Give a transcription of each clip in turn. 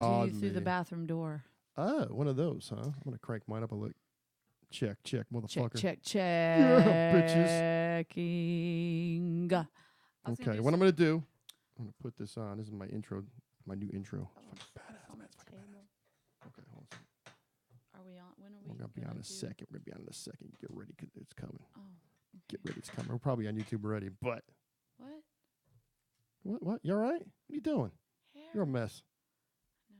to you through the bathroom door. Oh, one of those, huh? I'm going to crank mine up a little. Check, motherfucker. Check. Yeah, bitches. Checking. Okay, what I'm going to do, I'm going to put this on. This is my intro, my new intro. It's fucking badass, man. It's fucking badass. Okay, hold on. Are we on? When are we? We're going to be on in a second. We're going to be on in a second. Get ready, because it's coming. Oh. Okay. Get ready, it's coming. We're probably on YouTube already, but. What? What? You all right? What are you doing? Hair? You're a mess. No.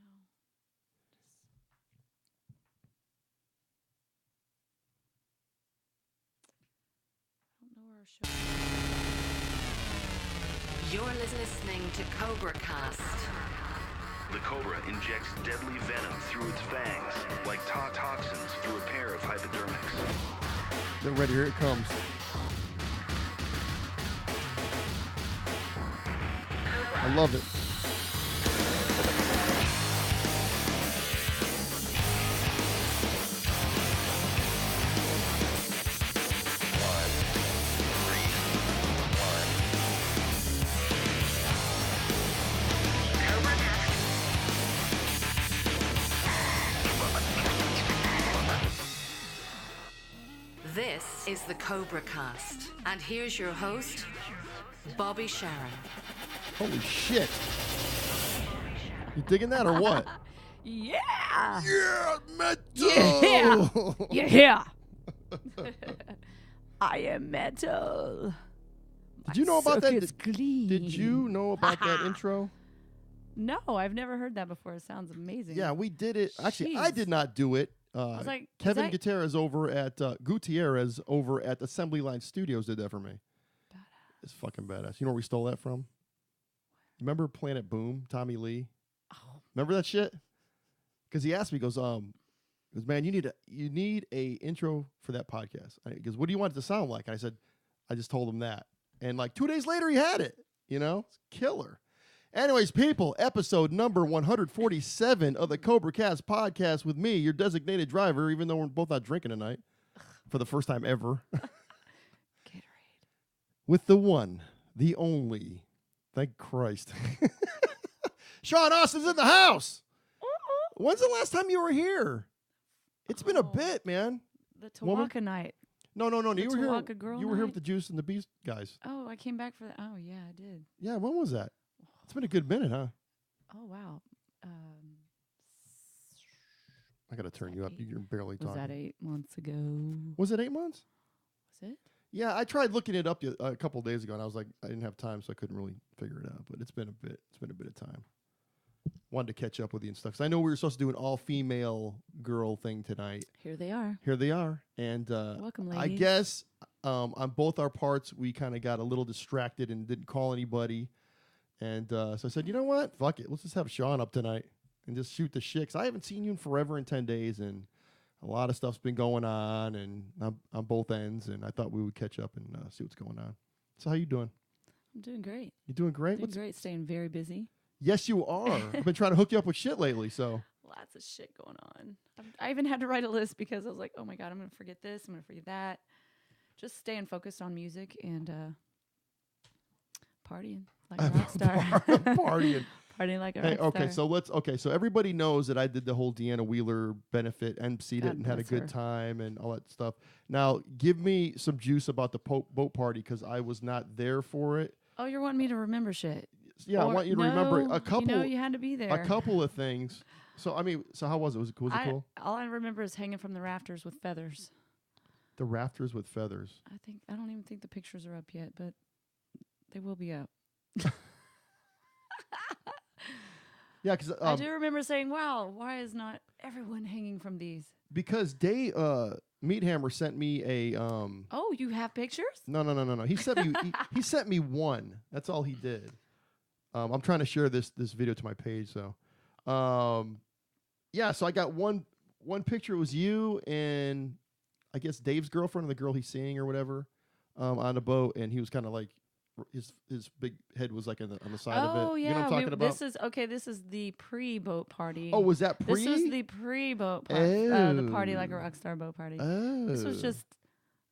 I don't know where our show is. You're listening to CobraCast. The cobra injects deadly venom through its fangs, like toxins through a pair of hypodermics. Get ready, here it comes. I love it. This is the CobraCast, and here's your host, Bobby Sharon. Holy shit. You digging that or what? Yeah. Yeah, metal. Yeah. I am metal. Did you know about that? Clean. Did you know about that intro? No, I've never heard that before. It sounds amazing. Yeah, we did it. Actually, I Jeez. did not do it. I was like, Kevin Gutierrez over at Assembly Line Studios did that for me. Badass. It's fucking badass. You know where we stole that from? Remember Planet Boom, Tommy Lee? Oh. Remember that shit? Because he asked me, he goes, man, you need a intro for that podcast. He goes, what do you want it to sound like? And I said, I just told him that. And like 2 days later, he had it. You know, it's killer. Anyways, people, episode number 147 of the CobraCast podcast with me, your designated driver, even though we're both not drinking tonight for the first time ever. Gatorade. With the one, the only, thank Christ. Shawn Austin's in the house. When's the last time you were here? It's been a bit, man. The Tawaka night. No. You were Tawaka here. girl You were here night? with the Juice and the Beast guys. Oh, I came back for that. Oh, yeah, I did. Yeah, when was that? It's been a good minute, huh? Oh, wow. I got to turn you up. You're barely Was talking. that 8 months ago? Was it 8 months? Was it? Yeah, I tried looking it up a couple of days ago, and I was like, I didn't have time, so I couldn't really figure it out. But it's been a bit. It's been a bit of time. Wanted to catch up with you and stuff. 'Cause I know we were supposed to do an all-female girl thing tonight. Here they are. Here they are. And Welcome, ladies. I guess on both our parts, we kind of got a little distracted and didn't call anybody. And so I said, you know what? Fuck it. Let's just have Shawn up tonight and just shoot the shit. 'Cause I haven't seen you in forever in 10 days, and a lot of stuff's been going on and on both ends. And I thought we would catch up and see what's going on. So how you doing? I'm doing great. You doing great? Doing great. Staying very busy. Yes, you are. I've been trying to hook you up with shit lately, so. Lots of shit going on. I even had to write a list because I was like, oh my God, I'm going to forget this. I'm going to forget that. Just staying focused on music and partying like a rock star. Partying. Partying like a Hey, rock star. so everybody knows that I did the whole Deanna Wheeler benefit, emceed it, God and had a bless good her. time and all that stuff. Now, give me some juice about the boat party, because I was not there for it. Oh, you're wanting me to remember shit. Yeah, I want you to remember a couple. You had to be there. A couple of things. So how was it? Was it cool? All I remember is hanging from the rafters with feathers. The rafters with feathers. I don't even think the pictures are up yet, but they will be up. Yeah, because I do remember saying, "Wow, why is not everyone hanging from these?" Because Meat Hammer sent me a. Oh, you have pictures? No. He sent me. he sent me one. That's all he did. I'm trying to share this video to my page. So, yeah. So I got one picture. It was you and I guess Dave's girlfriend and the girl he's seeing or whatever on the boat, and he was kind of like his big head was like on the side of it. Oh yeah, you know what I'm talking about? This is the pre-boat party. Oh, was that pre? This was the pre-boat party. The party like a rock star boat party. Oh. This was just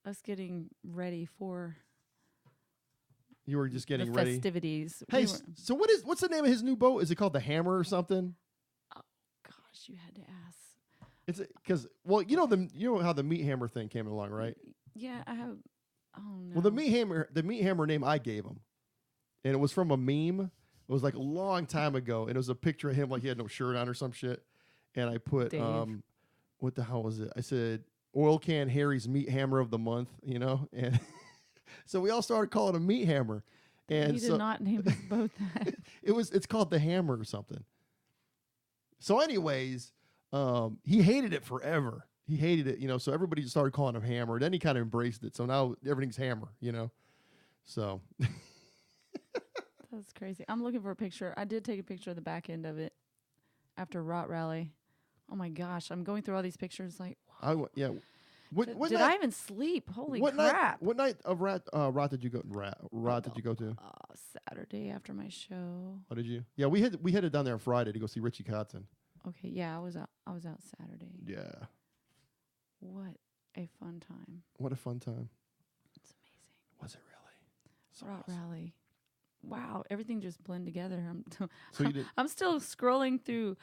us getting ready for. You were just getting the ready. Festivities. Hey, so what's the name of his new boat? Is it called the Hammer or something? you had to ask. It's because you know how the meat hammer thing came along, right? Yeah, I have. Oh no. Well, the meat hammer name I gave him, and it was from a meme. It was like a long time ago, and it was a picture of him like he had no shirt on or some shit. And I put Dave. what the hell was it? I said Oil Can Harry's Meat Hammer of the Month, you know, and so we all started calling him Meat Hammer. And You did not name us both that. it's called the Hammer or something. So, anyways, he hated it forever. He hated it, you know. So everybody just started calling him Hammer. Then he kind of embraced it. So now everything's Hammer, you know. So That's crazy. I'm looking for a picture. I did take a picture of the back end of it after Rot Rally. Oh my gosh, I'm going through all these pictures. Like, wow. What did night, I even sleep? Holy what crap! What night of Rot did you go? Rot did you go to? Saturday after my show. Oh, did you? Yeah, we headed down there on Friday to go see Richie Kotzen. Okay, yeah, I was out Saturday. Yeah. What a fun time! What a fun time. It's amazing. Was it really? So Rot awesome. Rally. Wow, everything just blended together. So you did. I'm still scrolling through.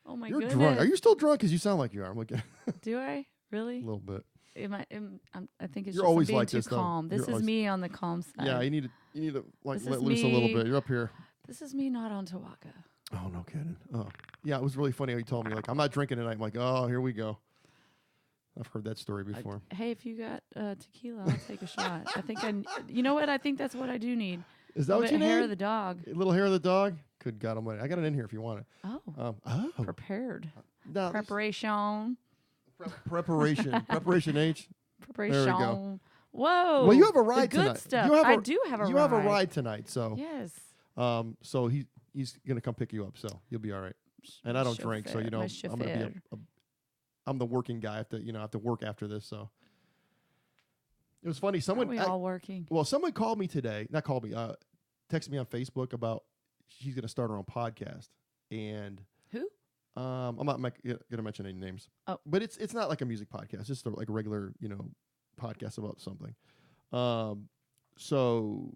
Oh my You're goodness. drunk. Are you still drunk? Because you sound like you are. I'm looking Do I really? a little bit. I think it's You're just always being like too this, though. calm. This You're is always- me on the calm side. Yeah, you need to like This let is loose a little me. bit. You're up here. This is me not on Tawaka. Oh, no kidding. Oh, yeah. It was really funny how you told me like I'm not drinking tonight. I'm like, oh, here we go. I've heard that story before. Hey, if you got tequila, I'll take a shot. I think you know what? I think that's what I do need. Is that A what little you bit hair need? of the dog. A little hair of the dog. Good God Almighty! I got it in here if you want it. Oh, Oh, prepared. no, Preparation. preparation. Preparation H. Preparation. There we go. Whoa. Well, you have a the ride good tonight. stuff. You have I do have a You ride. have a ride tonight, so Yes. so he's gonna come pick you up, so you'll be all right. And I don't drink, so you know My I'm gonna chauffeur. be I'm the working guy. I have to work after this, so it was funny. Aren't we all working? Well, someone called me today. Not called me. Texted me on Facebook about she's gonna start her own podcast, and Who? I'm not gonna mention any names. Oh. But it's not like a music podcast. It's just like a regular podcast about something. So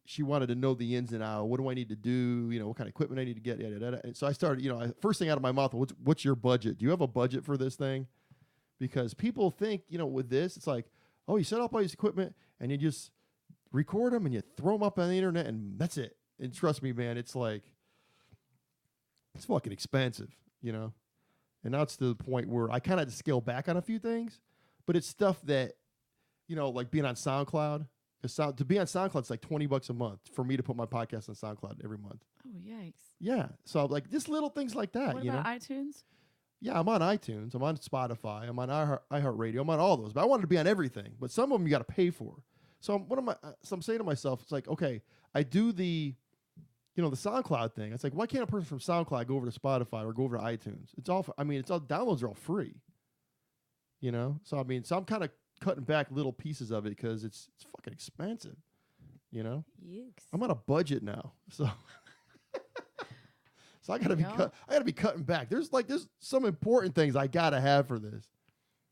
she wanted to know the ins and outs. What do I need to do? What kind of equipment I need to get? And so I started. First thing out of my mouth, what's your budget? Do you have a budget for this thing? Because people think with this, it's like, oh, you set up all this equipment and you just record them and you throw them up on the internet and that's it. And trust me, man, it's like it's fucking expensive, And now it's to the point where I kind of scale back on a few things, but it's stuff that, like being on SoundCloud. To be on SoundCloud, it's like $20 a month for me to put my podcast on SoundCloud every month. Oh, yikes. Yeah. So like just little things like that, What about iTunes? Yeah, I'm on iTunes. I'm on Spotify. I'm on iHeartRadio. I'm on all those. But I wanted to be on everything. But some of them you got to pay for. So I'm saying to myself, it's like, okay, I do the SoundCloud thing. It's like, why can't a person from SoundCloud go over to Spotify or go over to iTunes? It's all downloads are all free. So I'm kind of cutting back little pieces of it because it's fucking expensive. Yikes. I'm on a budget now, so I gotta be cutting back. There's some important things I gotta have for this.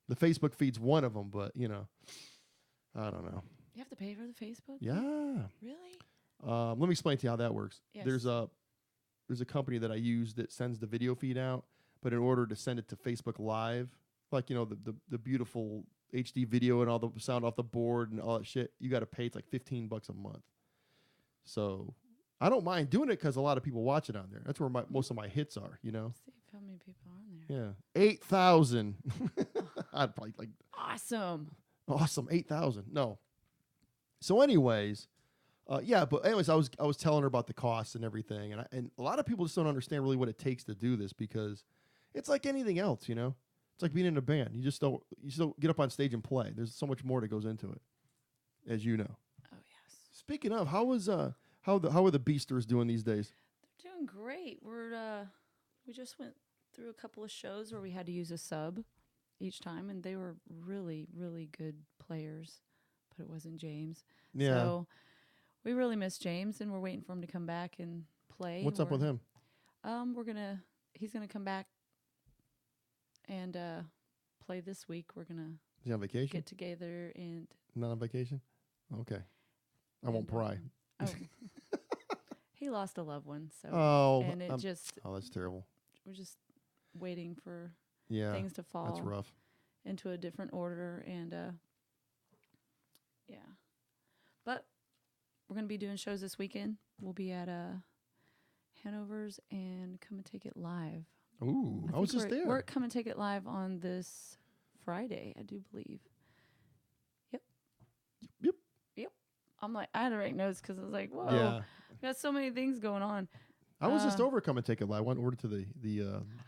The Facebook feed's one of them, but I don't know. You have to pay for the Facebook? Yeah. Really? Let me explain to you how that works. Yes. There's a company that I use that sends the video feed out, but in order to send it to Facebook Live, like the beautiful HD video and all the sound off the board and all that shit, you got to pay. It's like $15 a month. So I don't mind doing it because a lot of people watch it on there. That's where most of my hits are. See how many people are on there. Yeah, 8,000. I'd probably like Awesome. 8,000. No. So, anyways, but anyways, I was telling her about the costs and everything, and a lot of people just don't understand really what it takes to do this because it's like anything else, It's like being in a band. You just don't get up on stage and play. There's so much more that goes into it, as you know. Oh, yes. Speaking of, how are the Beasters doing these days? They're doing great. We just went through a couple of shows where we had to use a sub each time, and they were really, really good players, but it wasn't James. Yeah. So we really miss James, and we're waiting for him to come back and play. What's up with him? He's gonna come back and play this week. We're gonna Is he on vacation? get together and Not on vacation? Okay. I won't pry. Oh, he lost a loved one, so Oh, and it just oh, that's terrible. we're just waiting for Yeah, things to fall that's rough. into a different order. And yeah. But we're going to be doing shows this weekend. We'll be at Hanover's and Come and Take It Live. Ooh, I was just there. We're at Come and Take It Live on this Friday, I do believe. Yep. I'm like, I had to write notes because I was like, whoa, Yeah. we got so many things going on. I was just over Come and Take It Live. I went over to the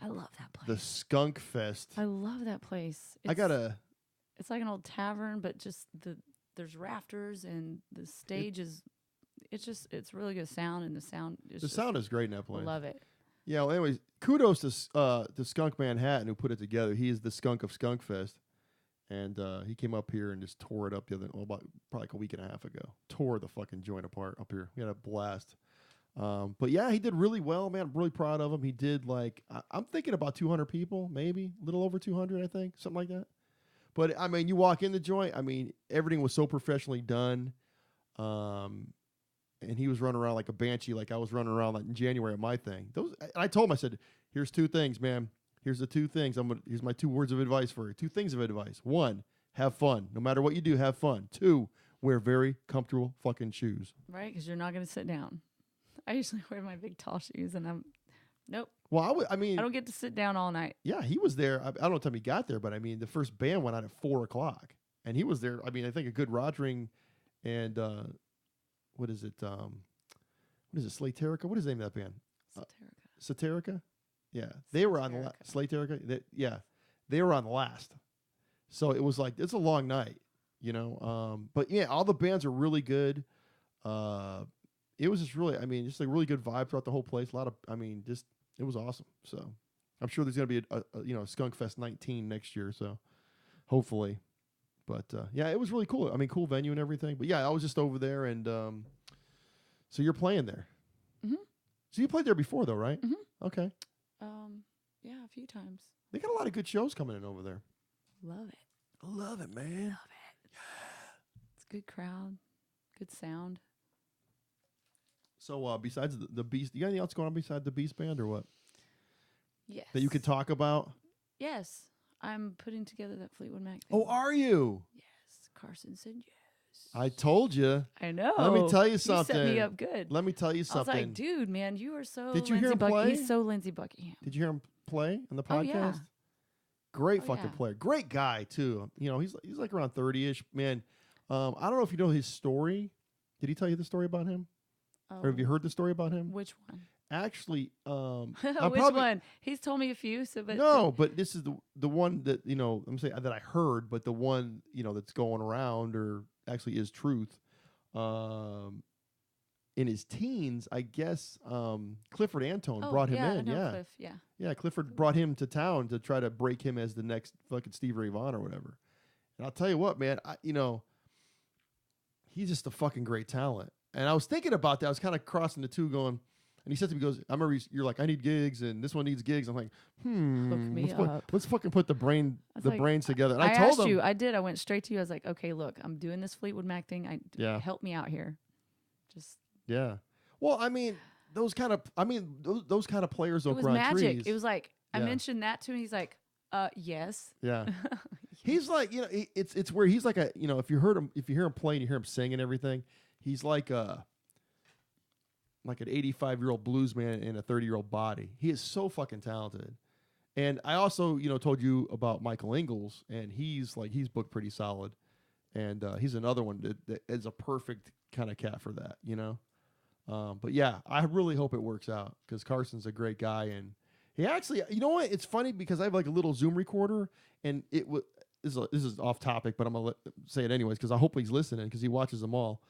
I love that place. the Skunk Fest. I love that place. It's like an old tavern, but just there's rafters and the stage it's really good sound, and the sound is great in that place. Love it. Yeah. Well, anyways, kudos to Skunk Manhattan who put it together. He is the skunk of Skunk Fest, and he came up here and just tore it up probably like a week and a half ago. Tore the fucking joint apart up here. We had a blast. But yeah, he did really well, man. I'm really proud of him. He did I'm thinking about 200 people, maybe a little over 200, I think, something like that. But I mean, you walk in the joint. I mean, everything was so professionally done. And he was running around like a banshee, like I was running around like in January at my thing. I told him, I said, "Here's two things, man. Here's the two things. Here's my 2 words of advice for you. 2 things of advice. 1, have fun. No matter what you do, have fun. 2, wear very comfortable fucking shoes. Right, because you're not going to sit down. I usually wear my big tall shoes, and nope. Well, I mean, I don't get to sit down all night. yeah, he was there. I don't know what time he got there, but I mean, the first band went out at 4:00, and he was there. I mean, I think a good Rodring and what is it? Slaterica? What is the name of that band? Saterica. Yeah, they were on the Slaterica. Yeah, they were on the last. So it was like it's a long night, you know. But yeah, all the bands are really good. It was just really, I mean, just a really good vibe throughout the whole place. It was awesome. So I'm sure there's gonna be a Skunk Fest 19 next year. So hopefully. But yeah, it was really cool. I mean, cool venue and everything. But yeah, I was just over there, and so you're playing there. Mm-hmm. So you played there before, though, right? Mm-hmm. Okay. Yeah, a few times. They got a lot of good shows coming in over there. Love it. I love it, man. Love it. Yeah. It's a good crowd, good sound. So besides the Beast, you got anything else going on besides the Beast Band or what? Yes. That you could talk about? Yes. I'm putting together that Fleetwood Mac thing. Oh, are you? Yes. Carson said yes. I told you. I know. Let me tell you something. You set me up good. Let me tell you something. I was like, dude, man, you are so Did you hear him play? He's so Lindsey Buckingham. Did you hear him play on the podcast? Oh, yeah. Great fucking player. Great guy, too. You know, he's like around 30-ish. Man, I don't know if you know his story. Did he tell you the story about him? Oh. Or have you heard the story about him? Which one? Actually, which one? He's told me a few. But this is the one that I'm saying that I heard, but the one that's going around or actually is truth. In his teens, I guess Clifford Antone brought him in. Cliff, yeah. Clifford brought him to town to try to break him as the next fucking Steve Ray Vaughan or whatever. And I'll tell you what, man, he's just a fucking great talent. And I was thinking about that. I was kind of crossing the two, going. And he said to me, he goes, I remember you're like, I need gigs, and this one needs gigs. I'm like, Hook me up. Let's fucking put the brains together. And I told told him. You, I did. I went straight to you. I was like, okay, look, I'm doing this Fleetwood Mac thing. Help me out here. Yeah. Well, I mean, those kind of players don't grow magic. trees. It was like, I mentioned that to him. He's like, yes. Yeah. He's like, it's where he's like if you hear him play and you hear him sing and everything, he's like an 85-year-old blues man in a 30-year-old body. He is so fucking talented. And I also, told you about Michael Ingalls, and he's booked pretty solid. And he's another one that is a perfect kind of cat for that, But yeah, I really hope it works out because Carson's a great guy. And he actually, you know what? It's funny because I have like a little Zoom recorder, and this is off topic, but I'm going to say it anyways because I hope he's listening because he watches them all.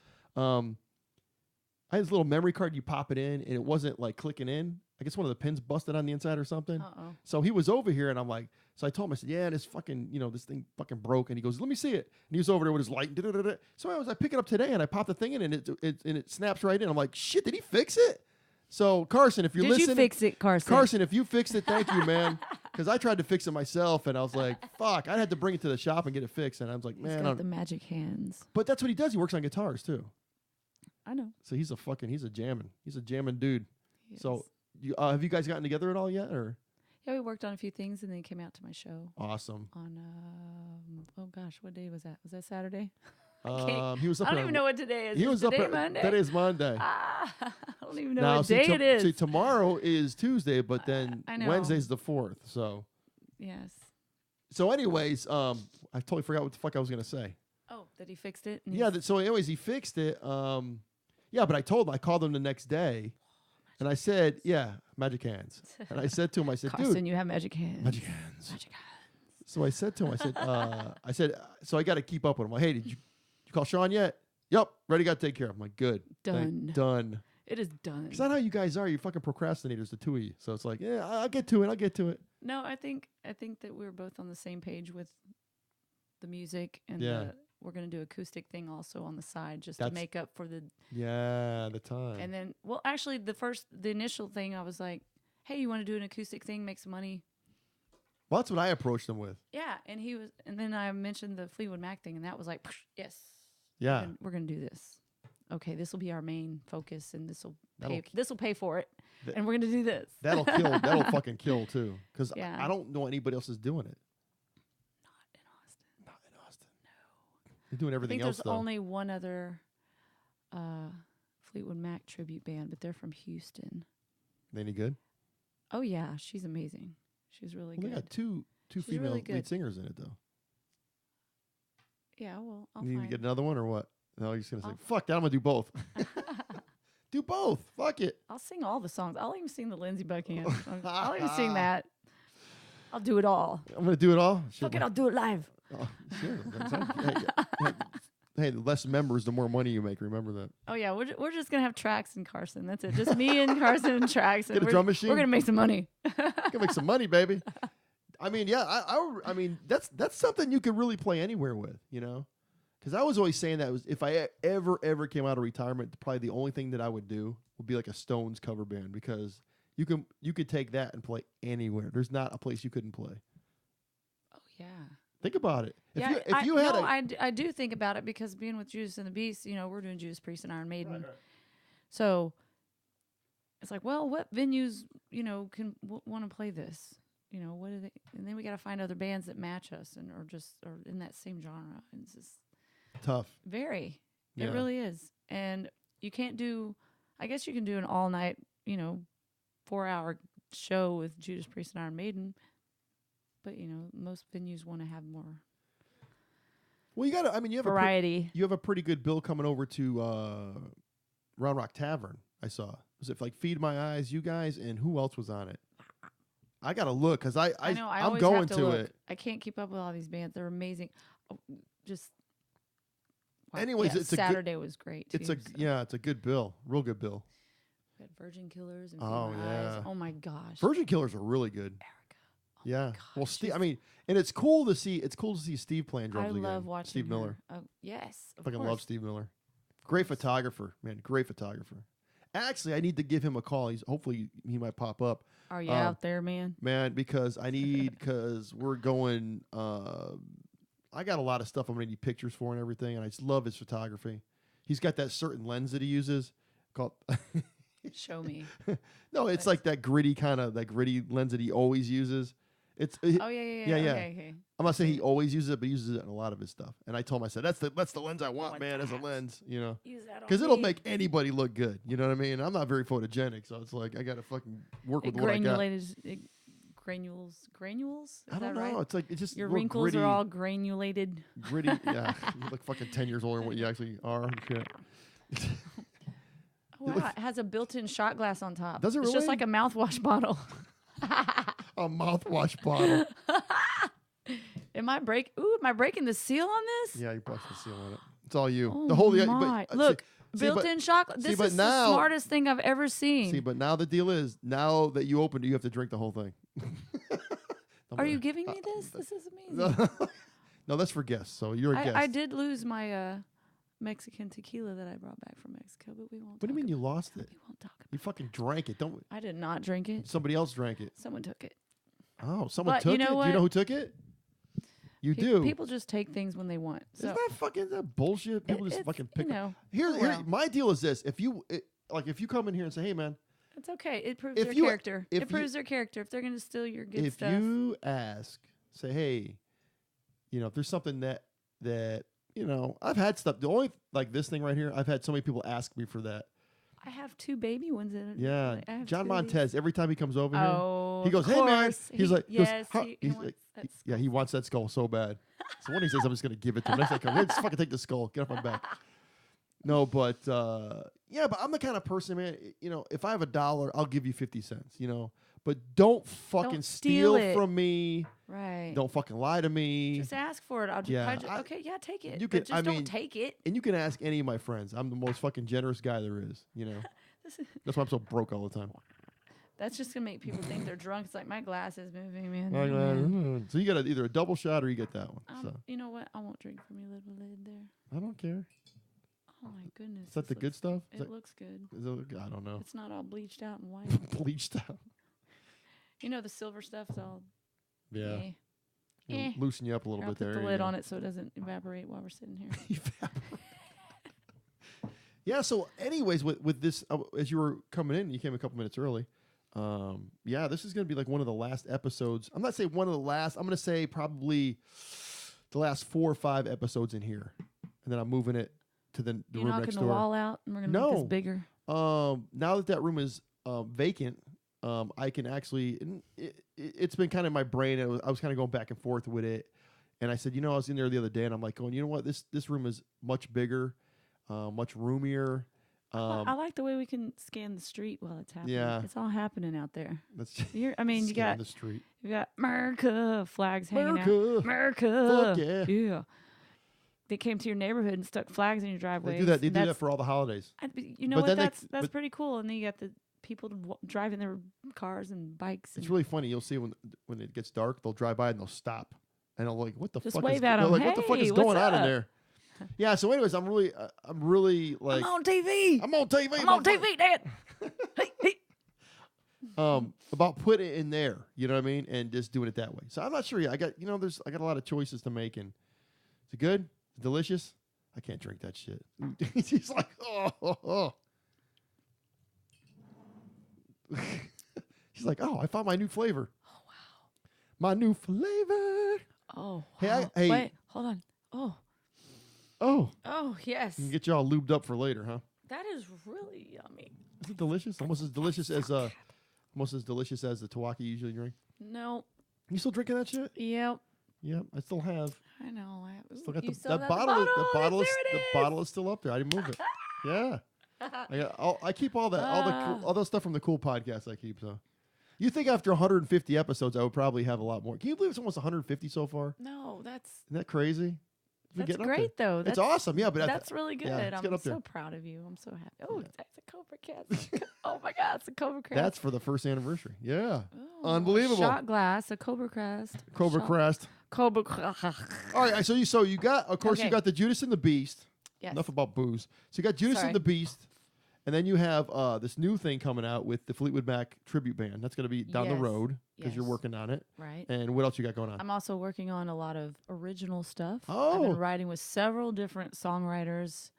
I had this little memory card. You pop it in, and it wasn't like clicking in. I guess one of the pins busted on the inside or something. So he was over here, and I'm like, so I told him, I said, yeah, this fucking, this thing fucking broke. And he goes, let me see it. And he was over there with his light. So I pick it up today, and I pop the thing in, and it snaps right in. I'm like, shit, did he fix it? So Carson, if you're listening, did you fix it, Carson? Carson, if you fixed it, thank you, man. Because I tried to fix it myself, and I was like, fuck, I had to bring it to the shop and get it fixed. And I was like, man, he's got the magic hands. But that's what he does. He works on guitars too. I know. So he's a jamming dude. So have you guys gotten together at all yet, or? Yeah, we worked on a few things, and then he came out to my show Awesome. on, oh gosh, what day was that? Was that Saturday? He was up I don't there even know what today is. He Is was up today there. Monday? That is Monday. I don't even know Now, what see, day it is. See, tomorrow is Tuesday, but then I know. Wednesday's the 4th. So, Yes. anyways, I totally forgot what the fuck I was gonna say. Oh, that he fixed it? And Yeah. he's- So, anyways, he fixed it. Yeah, but I called him the next day, and I said, "Yeah, magic hands." And I said to him, I said, Carson, "Dude, you have magic hands. magic hands." Magic hands. So I said to him, I said, so I got to keep up with him. Like, hey, did you call Shawn yet? Yep, ready, got to take care of him. I'm like, good. Done. Done. It is done. Is that how you guys are? You fucking procrastinators, the two of you. So it's like, yeah, I'll get to it. No, I think that we're both on the same page with the music, and Yeah. we're gonna do acoustic thing also on the side just That's- to make up for the. Yeah, the time. And then, well, actually, the initial thing, I was like, "Hey, you want to do an acoustic thing, make some money?" Well, that's what I approached him with. Yeah, and then I mentioned the Fleetwood Mac thing, and that was like, yes, Yeah. we're gonna do this. Okay, this will be our main focus, and this will That'll pay for it, That- and we're gonna do this. That'll kill. That'll fucking kill too. Because Yeah. I don't know anybody else is doing it. Not in Austin. Not in Austin. No. They're doing I everything think else there's though. only one other Fleetwood Mac tribute band, but they're from Houston. They any good? Oh yeah, she's amazing. She's really Well, they good. got two She's female really lead good. singers in it though. Yeah, well, I'll You need to find. get another one or what? No, you're just gonna say, I'll- fuck that. I'm gonna do both. Do both. Fuck it. I'll sing all the songs. I'll even sing the Lindsey Buckingham. I'll even sing that. I'll do it all. I'm gonna do it all. Shit, Fuck it, I'll do it live. oh, sure. Hey, the less members, the more money you make. Remember that. Oh yeah, we're just gonna have Trax and Carson. That's it. Just me and Carson and Trax. And Get a drum machine? We're gonna make some money. You can make some money, baby. I mean, yeah. I mean, that's something you could really play anywhere with, you know. Because I was always saying that was if I ever came out of retirement, probably the only thing that I would do would be like a Stones cover band because you could take that and play anywhere. There's not a place you couldn't play. Oh yeah. Think about it. I do think about it because being with Judas and the Beast, we're doing Judas Priest and Iron Maiden. Right. So it's like, well, what venues, can want to play this? What do they? And then we got to find other bands that match us or in that same genre. And it's just Tough. very. Yeah. It really is. And you can't do. I guess you can do an all night, 4-hour show with Judas Priest and Iron Maiden. But most venues want to have more Well, you got to. I mean, you have variety. you have a pretty good bill coming over to Round Rock Tavern. I saw. Was it like Feed My Eyes, you guys, and who else was on it? I gotta look because I know. I'm always going have to to look. it. I can't keep up with all these bands. They're amazing. Oh, just. Wow. Anyways, yeah, it's a good- Saturday was great. It's too, a it's a good bill, real good bill. We had Virgin Killers and Oh, Feed My Eyes. yeah. Oh my gosh. Virgin Killers are really good. Erica. Yeah. Well, gosh, Steve. she's- I mean, and it's cool to see. It's cool to see Steve playing drums I again. love watching Steve her. Miller. Oh yes. Of Fucking course. love Steve Miller. Great photographer, man. Great photographer. Actually, I need to give him a call. Hopefully he might pop up. Are you out there, man? Man, because we're going. I got a lot of stuff I'm gonna need pictures for and everything, and I just love his photography. He's got that certain lens that he uses called. Show me. No, it's like that gritty lens that he always uses. It's Oh yeah. Yeah. Okay. I'm not saying he always uses it, but he uses it in a lot of his stuff. And I told him, I said, that's the lens I want, Want man, as a that. lens, Use that on because it'll me. make anybody look good. You know what I mean? I'm not very photogenic, so it's like I got to fucking work with what I got. Granules. Is I don't that right? know. It's like it's just Your real wrinkles gritty, are all granulated. gritty. Yeah, you look fucking 10 years older than what you actually are. and shit. Oh, wow, it has a built-in shot glass on top. Does it It's just really? like a mouthwash bottle. A mouthwash bottle. Am I breaking the seal on this? Yeah, you brushed the seal on it. It's all you. Oh The whole my! Look, see, but- built-in shot. see, This but is now- the smartest thing I've ever seen. See, but now the deal is, now that you opened it, you have to drink the whole thing. Are you giving me this? This is amazing. No, that's for guests. So you're a guest. I did lose my Mexican tequila that I brought back from Mexico, but we won't. What do you mean you lost it? We won't talk about. You fucking drank it. Don't. I did not drink it. Somebody else drank it. Someone took it. Oh, someone But took you know it. Do you what? know who took it? You do. People just take things when they want. So Isn't that bullshit? People just it's, fucking pick. you know, Here, well. my deal is this: if you come in here and say, "Hey, man, It's okay. It proves If their you- character. if It proves their character. If they're going to steal your good If stuff. you ask, say, hey, if there's something that I've had stuff. The only like this thing right here, I've had so many people ask me for that. I have 2 baby ones in it. Yeah, I have John 2 of these. Montez. Every time he comes over here, Oh, he goes, of "Hey man," course. he's like, yes, "How-" he he's wants like, that yeah, he wants that skull so bad. So one of these days, I'm just gonna give it to him. Next time I come, "Hey, just fucking take the skull, get off my back." No, but yeah, but I'm the kind of person, man. If I have $1, I'll give you 50 cents. But don't fucking Don't steal steal it. from me. Right. Don't fucking lie to me. Just ask for it. I'll just, Yeah, okay, yeah, take it. you but could- just I don't mean- take it. And you can ask any of my friends. I'm the most fucking generous guy there is. That's why I'm so broke all the time. That's just gonna make people think they're drunk. It's like my glass is moving, man. So you got either a double shot or you get that one. So You know what? I won't drink from your little lid there. I don't care. Oh my goodness. Is that this the good looks- stuff? Is It that- looks good. I don't know. It's not all bleached out and white. Bleached out. The silver stuff's all. Yeah. eh. It'll Eh. loosen you up a little I'll bit put there. the lid on it so it doesn't evaporate while we're sitting here. Yeah. So, anyways, with this, as you were coming in, you came a couple minutes early. Yeah, this is going to be like one of the last episodes. I'm not saying one of the last. I'm going to say probably the last 4 or 5 episodes in here, and then I'm moving it to the You room knocking next the door. wall out and we're gonna make No. this bigger. Now that room is vacant, I can actually. And it's been kind of in my brain. I was kind of going back and forth with it, and I said, I was in there the other day, and I'm like, going, you know what? This room is much bigger, much roomier. I like the way we can scan the street while it's happening. Yeah. It's all happening out there. That's You scan got the street. America flags hanging out. America. America. Fuck yeah. Yeah. They came to your neighborhood and stuck flags in your driveway. They do that. They do that for all the holidays. You know But what? then That's but pretty cool. And then you got the people driving their cars and bikes. It's and really funny. You'll see when it gets dark, they'll drive by and they'll stop, and they'll like, "What the Just fuck wave is?" at They're 'em, like, "What the fuck "Hey, is what's going on in up?" there?" Yeah. So, anyways, I'm really like, I'm on TV. I'm on TV. I'm on TV, Dad. Hey, hey. About putting it in there, you know what I mean, and just doing it that way. So I'm not sure yet. I got a lot of choices to make, and is it good? Is it delicious? I can't drink that shit. He's like, oh. She's like, oh, I found my new flavor. Oh, wow. My new flavor. Oh, Hey, wow. hey. Wait, hold on. Oh, Oh, yes. you can get you all lubed up for later, huh? That is really yummy. Is it delicious? Almost as delicious as the Tawaki you usually drink. No. You still drinking that shit? Yep. Yep, I still have. I know. Still got You the still that got bottle. The bottle is There it the is. bottle is still up there. I didn't move it. Yeah, I keep all that all the stuff from the cool podcast. I keep so. You think after 150 episodes, I would probably have a lot more? Can you believe it's almost 150 so far? No, that's Isn't that crazy? It's been that's getting up great though. there. It's That's awesome. Yeah, but that's really good. yeah, let's get I'm up there. so proud of you. I'm so happy. Oh, Yeah. that's a CobraCast. Oh my God, it's a CobraCast. that's for the first anniversary. Yeah, Oh, unbelievable. Shot glass, a CobraCast. CobraCast. CobraCast. All right, so you got, of course, you Okay. got the Judas and the Beast. Yes. Enough about booze. So you got Judas Sorry. and the Beast, and then you have this new thing coming out with the Fleetwood Mac tribute band. That's going to be down the Yes. road because you're Yes. working on it. Right. And what else you got going on? I'm also working on a lot of original stuff. I've Oh. been writing with several different songwriters.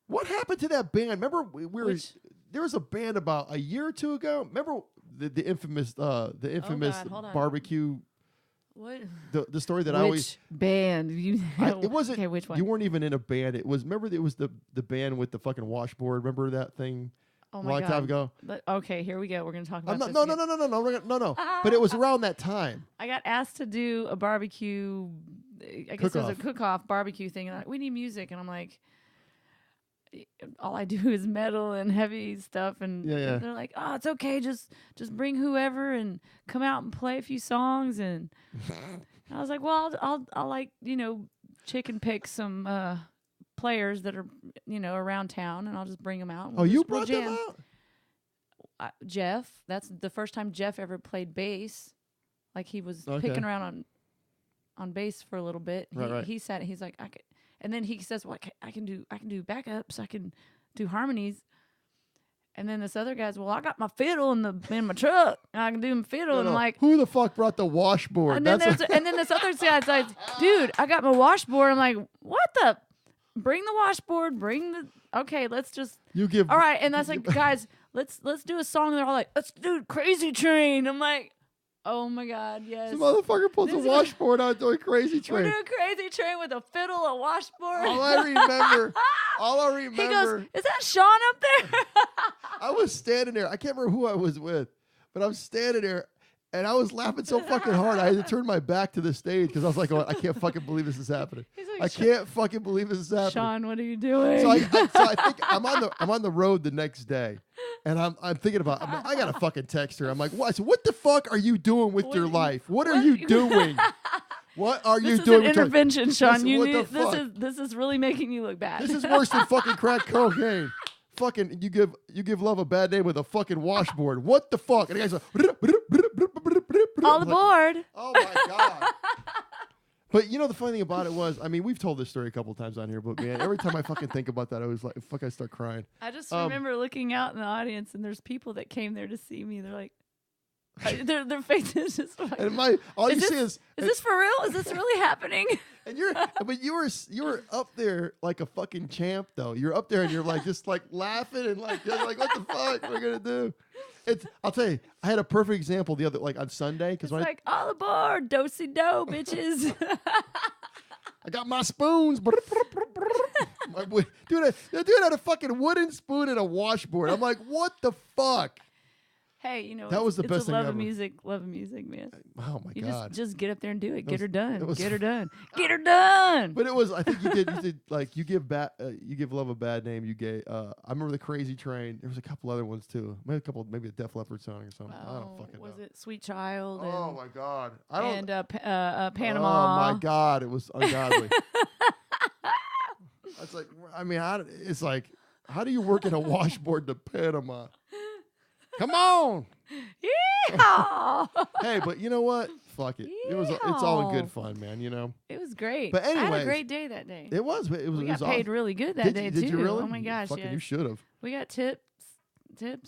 What happened to that band? Remember we were Which- there was a band about a year or two ago. Remember the infamous God, hold on. barbecue What? the story that I which always band? it wasn't Okay, which one? you weren't even in a band. It was the band with the fucking washboard. Remember that thing Oh a my long God. time ago? Okay, here we go. We're going to talk about I'm not, this. no, again. no. But it was around that time. I got asked to do a barbecue. I guess it was a Cook-off. cook-off barbecue thing. And like, we need music, and I'm like, all I do is metal and heavy stuff. And Yeah. they're like, oh, it's okay. Just bring whoever and come out and play a few songs. And I was like, well, I'll like chicken pick some players that are around town, and I'll just bring them out. and Oh, we'll you just- we'll brought them jam. out? Jeff. That's the first time Jeff ever played bass. Like he was Okay. picking around on bass for a little bit. Right. He said he's like I could, and then he says, "Well, I can do backups. I can do harmonies." And then this other guy's, "Well, I got my fiddle in my truck. And I can do my fiddle." No, and I'm no. like, who the fuck brought the washboard? and then and then this other guy's like, "Dude, I got my washboard." I'm like, "What the? Bring the washboard. Bring the okay. Let's just." you give All right, and that's like, guys, let's do a song. And they're all like, let's do Crazy Train. I'm like, oh my God, yes. The motherfucker pulls a washboard out doing Crazy Train. We're doing Crazy Train with a fiddle, a washboard. All I remember. He goes, is that Shawn up there? I was standing there. I can't remember who I was with, but I'm standing there. And I was laughing so fucking hard, I had to turn my back to the stage because I was like, oh, I can't fucking believe this is happening. Like, I can't fucking believe this is happening. Shawn, what are you doing? So I think I'm on the road the next day, and I'm thinking about. I got to fucking text her. I'm like, what? I said, what the fuck are you doing with your life? What are you doing? What are you doing? This is an intervention, Shawn. This is really making you look bad. This is worse than fucking crack cocaine. Fucking, you give love a bad name with a fucking washboard. What the fuck? And the guy's like, all aboard. Oh my God. But you know, the funny thing about it was, I mean, we've told this story a couple times on here, but man, every time I fucking think about that, I was like, fuck, I start crying. I just remember looking out in the audience, and there's people that came there to see me. They're like, their faces just like, and all you see is this for real? Is this really happening? And you were up there like a fucking champ though. You're up there and you're like just like laughing and like what the fuck we're gonna do? I'll tell you, I had a perfect example the other on Sunday because when like all aboard, do-si-do, bitches. I got my spoons. Dude had a fucking wooden spoon and a washboard. I'm like, what the fuck? Hey, you know, that was the best thing love ever. Of music, man. Oh my God! Just get up there and do it. Get her done. Get her done. Get her done. But it was. I think you did like you give love a bad name. You gave. I remember the Crazy Train. There was a couple other ones too. Maybe a Def Leppard song or something. I don't fucking know. Was it Sweet Child? Oh my God! Panama. Oh my God! It was ungodly. It's like, I mean, it's like, how do you work in a washboard to Panama? Come on. Yeah. Hey, but you know what? Fuck it. It's all in good fun, man, you know. It was great. But anyway, I had a great day that day. It was. We got paid really good that day too. Did you really? Oh my gosh, Fucking yes. You should have. We got tips,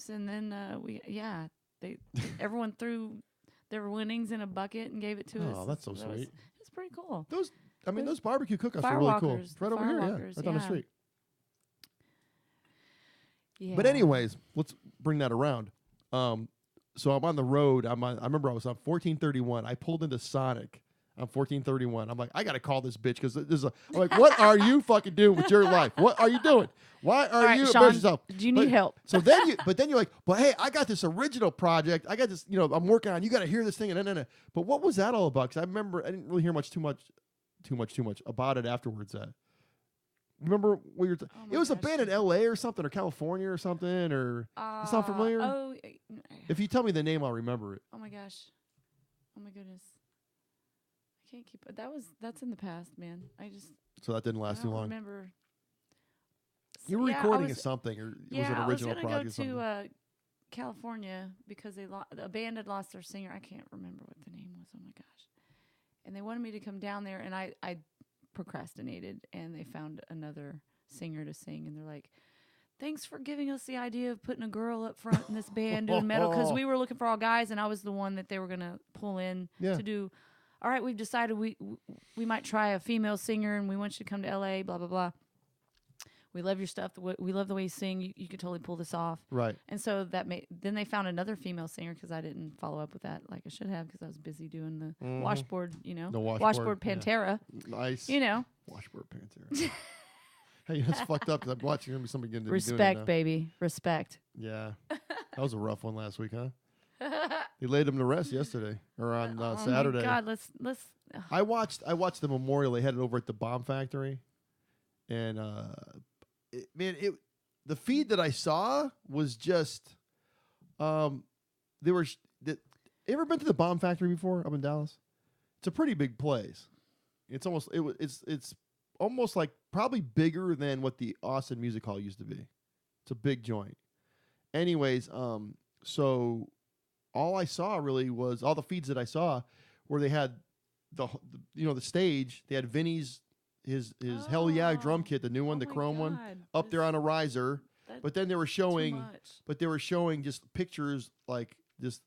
and then everyone threw their winnings in a bucket and gave it to us. Oh, that's so sweet. It's pretty cool. Those barbecue cook-offs are really cool. It's right over here, right down the street. Yeah. But anyways, let's bring that around. So I'm on the road. I remember I was on 1431. I pulled into Sonic on 1431. I'm like, I gotta call this bitch because I'm like, what are you fucking doing with your life? What are you doing? Why are you Shawn, yourself? Do you need help? So then you're like, but hey, I got this original project. I got this, I'm working on. You got to hear this thing and. But what was that all about? Because I remember I didn't really hear too much about it afterwards. Remember what you're? It was a band in L.A. or something, or California or something, or you sound familiar? Oh, if you tell me the name, I'll remember it. Oh my gosh, oh my goodness, I can't keep. That's in the past, man. So that didn't last too long. Remember? You were recording something, or it was an original project. I was gonna go to California because a band had lost their singer. I can't remember what the name was. Oh my gosh, and they wanted me to come down there, and I procrastinated, and they found another singer to sing, and they're like, thanks for giving us the idea of putting a girl up front in this band doing metal, because we were looking for all guys, and I was the one that they were going to pull in to do, all right, we've decided we might try a female singer, and we want you to come to LA, blah blah blah. We love your stuff. We love the way you sing. You could totally pull this off. Right. And so then they found another female singer, because I didn't follow up with that like I should have, because I was busy doing the washboard, the washboard Pantera. Yeah. Nice. Washboard Pantera. Hey, that's fucked up because I'm watching somebody getting respect, baby. Respect. Yeah. That was a rough one last week, huh? He laid him to rest yesterday or on Saturday. Oh my God, let's. I watched the memorial. They had it over at the Bomb Factory, and the feed that I saw was just you ever been to the Bomb Factory before up in Dallas? It's a pretty big place. It's almost like probably bigger than what the Austin Music Hall used to be. It's a big joint. Anyways, so all I saw really was all the feeds that I saw where they had the stage. They had Vinny's his Hell Yeah drum kit, the new one, the chrome one, up there on a riser. But then they were showing just pictures, like just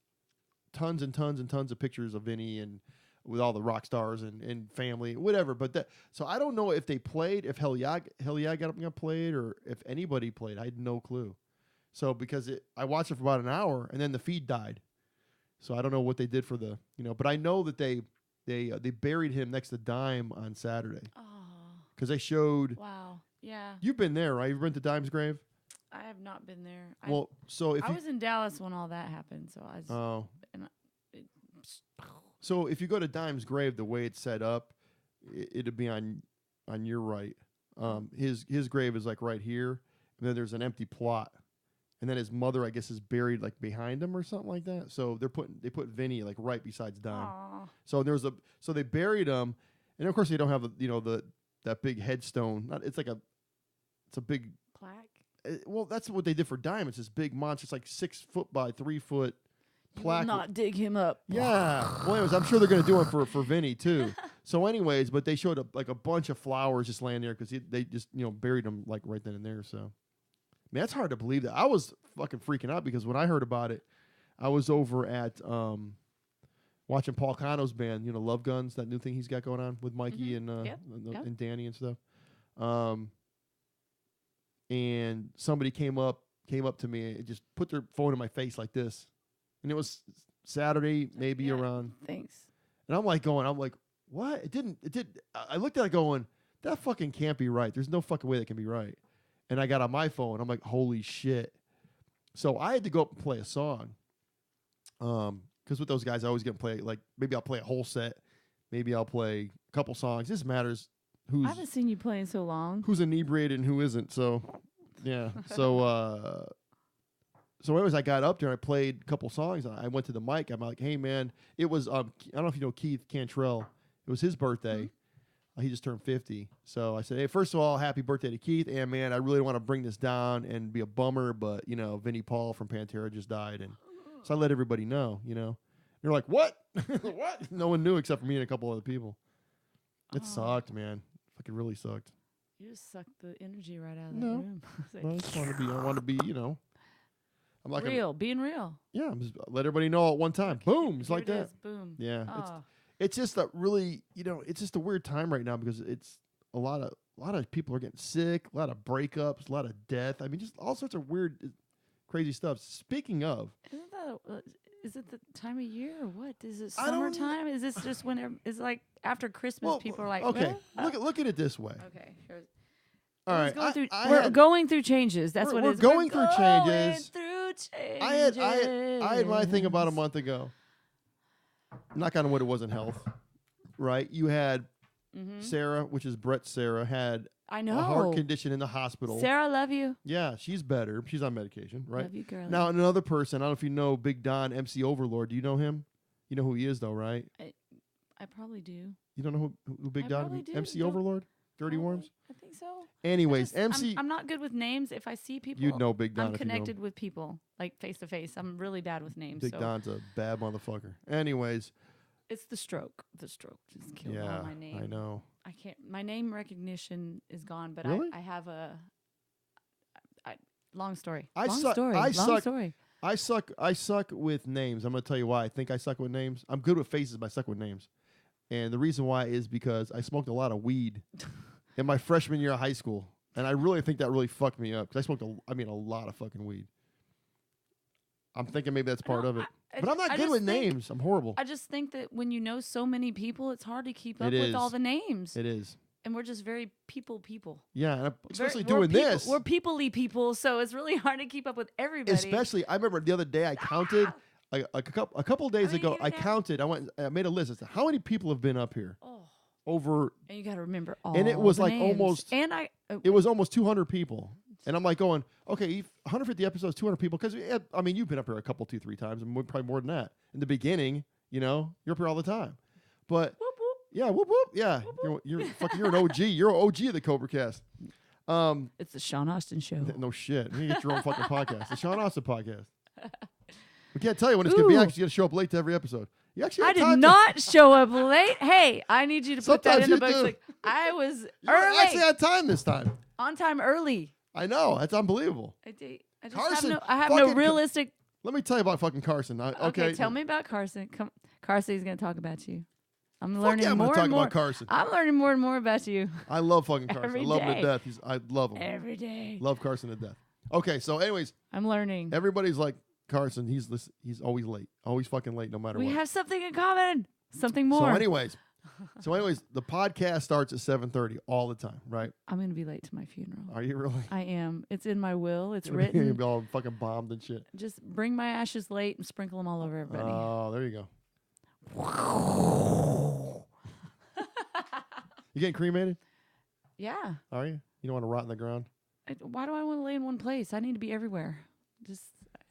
tons and tons and tons of pictures of Vinny and with all the rock stars and family, whatever. But so I don't know if they played, if Hell Yeah got up and got played, or if anybody played. I had no clue. So because I watched it for about an hour, and then the feed died. So I don't know what they did for the, but I know that they buried him next to Dime on Saturday. Oh. Because they showed. Wow. Yeah. You've been there, right? You've been to Dime's grave? I have not been there. Well, so if I was in Dallas when all that happened, so I. So if you go to Dime's grave, the way it's set up, it'd be on your right. His grave is like right here, and then there's an empty plot, and then his mother, I guess, is buried like behind him or something like that. So they put Vinny like right besides Dime. Aww. So they buried him, and of course they don't have that big headstone. It's a big plaque. Well, that's what they did for Dime. It's this big monster. It's like 6 foot by 3 foot plaque. You will not dig him up. Yeah. Well, anyways, I'm sure they're going to do it for Vinny too. So, anyways, but they showed a bunch of flowers just laying there because they just buried him like right then and there. So, man, that's hard to believe that. I was fucking freaking out because when I heard about it, I was over at watching Paul Cano's band, Love Guns, that new thing he's got going on with Mikey and and Danny and stuff. And somebody came up to me and just put their phone in my face like this. And it was Saturday, maybe around. Thanks. And I'm like, what? It did. I looked at it going, that fucking can't be right. There's no fucking way that can be right. And I got on my phone. I'm like, holy shit. So I had to go up and play a song. Because with those guys, I always get to play, like, maybe I'll play a whole set. Maybe I'll play a couple songs. This matters I haven't seen you play in so long. Who's inebriated and who isn't. So, yeah. So anyways, I got up there and I played a couple songs. And I went to the mic. I'm like, hey, man. It was, I don't know if you know Keith Cantrell. It was his birthday. Mm-hmm. He just turned 50. So I said, hey, first of all, happy birthday to Keith. And, man, I really want to bring this down and be a bummer. But, Vinnie Paul from Pantera just died. And so I let everybody know, They're like, what? What? No one knew except for me and a couple other people. It sucked, man. Fucking really sucked. You just sucked the energy right out of that room. I just want to be, I'm like being real. Yeah, I'm just let everybody know at one time. Okay. Boom, it's like that. Boom. Yeah, it's just a really, it's just a weird time right now because it's a lot of people are getting sick, a lot of breakups, a lot of death. I mean, just all sorts of weird, crazy stuff. Speaking of, is it the time of year or what? Is it summertime? Is this just when it's like after Christmas? People are like, okay, look at it this way. Okay, all right. We're going through changes. That's what it is. We're going through changes. I had my thing about a month ago. Knock on wood, it wasn't health, right? You had Sarah, which is Brett's Sarah, had a heart condition in the hospital. Sarah, love you. Yeah, she's better. She's on medication, right? Love you, girl. Now, another person, I don't know if you know Big Don, MC Overlord. Do you know him? You know who he is, though, right? I probably do. You don't know who Big Don is? MC Overlord? Dirty Worms? I think so. Anyways, I'm not good with names. If I see people, you'd know Big Don. I'm connected with people, like face to face. I'm really bad with names. Big Don's a bad motherfucker. Anyways. It's the stroke. The stroke just killed all my name. I know. I can't. My name recognition is gone, but really? I have a long story. I suck with names. I'm going to tell you why I think I suck with names. I'm good with faces, but I suck with names. And the reason why is because I smoked a lot of weed in my freshman year of high school. And I really think that really fucked me up because I smoked a lot of fucking weed. I'm thinking maybe that's part of it. But I'm not good with names. I'm horrible. I just think that when you know so many people, it's hard to keep up with all the names. It is. And we're just very people. Yeah, and especially doing this. We're people-y people, so it's really hard to keep up with everybody. Especially, I remember the other day I counted, a couple days ago, I counted, I made a list. I said, how many people have been up here? Over. And you got to remember all and it was like names. Almost. And it was almost 200 people. And I'm like going, okay, 150 episodes, 200 people. Because, I mean, you've been up here a couple, 2-3 times, and probably more than that. In the beginning, you're up here all the time. But, whoop, whoop. Yeah, whoop, whoop. Yeah, whoop, whoop. You're an OG. You're an OG of the CobraCast. It's the Shawn Austin Show. No shit. You get your own fucking podcast. The Shawn Austin Podcast. We can't tell you when it's going to be. Actually, you got to show up late to every episode. I did not show up late. Hey, I need you to put that in the books. Like, I was early. Actually had time this time. On time early. I know. That's unbelievable. I just Carson, have no realistic. Let me tell you about fucking Carson. Okay, tell me about Carson. Carson's going to talk about you. I'm learning more and more. About Carson. I'm learning more and more about you. I love fucking Carson. I love him to death. I love him. Every day. Love Carson to death. Okay, so anyways, I'm learning. everybody's like, Carson, he's always late. Always fucking late no matter We what. have something in common. Something more. So anyways, the podcast starts at 7:30 all the time, right? I'm going to be late to my funeral. Are you really? I am. It's in my will. It's You'll written. be all fucking bombed and shit. Just bring my ashes late and sprinkle them all over everybody. Oh, there you go. You getting cremated? Yeah. Are you? You don't want to rot in the ground? Why do I want to lay in one place? I need to be everywhere.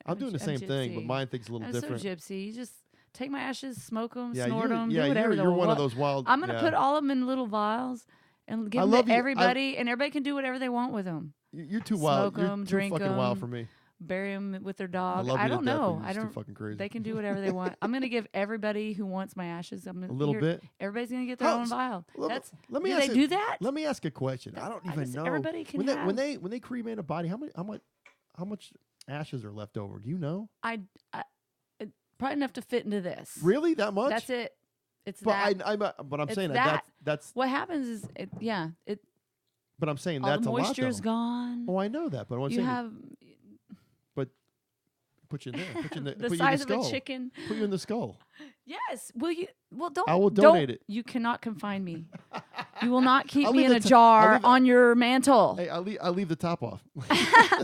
I'm doing the same thing, but mine thinks a little I'm different. so gypsy. You just take my ashes, smoke them, Yeah, snort them, yeah, do whatever. you're one of those wild. I'm gonna put all of them in little vials and give them to everybody, and everybody can do whatever they want with them. You're too wild. Smoke 'em, You're too drink fucking wild 'em. for me. Bury them with their dog. I I don't know. I don't. Too fucking crazy. They can do whatever they want. I'm gonna give everybody who wants my ashes. A little bit. Everybody's gonna get their own vial. Let me do ask they you, do that? Let me ask a question. I don't even know. Everybody can when they cremate a body, how much ashes are left over? Do you know? I probably enough to fit into this. Really, that much? That's it. It's but that. I'm saying that's what happens is But I'm saying all that's the a lot. moisture's gone. Oh, I know that, but You have put you in there. Put you in the, the put size you in of the a skull. chicken. Put you in the skull. Yes. Will you? Well, don't. I will donate it. You cannot confine me. You will not keep I'll me leave in a the jar on your mantle. Hey, I leave the top off.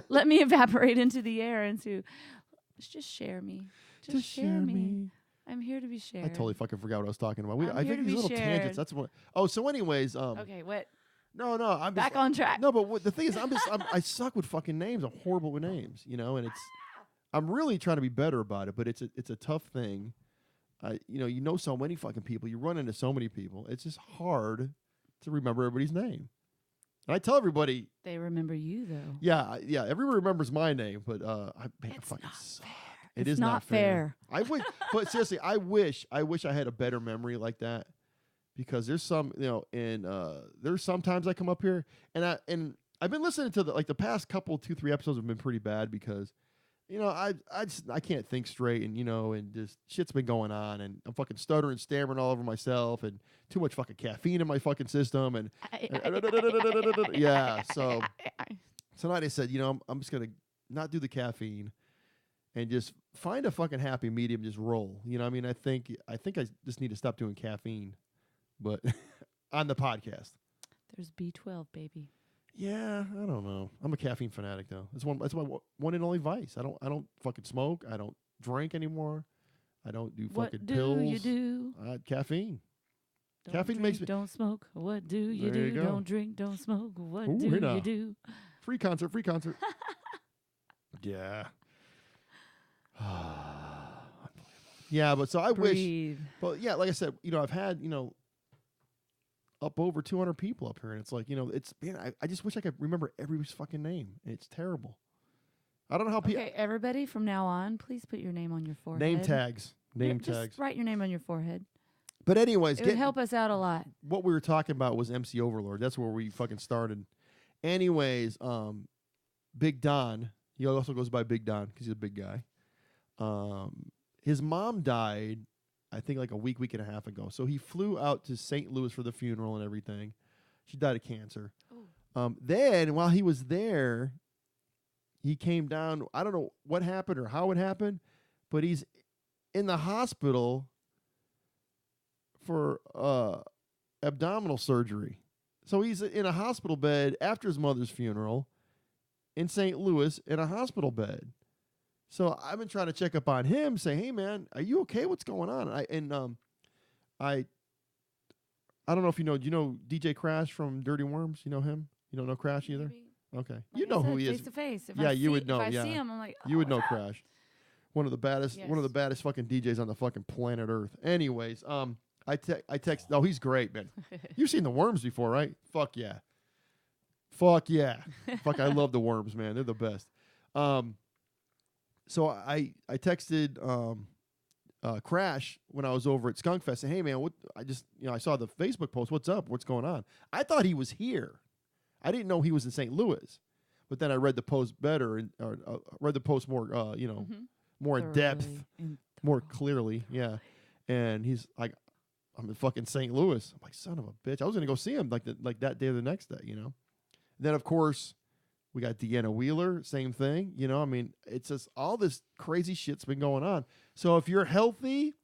Let me evaporate into the air just share me. Just share me. I'm here to be shared. I totally fucking forgot what I was talking about. I'm I here think to these be little shared. tangents. That's what. Oh, so anyways, Okay, what? No, I'm Back on track. No, but the thing is, I suck with fucking names. I'm horrible with names, and I'm really trying to be better about it, but it's a tough thing. You know so many fucking people. You run into so many people. It's just hard to remember everybody's name. And I tell everybody. They remember you though. Yeah. Everyone remembers my name, but I fucking suck. It is not fair. I wish, but seriously, I wish I had a better memory like that, because there's some, and there's sometimes I come up here and I've been listening to the past couple 2-3 episodes have been pretty bad because, I can't think straight and just shit's been going on and I'm fucking stuttering, stammering all over myself and too much fucking caffeine in my fucking system and yeah. So tonight I said, I'm just gonna not do the caffeine and just find a fucking happy medium, just roll. I think I just need to stop doing caffeine, but on the podcast. There's B12, baby. Yeah, I don't know. I'm a caffeine fanatic though. That's my one and only vice. I don't fucking smoke. I don't drink anymore. I don't do fucking pills. What do you do? Caffeine. Don't Caffeine drink, makes me. Don't smoke. What do you There do? you go. Don't drink. Don't smoke. What Ooh, do hey now. you do? Free concert. Yeah. Yeah, but so I wish. Breathe. But yeah, like I said, I've had up over 200 people up here, and it's like I just wish I could remember everybody's fucking name. It's terrible. I don't know how people. Okay, everybody, from now on, please put your name on your forehead. Name tags. Name Just tags. write your name on your forehead. But anyways, It would help us out a lot. What we were talking about was MC Overlord. That's where we fucking started. Anyways, Big Don. He also goes by Big Don because he's a big guy. His mom died, I think, like a week and a half ago. So he flew out to St. Louis for the funeral and everything. She died of cancer. Then, while he was there, he came down. I don't know what happened or how it happened, but he's in the hospital for abdominal surgery. So he's in a hospital bed after his mother's funeral in St. Louis in a hospital bed. So I've been trying to check up on him, say, "Hey man, are you okay? What's going on?" I don't know if you know. Do you know DJ Crash from Dirty Worms? You know him? You don't know Crash either? Maybe. Okay, Like you I know said, who he is. Face to face. Yeah, you would know. If I Yeah, see him, I'm like, you would know what's up? Crash. One of the baddest fucking DJs on the fucking planet Earth. Anyways, I text. Oh, he's great, man. You've seen the Worms before, right? Fuck yeah. Fuck, I love the Worms, man. They're the best. So I texted Crash when I was over at Skunk Fest, saying, "Hey man, I saw the Facebook post. What's up? What's going on?" I thought he was here. I didn't know he was in St. Louis. But then I read the post better and read the post more, more in depth, more clearly. Yeah. And he's like, "I'm in fucking St. Louis." I'm like, son of a bitch. I was gonna go see him like that day or the next day, Then of course, We got Deanna Wheeler, same thing. You know, I mean, it's just all this crazy shit's been going on. So if you're healthy,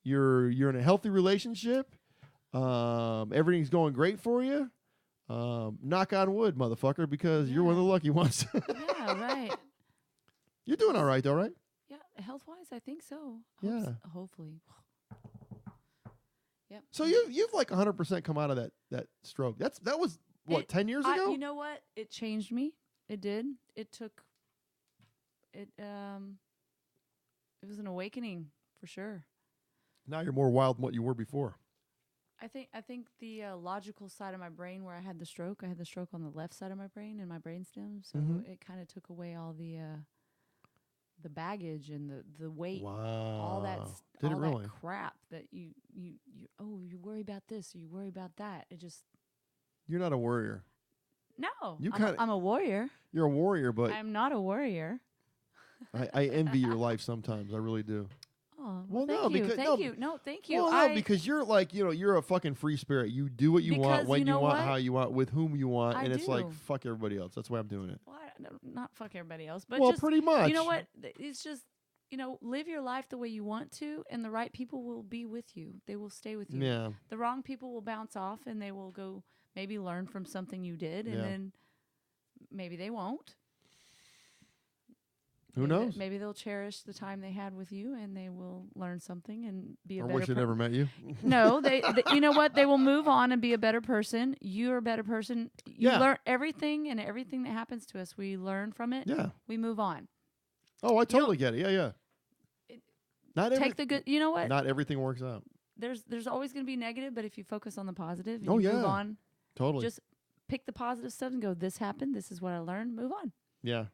you're in a healthy relationship, everything's going great for you. Knock on wood, motherfucker, because you're one of the lucky ones. Yeah, right. You're doing all right, though, right? Yeah, health-wise, I think so. Yeah. Hopefully. Yep. So you've like 100% come out of that stroke. That was what, 10 years ago? You know what? It changed me. It did. It was an awakening for sure. Now you're more wild than what you were before. I think the logical side of my brain where I had the stroke on the left side of my brain in my brainstem, so it kind of took away all the baggage and the weight, all that that crap that you worry about this or you worry about that. It just You're not a warrior. no. I'm a warrior. You're a warrior, but I'm not a warrior. I envy your life sometimes. I really do. Oh, Well, thank no, you. because- Thank no, you. No, thank you. Well, no, because you're like, you're a fucking free spirit. You do what you want, Because when you you know want, what? how you want, with whom you want, I and it's like, do. fuck everybody else. That's why I'm doing it. Well, not fuck everybody else, but Well, just, pretty much. You know what? It's just, live your life the way you want to, and the right people will be with you. They will stay with you. Yeah. The wrong people will bounce off, and they will go maybe learn from something you did, and Yeah. then maybe they won't. Who knows? Maybe they'll cherish the time they had with you, and they will learn something and be a I better wish I never met you. No, they you know what? They will move on and be a better person. You're a better person. You Yeah. learn everything, and everything that happens to us, we learn from it. Yeah. We move on. Oh, I totally get it. Yeah, yeah. Take the good. You know what? Not everything works out. There's always going to be negative, but if you focus on the positive, and Oh, you yeah. move on. Totally. Just pick the positive stuff and go. This happened. This is what I learned. Move on. Yeah.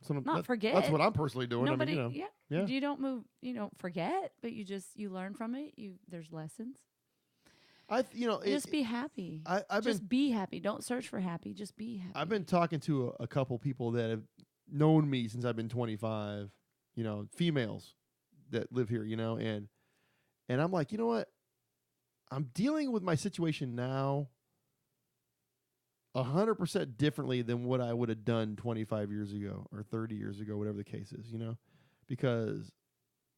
So Not forget. That's what I'm personally doing. Nobody. I mean, Yeah. You don't move. You don't forget, but you learn from it. There's lessons. Just be happy. I've be happy. Don't search for happy. Just be happy. I've been talking to a couple people that have known me since I've been 25. Females that live here. And I'm like, you know what? I'm dealing with my situation now 100% differently than what I would have done 25 years ago or 30 years ago, whatever the case is, because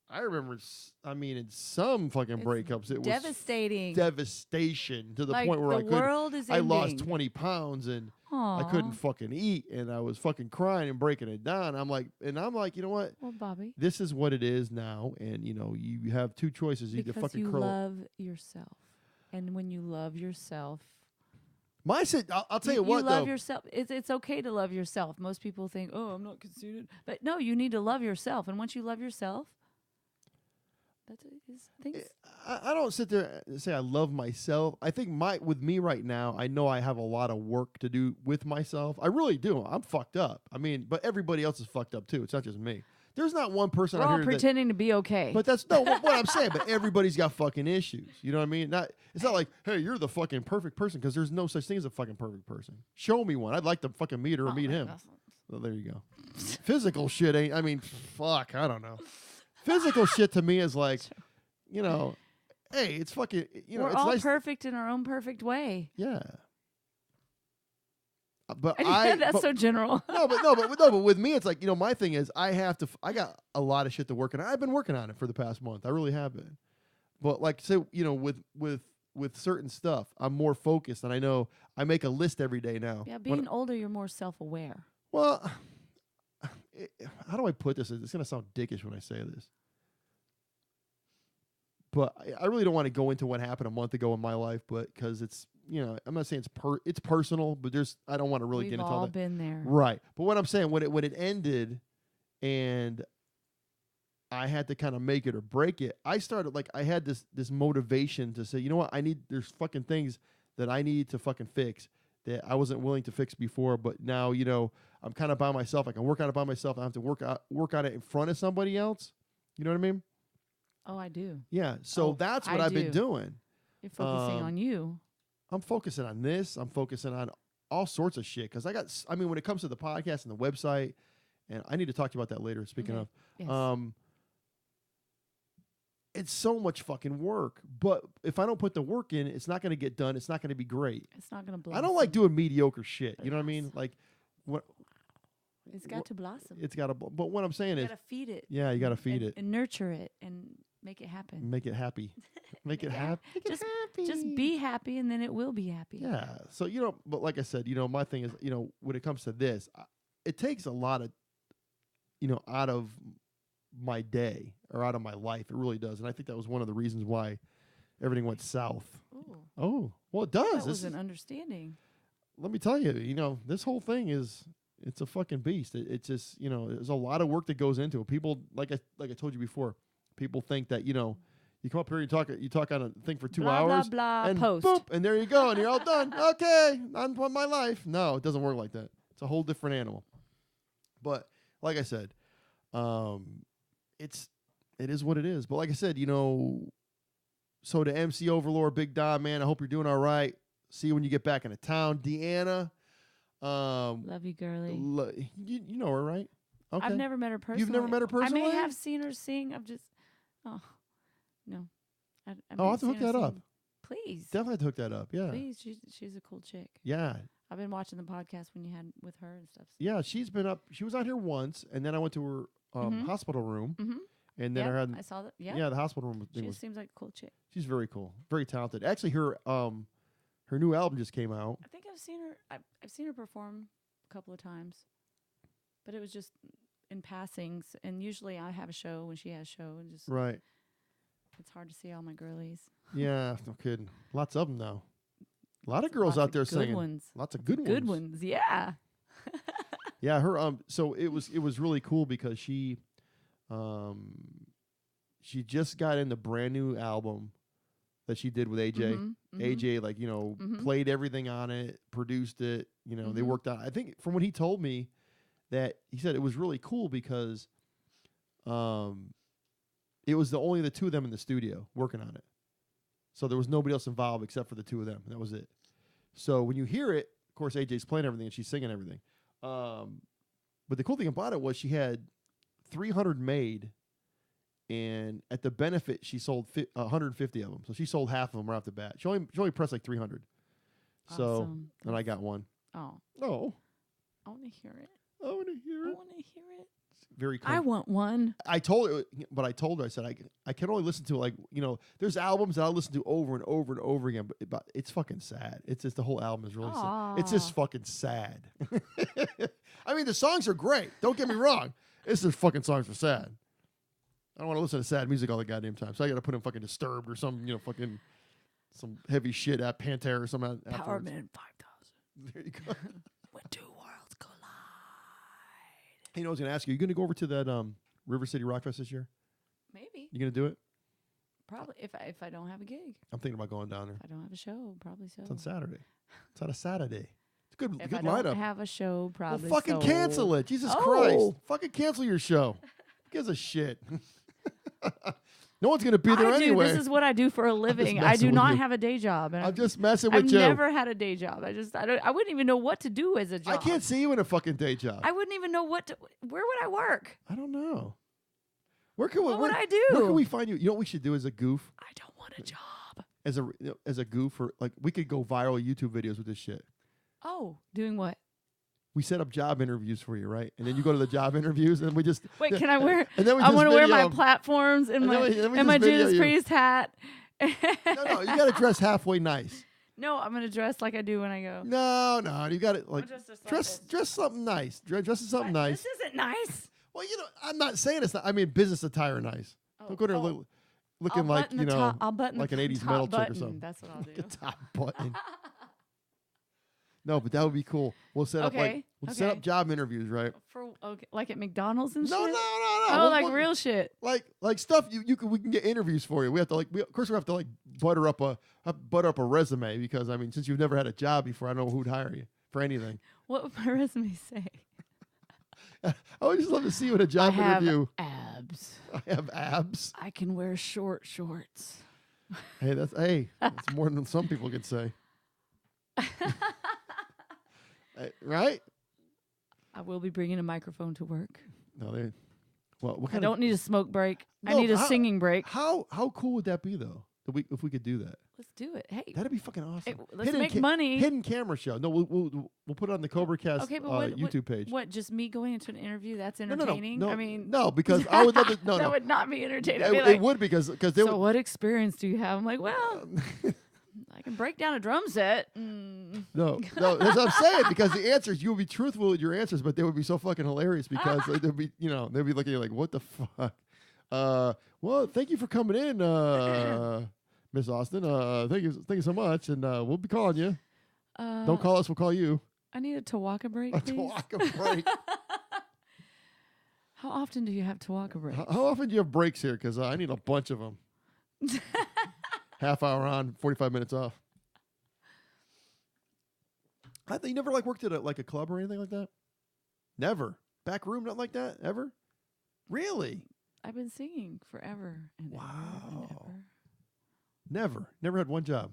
I remember, in some fucking breakups, it was devastating. devastation to the Like, point where the world is I lost ending. 20 pounds and Aw. I couldn't fucking eat and I was fucking crying and breaking it down. I'm like, you know what? Well, Bobby, This is what it is now. And, you have two choices. You can because fucking you curl. love yourself, and when you love yourself, I'll tell you what, you love though. yourself. It's okay to love yourself. Most people think, oh, I'm not conceited, but no, you need to love yourself. And once you love yourself, that's things. I don't sit there and say I love myself. I think with me right now, I know I have a lot of work to do with myself. I really do. I'm fucked up. But everybody else is fucked up too. It's not just me. There's not one person We're out all here pretending to be okay. But that's what I'm saying. But everybody's got fucking issues. You know what I mean? It's not like, hey, you're the fucking perfect person, because there's no such thing as a fucking perfect person. Show me one. I'd like to fucking meet her or meet him. Well, there you go. Physical shit ain't. Fuck. I don't know. Physical shit to me is like, hey, it's fucking. We're it's all nice. perfect in our own perfect way. Yeah. But That's so general. But with me, it's like, my thing is I got a lot of shit to work on. I've been working on it for the past month. I really have been. But like, say, with certain stuff, I'm more focused, and I know I make a list every day now. Yeah, being older, you're more self-aware. Well, how do I put this? It's going to sound dickish when I say this. But I really don't want to go into what happened a month ago in my life, but because it's, I'm not saying it's personal, but I don't want to really We've get into all all that. been there. Right. But what I'm saying, when it ended and I had to kind of make it or break it, I started, like, I had this motivation to say, you know what, there's fucking things that I need to fucking fix that I wasn't willing to fix before, but now, I'm kind of by myself. I can work on it by myself. I have to work on it in front of somebody else. You know what I mean? Oh, I do. Yeah. So that's what I've been doing. You're focusing on you. I'm focusing on this. I'm focusing on all sorts of shit. Because when it comes to the podcast and the website, and I need to talk to you about that later, speaking of, Yes. it's so much fucking work. But if I don't put the work in, it's not going to get done. It's not going to be great. It's not going to blow. I don't like doing mediocre shit. You know what I mean? Like, what It's got to blossom. it's got to. But what I'm saying You is, got to feed it. yeah, you got to feed it, and nurture it and make it happen. make it happy, make it Yeah. happy, make it happy. Just be happy, and then it will be happy. Yeah. So but like I said, my thing is, when it comes to this, it takes a lot of, out of my day or out of my life. It really does, and I think that was one of the reasons why everything went south. Ooh, Oh, well, it does. that was an understanding. Let me tell you, this whole thing it's a fucking beast. It's just, there's a lot of work that goes into it. People, like I told you before, people think that, you come up here and you talk on a thing for 2 Blah, hours blah, blah, and post. boop, and there you go, and you're all done. Okay, on with my life. No, it doesn't work like that. It's a whole different animal. But like I said, it is what it is. But like I said, so the MC Overlord, Big Don, man, I hope you're doing all right. See you when you get back into town. Deanna. Love you, girly. You know her, right? Okay. I've never met her personally. You've never met her personally? I may have seen her sing. No. I'll have to hook that up. Please. Definitely have to hook that up. Yeah. Please. She's a cool chick. Yeah. I've been watching the podcast when you had with her and stuff. Yeah, she's been up. She was on here once, and then I went to her hospital room, and then I saw that. Yeah. Yeah, the hospital room She thing just seems like a cool chick. She's very cool, very talented. Actually, her new album just came out. I think I've seen her. I've seen her perform a couple of times, but it was just in passings. And usually I have a show when she has a show, and just Right. it's hard to see all my girlies. Yeah, no kidding. Lots of them now. A lot of girls Lots out of there good singing. ones. Lots of good ones. Good ones, yeah. Yeah, her so it was really cool because she just got in the brand new album that she did with AJ. AJ played everything on it, produced it, they worked out. I think from what he told me that he said it was really cool because it was only the two of them in the studio working on it. So there was nobody else involved except for the two of them. That was it. So when you hear it, of course, AJ's playing everything and she's singing everything. But the cool thing about it was she had 300 made, and at the benefit, she sold 150 of them. So she sold half of them right off the bat. She only pressed like 300. So, Awesome. and I got one. Oh, Oh, I want to hear it. I want to hear I it. want to hear it. Very cool. I want one. I told her, I said, I can only listen to like, there's albums that I listen to over and over and over again, but it's fucking sad. It's just the whole album is really sad. It's just fucking sad. I mean, the songs are great. Don't get me wrong. It's just fucking songs are sad. I don't want to listen to sad music all the goddamn time. So I got to put in fucking Disturbed or some, fucking some heavy shit at Pantera or something. Power Man 5000. There you go. When two worlds collide. I was going to ask you, are you going to go over to that River City Rock Fest this year? Maybe. You going to do it? Probably. If I don't have a gig. I'm thinking about going down there. If I don't have a show, probably so. It's on Saturday. It's on a Saturday. It's a good If good I lineup. don't have a show, probably Well, fucking so. cancel it. Jesus Oh. Christ. Fucking cancel your show. Who gives a shit? No one's going to be there anyway. This is what I do for a living. I messing do with not you. have a day job. And I'm just messing with I've you. never had a day job. I wouldn't even know what to do as a job. I can't see you in a fucking day job. I wouldn't even know where would I work? I don't know. Where can What would I do? Where can we find you? You know what we should do as a goof? I don't want a job. As a goof, or like we could go viral YouTube videos with this shit. Oh, doing what? We set up job interviews for you, right? And then you go to the job interviews, and we just Wait, can I wear? And then we I just want to wear video my 'em. platforms and And then we my just video Judas you. Priest hat. No, you got to dress halfway nice. No, I'm gonna dress like I do when I go. No, you got to like dress just like dress something nice. Dress in something nice. This isn't nice. Well, I'm not saying it's not. I mean, business attire nice. Don't go there looking like I'll button like the an 80s top metal button. chick or something. That's what I'll do. The top button. No, but that would be cool. We'll set up set up job interviews, right? Like at McDonald's and No. shit. Oh, Oh, like real shit. Like stuff we can get interviews for you. We have to of course we have to like butter up a resume because I mean since you've never had a job before, I don't know who'd hire you for anything. What would my resume say? I would just love to see you in a job interview. Abs. I have abs. I can wear short shorts. Hey, that's more than some people could say. Right? I will be bringing a microphone to work. No, what I kind don't need a smoke break. I No, need a singing break. How cool would that be though? If we could do that. Let's do it. Hey, That'd be fucking awesome. hey, let's make money. Hidden camera show. No, we'll put it on the CobraCast Okay, but what, YouTube page. What? Just me going into an interview? That's No, entertaining. no, I mean, no, because I would love to. No, that no, would not be entertaining. it, I'd be it like, would because they so would. what experience do you have? I'm like, well, I can break down a drum set. No, that's what I'm saying. Because the answers, you would be truthful with your answers, but they would be so fucking hilarious because they'd be, they'd be looking at you like, what the fuck? Well, thank you for coming in, Miss Austin. Thank you so much, and we'll be calling you. Don't call us, we'll call you. I need a Tawaka break, A please. Tawaka break. How often do you have Tawaka breaks? How often do you have breaks here? Because I need a bunch of them. Half hour on, 45 minutes off. I think you never worked at a club or anything like that? Never. Back room, nothing like that? Ever? Really? I've been singing forever and ever and ever. Never had one job.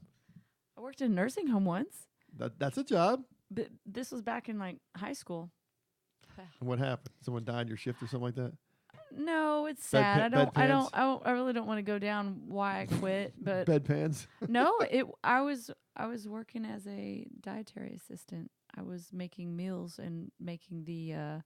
I worked in a nursing home once. That's a job. But this was back in high school. And what happened? Someone died in your shift or something like that? No, it's sad. Bedpans? I really don't want to go down why I quit, but Bedpans? no, I was working as a dietary assistant. I was making meals and making the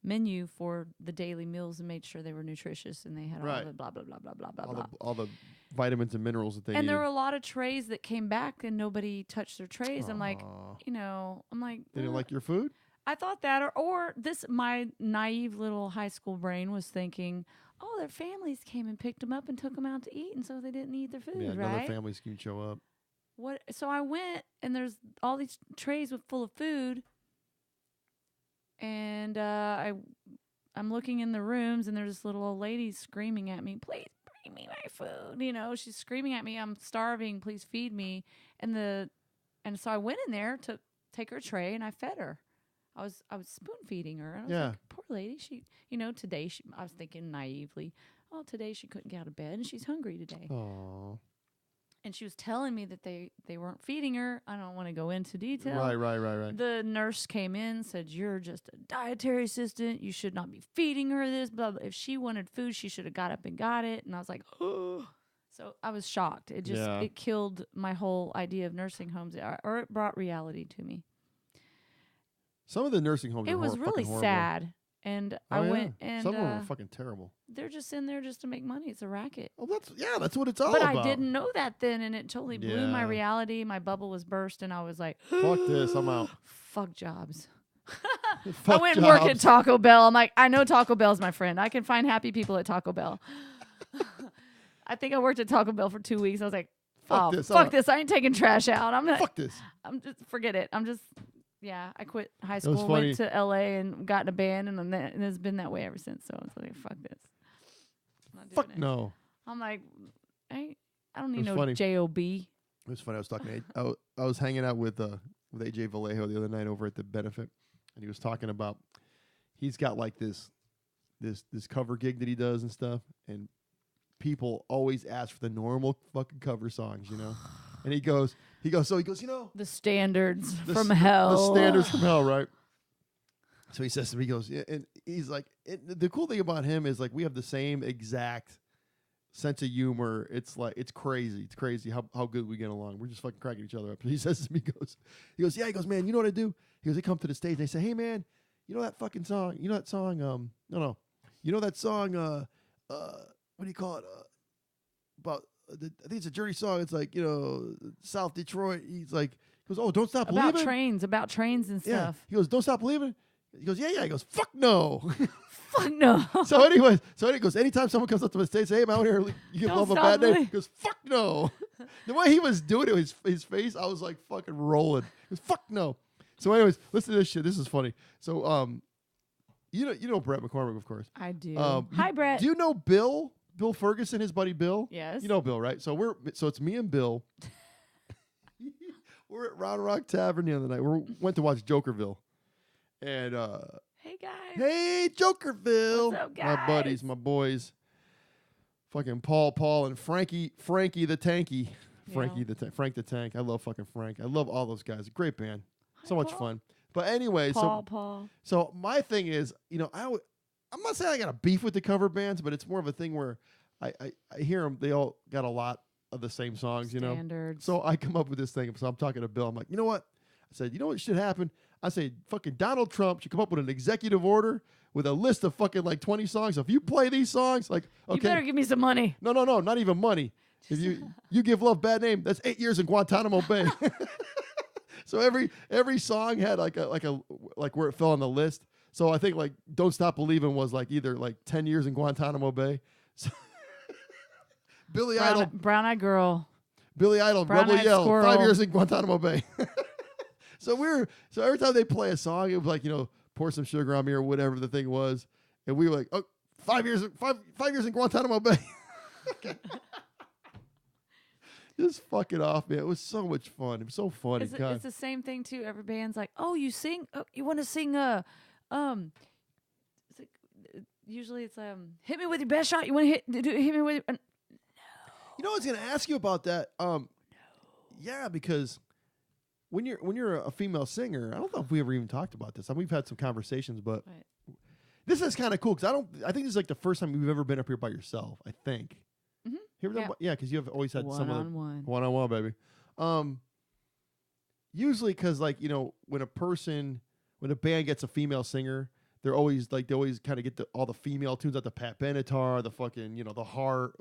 menu for the daily meals and made sure they were nutritious and they had all the blah blah blah blah blah blah blah. All the vitamins and minerals that they need. And there were a lot of trays that came back and nobody touched their trays. Aww. I'm like, They didn't like your food? I thought that, or this, my naive little high school brain was thinking, oh, their families came and picked them up and took them out to eat, and so they didn't eat their food, Yeah, right? another family's can show up. What? So I went, and there's all these trays full of food, and I'm looking in the rooms, and there's this little old lady screaming at me, please bring me my food. She's screaming at me, I'm starving, please feed me. And so I went in there to take her tray, and I fed her. I was spoon feeding her. And I was like, poor lady. She, today I was thinking naively, oh, today she couldn't get out of bed and she's hungry today. Aww. And she was telling me that they weren't feeding her. I don't want to go into detail. Right. The nurse came in, said, you're just a dietary assistant. You should not be feeding her this, blah, blah. If she wanted food, she should have got up and got it. And I was like, oh. So I was shocked. It just, it killed my whole idea of nursing homes, or it brought reality to me. Some of the nursing homes it was really sad. And I went and some of them were fucking terrible. They're just in there just to make money. It's a racket. Oh, that's what it's all about. But I didn't know that then, and it totally blew my reality. My bubble was burst, and I was like, fuck this, I'm out. Fuck jobs. Fuck I went and worked at Taco Bell. I'm like, I know Taco Bell's my friend. I can find happy people at Taco Bell. I think I worked at Taco Bell for 2 weeks. I was like, fuck this. I ain't taking trash out. Fuck this. I'm just, forget it. I quit high school, went to LA and got in a band, and it's been that way ever since. So I was like, fuck this. Fuck no. I'm like, I don't need no J.O.B. It was funny. I was talking to I was hanging out with AJ Vallejo the other night over at the benefit, and he was talking about he's got this cover gig that he does and stuff, and people always ask for the normal fucking cover songs, And he goes, the standards from hell. The standards from hell, right? So he says to me, he goes, and he's like, the cool thing about him is we have the same exact sense of humor. It's it's crazy. It's crazy how good we get along. We're just fucking cracking each other up. He says to me, he goes, man, you know what I do? He goes, they come to the stage and they say, hey man, you know that fucking song? You know that song? No. You know that song? What do you call it? About I think it's a Journey song. It's South Detroit. He goes, oh, don't stop believing. About trains and stuff. He goes, don't stop believing. He goes, yeah. He goes, fuck no. Fuck no. So anyway, he goes, anytime someone comes up to the stage, say, hey, I'm out here, you can love a bad day. He goes, fuck no. The way he was doing it, his face, I was fucking rolling. He goes, fuck no. So anyways, listen to this shit. This is funny. So you know Brett McCormick, of course. I do. Hi, Brett. Do you know Bill Ferguson, his buddy Bill? Yes. You know Bill, right? So it's me and Bill. We're at Round Rock Tavern the other night. We went to watch Jokerville. And hey guys. Hey Jokerville. What's up, guys? My buddies, my boys. Fucking Paul and Frankie the Tanky. Frank the Tank. I love fucking Frank. I love all those guys. Great band. So much fun. But anyway, Paul. So my thing is, I'm not saying I got a beef with the cover bands, but it's more of a thing where I hear them. They all got a lot of the same songs, you know. Standards. So I come up with this thing. So I'm talking to Bill. I'm like, you know what? I said, you know what should happen? I say, fucking Donald Trump should come up with an executive order with a list of fucking like 20 songs. So if you play these songs, like, okay, You better give me some money. no, not even money. If you give Love Bad Name, that's 8 years in Guantanamo Bay. So every song had like where it fell on the list. So I think like Don't Stop Believing was like either like 10 years in Guantanamo Bay. So Billy Idol, Brown Eyed Girl. Rebel Brown-Eyed Yell, Squirrel. 5 years in Guantanamo Bay. So every time they play a song, it was like, pour some sugar on me or whatever the thing was, and we were like, oh, 5 years in Guantanamo Bay. Just fuck it off, man. It was so much fun. It was so funny. It's the same thing too. Every band's like, oh, you sing? Oh, you want to sing? It's like, usually it's hit me with your best shot. You want to hit me with? You know, I was gonna ask you about that. Yeah, because when you're a female singer, I don't know if we ever even talked about this. I mean, we've had some conversations, but Right. this is kind of cool because I think this is like the first time you've ever been up here by yourself. I think. Mm-hmm. Yeah, because you have always had some of the one-on-one, baby. Usually, because like when a band gets a female singer, they always kind of get all the female tunes, like the Pat Benatar, the fucking the Heart,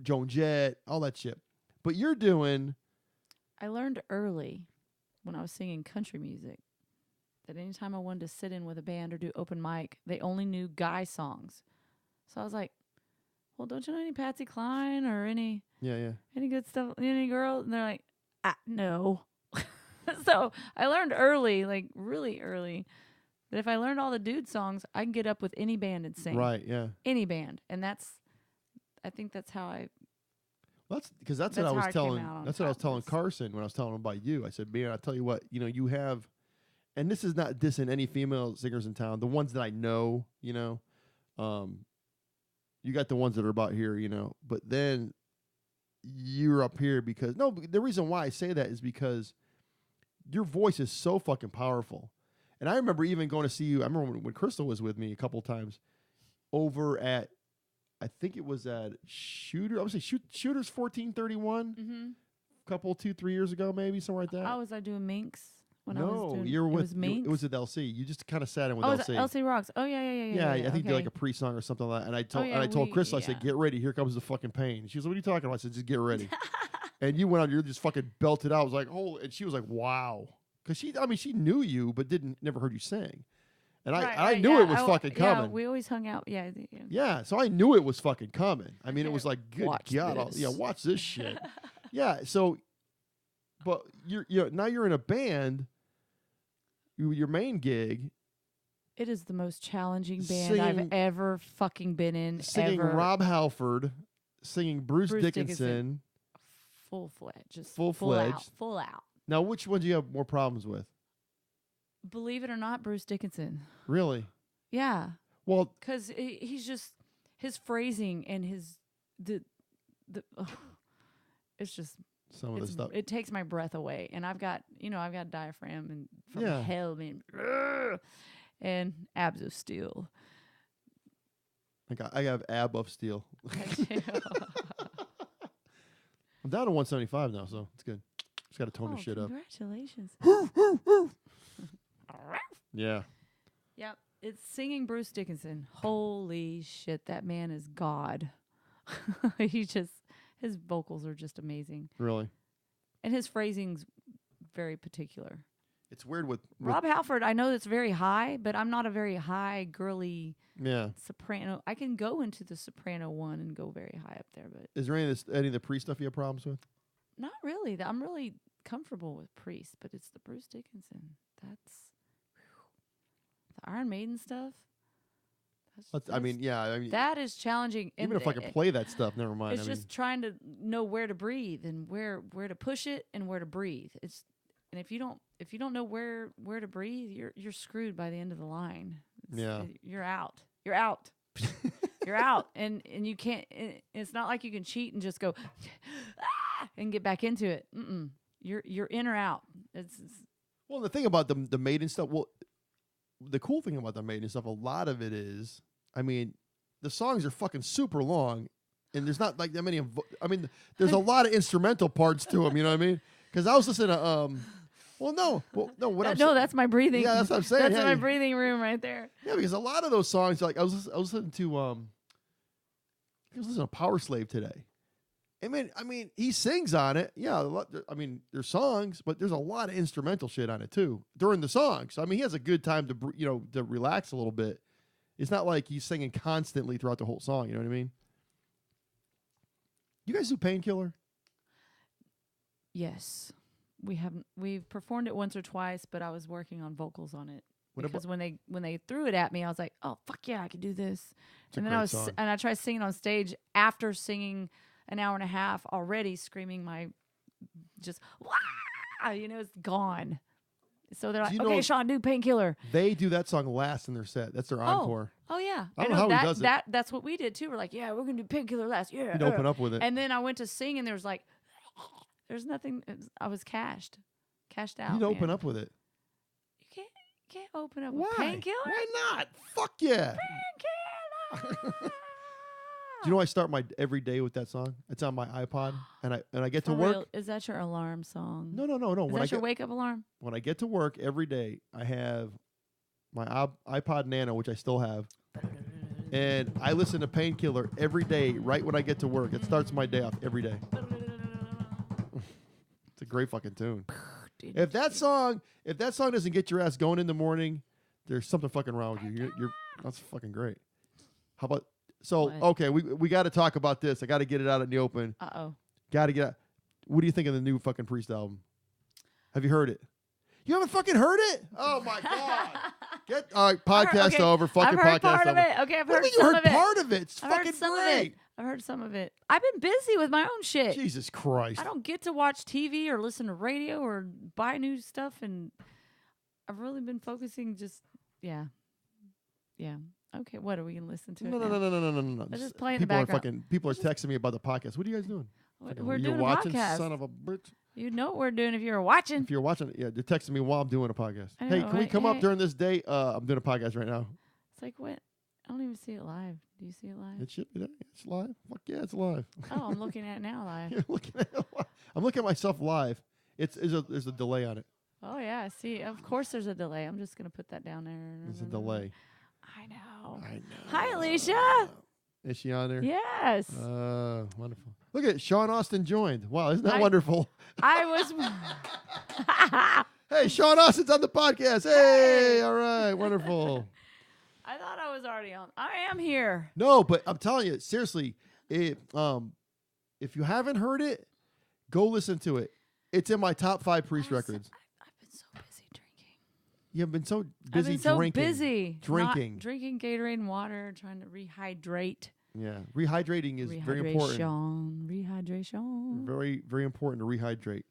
Joan Jett, all that shit. But you're doing. I learned early when I was singing country music that anytime I wanted to sit in with a band or do open mic, they only knew guy songs. So I was like, well, don't you know any Patsy Cline or any good stuff, any girl? And they're like, no. So I learned early, like really early, that if I learned all the dude songs, I can get up with any band and sing. Right, yeah. Any band. And I think that's how I... That's because that's what I was telling Carson when I was telling him about you. I said, man, I tell you what, you have, and this is not dissing any female singers in town. The ones that I know, you got the ones that are about here, but then you're up here because the reason why I say that is because your voice is so fucking powerful. And I remember even going to see you. I remember when Crystal was with me a couple of times over at, I think it was at Shooter. I would say Shooter's 1431. Mm-hmm. 3 years ago, maybe somewhere like that. Oh, was I doing Minx? You're with Minx? It was at LC. You just kind of sat in with LC. LC Rocks. Oh yeah. Yeah, I think you did like a pre-song or something like that. And I told Crystal, I said, get ready. Here comes the fucking pain. She was, what are you talking about? I said, just get ready. And you went on, you just fucking belted out. I was like, oh, and she was like, wow. Because she knew you, but never heard you sing. And I knew it was fucking coming. Yeah, we always hung out. Yeah. Yeah, so I knew it was fucking coming. I mean, it was like, good watch God. this. Watch this shit. Yeah, so, but now you're in a band. Your main gig. It is the most challenging band I've ever fucking been in. Singing ever. Rob Halford, singing Bruce Dickinson. Full-fledged. Full out. Now, which one do you have more problems with? Believe it or not, Bruce Dickinson. Really? Yeah. Well, because he's just his phrasing and it's just some of the stuff. It takes my breath away, and I've got diaphragm and from hell, man, and abs of steel. I have ab of steel. I'm down to 175 now, so it's good. Just got to tone the shit up. Congratulations. Yeah. Yep. It's singing Bruce Dickinson. Holy shit, that man is God. His vocals are just amazing. Really? And his phrasing's very particular. It's weird with Rob Halford, I know that's very high, but I'm not a very high, girly soprano. I can go into the soprano one and go very high up there, but is there any of the Priest stuff you have problems with? Not really. I'm really comfortable with Priest, but it's the Bruce Dickinson. That's the Iron Maiden stuff. That is challenging. Even if I can play that stuff, never mind. It's just trying to know where to breathe and where to push it and where to breathe. And if you don't know where to breathe, you're screwed by the end of the line. You're out. You're out. You're out, and you can't. It's not like you can cheat and just go and get back into it. You're in or out. Well, the thing about the Maiden stuff. Well, the cool thing about the Maiden stuff, a lot of it is, I mean, the songs are fucking super long, and there's not like that many. I mean, there's a lot of instrumental parts to them. You know what I mean? Because I was listening to Well, no. That's my breathing. Yeah, that's what I'm saying. That's my breathing room right there. Yeah, because a lot of those songs, like I was listening to I was listening to Power Slave today. I mean, he sings on it. Yeah, there's songs, but there's a lot of instrumental shit on it too during the songs. So, I mean, he has a good time to relax a little bit. It's not like he's singing constantly throughout the whole song. You know what I mean? You guys do Painkiller? Yes. We've performed it once or twice, but I was working on vocals on it. Because when they threw it at me, I was like, "Oh fuck yeah, I can do this!" And then I tried singing on stage after singing an hour and a half already, screaming my just wah! It's gone. So they're like, "Okay, Shawn, do Painkiller." They do that song last in their set. That's their encore. Oh yeah, I don't know how he does it. That's what we did too. We're like, "Yeah, we're gonna do Painkiller last." Yeah, you'd open up with it. And then I went to sing, and there was like, there's nothing. I was cashed out. You'd open up with it. You can't open up with Painkiller. Why not? Fuck yeah. Painkiller. Do you know I start my every day with that song? It's on my iPod, and I get to work. Real? Is that your alarm song? No. Is that your wake up alarm? When I get to work every day, I have my iPod Nano, which I still have, and I listen to Painkiller every day. Right when I get to work, it starts my day off every day. It's a great fucking tune. If that song doesn't get your ass going in the morning, there's something fucking wrong with you. You're that's fucking great. How about okay, we got to talk about this. I got to get it out in the open. Got to get out. What do you think of the new fucking Priest album? Have you heard it? You haven't fucking heard it? Oh my god! Get podcast over. Fucking I've heard podcast part over. of it. Okay, I've heard you some heard of it. part of it. It's I've fucking heard some great. of it. I've heard some of it. I've been busy with my own shit. Jesus Christ! I don't get to watch TV or listen to radio or buy new stuff, and I've really been focusing. Yeah. Okay, what are we gonna listen to? No. Let's just play in the background. People are texting me about the podcast. What are you guys doing? We're doing watching, a podcast. Son of a bitch. You know what we're doing if you're watching. If you're watching, yeah, they're texting me while I'm doing a podcast. I Hey, know, can we come up during this day? I'm doing a podcast right now. It's like what? I don't even see it live. Do you see it live? It should be there. It's live. Fuck yeah, it's live. Oh, I'm looking at it now live. You're looking at it live. I'm looking at myself live. There's a delay on it. Oh yeah, I see. Of course, there's a delay. I'm just gonna put that down there. There's a delay. I know. I know. Hi, Alicia. Is she on there? Yes. Wonderful. Look at Shawn Austin joined. Wow, isn't that wonderful? I was. Hey, Shawn Austin's on the podcast. Hey, all right, wonderful. I thought I was already on. I am here. No, but I'm telling you, seriously, if you haven't heard it, go listen to it. It's in my top 5 Priest records. I've been so busy drinking. You've been so busy I've been so drinking. busy Drinking. Not drinking Gatorade and water, trying to rehydrate. Yeah, rehydrating is very important. Rehydration. Very, very important to rehydrate.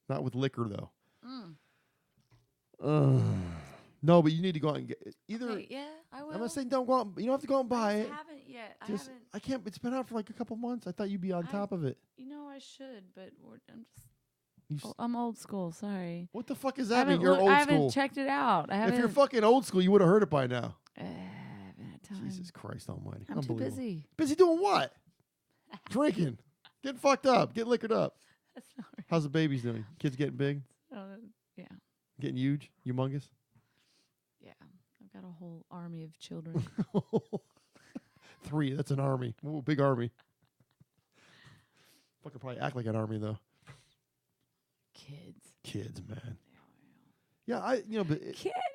Not with liquor though. No, but you need to go out and get either. Okay, yeah, I will. I'm not saying don't go out. You don't have to go out and buy it. I haven't yet. I can't. It's been out for like a couple months. I thought you'd be on top of it. You know I should, but I'm old school. Sorry. What the fuck is that mean? You're old school. I haven't checked it out. If you're fucking old school, you would have heard it by now. I haven't had time. Jesus Christ Almighty! I'm too busy. Busy doing what? Drinking, getting fucked up, getting liquored up. That's not right. How's the babies doing? Kids getting big? Yeah. Getting huge? Humongous? Yeah. I've got a whole army of children. 3. That's an army. Ooh, big army. Fucking probably act like an army though. Kids, man. Yeah, but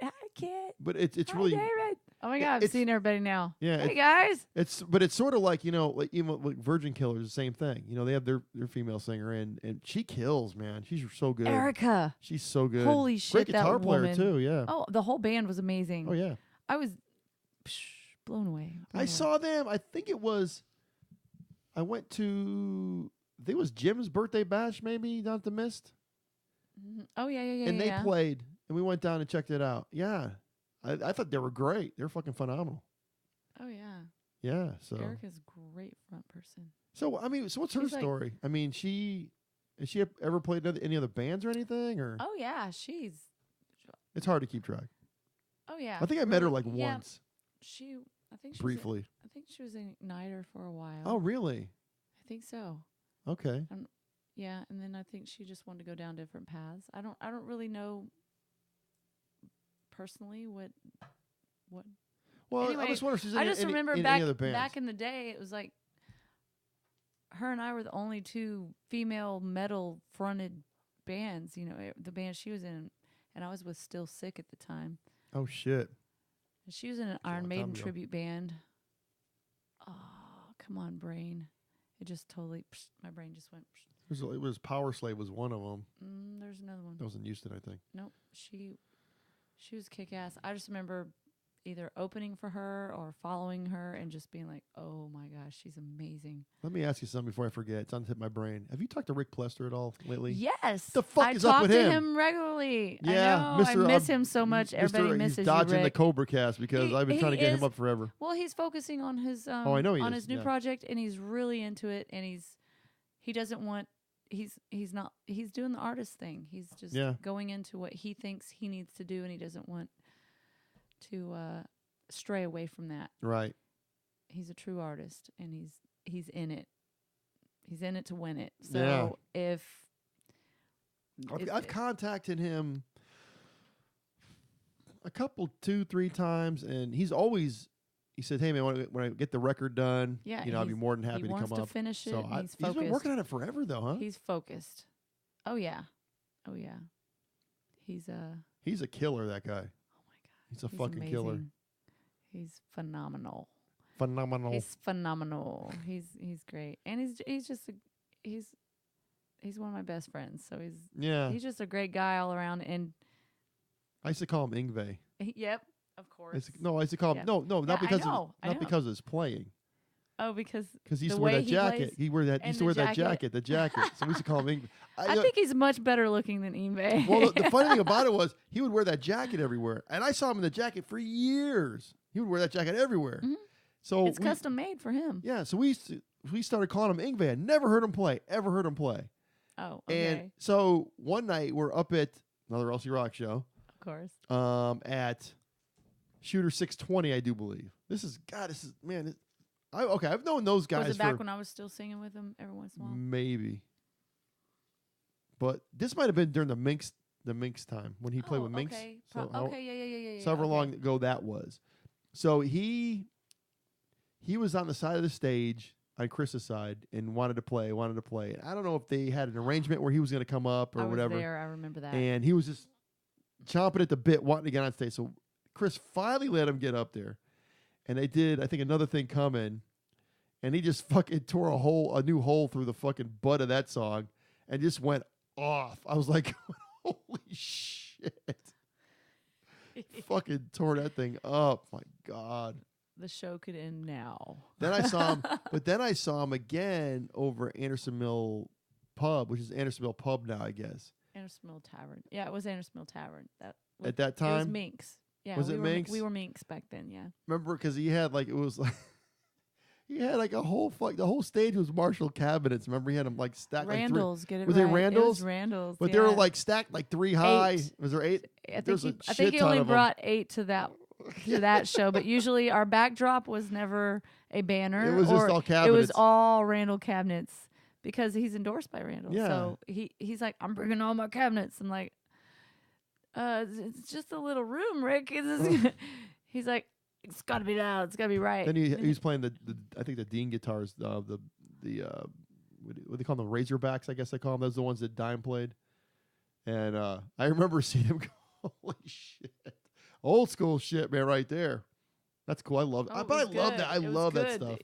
Hi, kid. But it's Hi, really. David. Oh my God, I've seen everybody now. Yeah. Hey guys. It's sort of like like even like Virgin Killers, the same thing. They have their female singer and she kills, man. She's so good. Erica. She's so good. Holy shit, Great guitar that player woman. too. Yeah. Oh, the whole band was amazing. Oh yeah. I was blown away. I saw them. I think it was. I went to. I think it was Jim's birthday bash, maybe down at the Mist. Oh yeah. And they played, and we went down and checked it out. Yeah, I thought they were great. They're fucking phenomenal. Oh yeah. Yeah. So Erica's a great front person. So what's her story? I mean, has she ever played any other bands or anything? Or oh yeah, it's hard to keep track. Oh yeah. I think I met her like once. I think briefly. I think she was an Igniter for a while. Oh, really? I think so. Okay. Yeah, and then I think she just wanted to go down different paths. I don't really know personally what. Well, Anyway, I just wonder if she's in, I just any, remember in back any other bands. back in the day, it was like her and I were the only two female metal fronted bands. You know, the band she was in, and I was with Still Sick at the time. Oh, shit. And she was in an a long Iron time Maiden ago. tribute band. Oh, come on, brain! It just totally my brain just went. It was Power Slave was one of them. There's another one. That was in Houston, I think. Nope, she was kick ass. I just remember either opening for her or following her and just being like, oh my gosh, she's amazing. Let me ask you something before I forget. It's on the tip of my brain. Have you talked to Rick Plester at all lately? Yes. The fuck I is up with talk him? to him regularly. Yeah, I know. I miss him so much. Everybody misses He's dodging you, the Rick. CobraCast because I've been trying to get him up forever. Well, he's focusing on his I know he on is, his new yeah. project, and he's really into it, and he doesn't want he's doing the artist thing. He's just going into what he thinks he needs to do, and he doesn't want to stray away from that. Right. He's a true artist, and he's in it. He's in it to win it. So if I've contacted him a couple, 2-3 times, and he said, "Hey man, when I get the record done, I'll be more than happy to come up." He wants to finish it. So and he's focused. been working on it forever, though, huh? He's focused. Oh yeah. He's a killer. That guy. Oh my god. He's a fucking killer. He's phenomenal. Phenomenal. He's phenomenal. He's great, and he's one of my best friends. So he's just a great guy all around. And I used to call him Ingve. Yep, of course. I used to call him not because of his playing. Oh, because he used to wear that jacket. He used to wear that jacket. The jacket. So we used to call him Ingve. I think he's much better looking than Ingve. Well, the funny thing about it was he would wear that jacket everywhere, and I saw him in the jacket for years. He would wear that jacket everywhere. Mm-hmm. So it's custom made for him. Yeah, so we started calling him Ingve. I never heard him play. Oh, okay. And so one night we're up at another LC Rock show. Of course. At Shooter 620, I do believe. I've known those guys. Was it back when I was still singing with him every once in a while? Maybe. But this might have been during the Minx time when he played with Minx. Okay. So Yeah. So however long ago that was. So he was on the side of the stage on Chris's side and wanted to play. And I don't know if they had an arrangement where he was going to come up or whatever. I remember that. And he was just chomping at the bit, wanting to get on stage. So Chris finally let him get up there. And they did, I think, Another Thing Coming. And he just fucking tore a new hole through the fucking butt of that song and just went off. I was like, holy shit. Fucking tore that thing up. My God. The show could end now. Then I saw him again over Anderson Mill Pub, which is Anderson Mill Pub now, I guess. Anderson Mill Tavern. Yeah, it was Anderson Mill Tavern. At that time? It was Minx. Yeah, was it Minx? We were Minx back then, yeah. Remember, because he had the whole stage was Marshall cabinets. Remember, he had them stacked Randalls, get it was right. it Randalls? It was Randalls, but they were stacked 3 high. 8. Was there 8? I think he only brought 8 to that show, but usually our backdrop was never a banner. It was just all cabinets. It was all Randall cabinets because he's endorsed by Randall. Yeah. So he's like, I'm bringing all my cabinets. I'm like, it's just a little room, Rick. He's like, it's got to be loud. It's got to be right. Then he was playing I think the Dean guitars, what do they call them? The Razorbacks, I guess they call them. Those are the ones that Dime played. And I remember seeing him go, holy shit. Old school shit, man, right there. That's cool. I love it. Oh, But I love that. I love that stuff.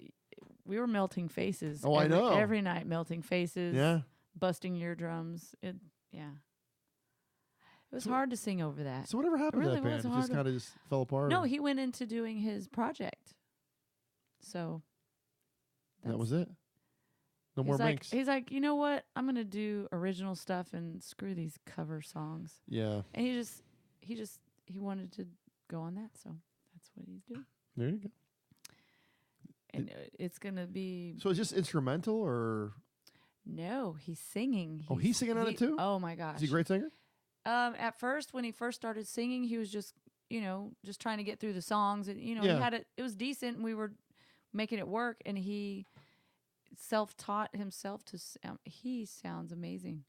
We were melting faces. Oh, I know. Every night melting faces. Yeah. Busting eardrums. It was hard to sing over that. So whatever happened to that band? It just kind of just fell apart? No, he went into doing his project. So. That was it? No more Minx? He's like, you know what? I'm going to do original stuff and screw these cover songs. Yeah. And he wanted to go on that. So that's what he's doing. There you go. And it's going to be. So it's just instrumental or? No, he's singing. He's singing on it too? Oh my gosh. Is he a great singer? At first, when he first started singing, he was just, just trying to get through the songs, and he had it. It was decent, and we were making it work. And he self-taught himself to. He sounds amazing.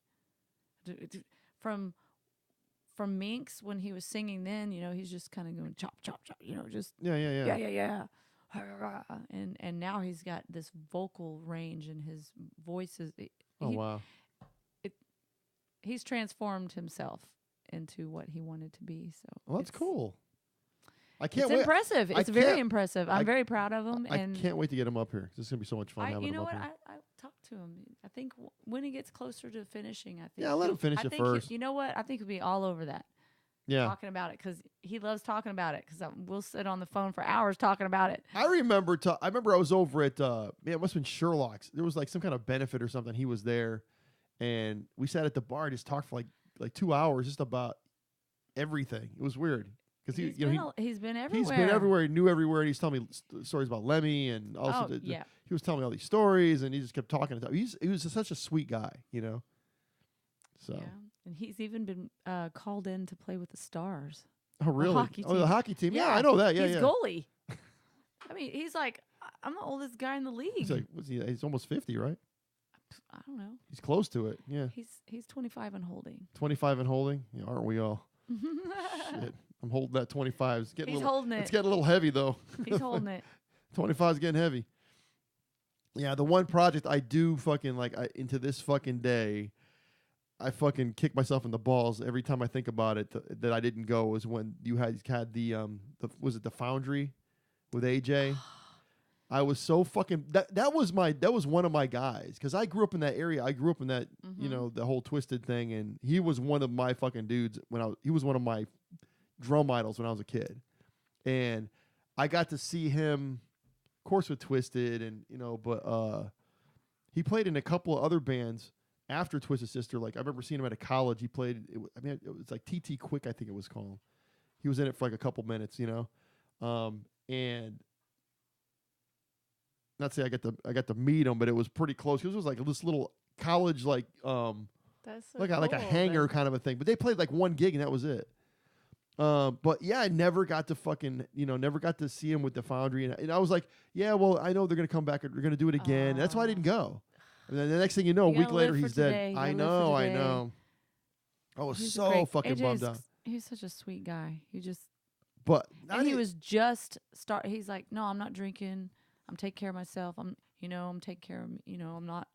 From Minx when he was singing, then he's just kind of going chop chop chop. Just yeah. And now he's got this vocal range, and his voice is. Wow. He's transformed himself into what he wanted to be. So that's cool. I can't It's wait. impressive. It's very impressive. I'm very proud of him. I and can't wait to get him up here. This is gonna be so much fun having you him know up what? here. I talked to him. I think when he gets closer to finishing, I think. Yeah, let him finish it first. You know what? I think he'll be all over that. Yeah. Talking about it because he loves talking about it. Because we'll sit on the phone for hours talking about it. I remember I was over at it must have been Sherlock's. There was like some kind of benefit or something. He was there, and we sat at the bar and just talked for like 2 hours just about everything. It was weird because he's been everywhere. He's been everywhere. He knew everywhere. And he's telling me stories about Lemmy and also he was telling me all these stories, and he just kept talking. He was such a sweet guy, So. Yeah. And he's even been called in to play with the Stars. Oh, really? The hockey team. Yeah, Yeah, I know that. Yeah, he's goalie. I mean, he's like, I'm the oldest guy in the league. He's like, he's almost 50, right? I don't know. He's close to it. Yeah. He's 25 and holding. 25 and holding? Yeah, aren't we all? Shit. I'm holding that 25. He's holding it. It's getting a little heavy, though. He's holding it. 25 is getting heavy. Yeah, the one project I do fucking into this fucking day, I fucking kick myself in the balls every time I think about it that I didn't go was when you had the was it the Foundry with AJ? I was so fucking that was one of my guys because I grew up in that area. I grew up in that the whole Twisted thing, and he was one of my fucking dudes he was one of my drum idols when I was a kid, and I got to see him, of course, with Twisted, and but he played in a couple of other bands. After Twisted Sister, I remember seeing him at a college. He played. It was like TT Quick, I think it was called. He was in it for a couple minutes, and not say I got to meet him, but it was pretty close. Because it was like this little college, That's so like cool. a hangar kind of a thing. But they played one gig and that was it. But yeah, I never got to never got to see him with the Foundry, and I was like, yeah, well, I know they're gonna come back. They're gonna do it again. That's why I didn't go. And then the next thing you know, a week later, he's dead. I know. I was so fucking bummed out. He's such a sweet guy. He was just he's like, no, I'm not drinking. I'm taking care of myself. I'm taking care of, I'm not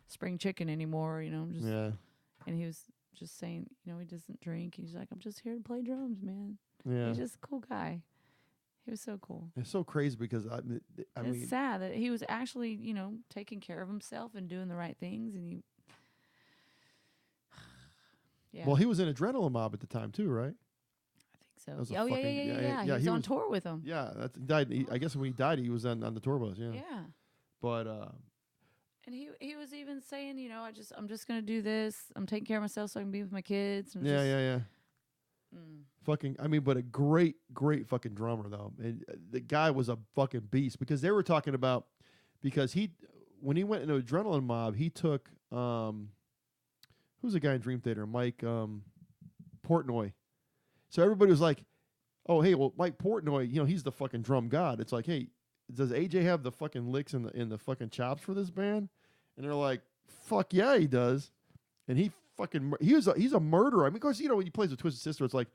spring chicken anymore. I'm just, and he was just saying, he doesn't drink. He's like, I'm just here to play drums, man. Yeah. He's just a cool guy. He was so cool. It's so crazy because I mean, it's sad that he was actually, taking care of himself and doing the right things, and he. Yeah. Well, he was in Adrenaline Mob at the time too, right? I think so. Yeah. He was on tour with him. Yeah, he died. I guess when he died, he was on the tour bus. Yeah. Yeah. But. And he was even saying, I'm just gonna do this. I'm taking care of myself so I can be with my kids. Yeah. Fucking, but a great fucking drummer though. And the guy was a fucking beast because they were talking about when he went into Adrenaline Mob, he took who's the guy in Dream Theater, Mike Portnoy. So everybody was like, oh hey, well Mike Portnoy, he's the fucking drum god. It's like, hey, does AJ have the fucking licks in the fucking chops for this band? And they're like, fuck yeah, he does. And he's a murderer. I mean, of course, when he plays with Twisted Sister, it's like,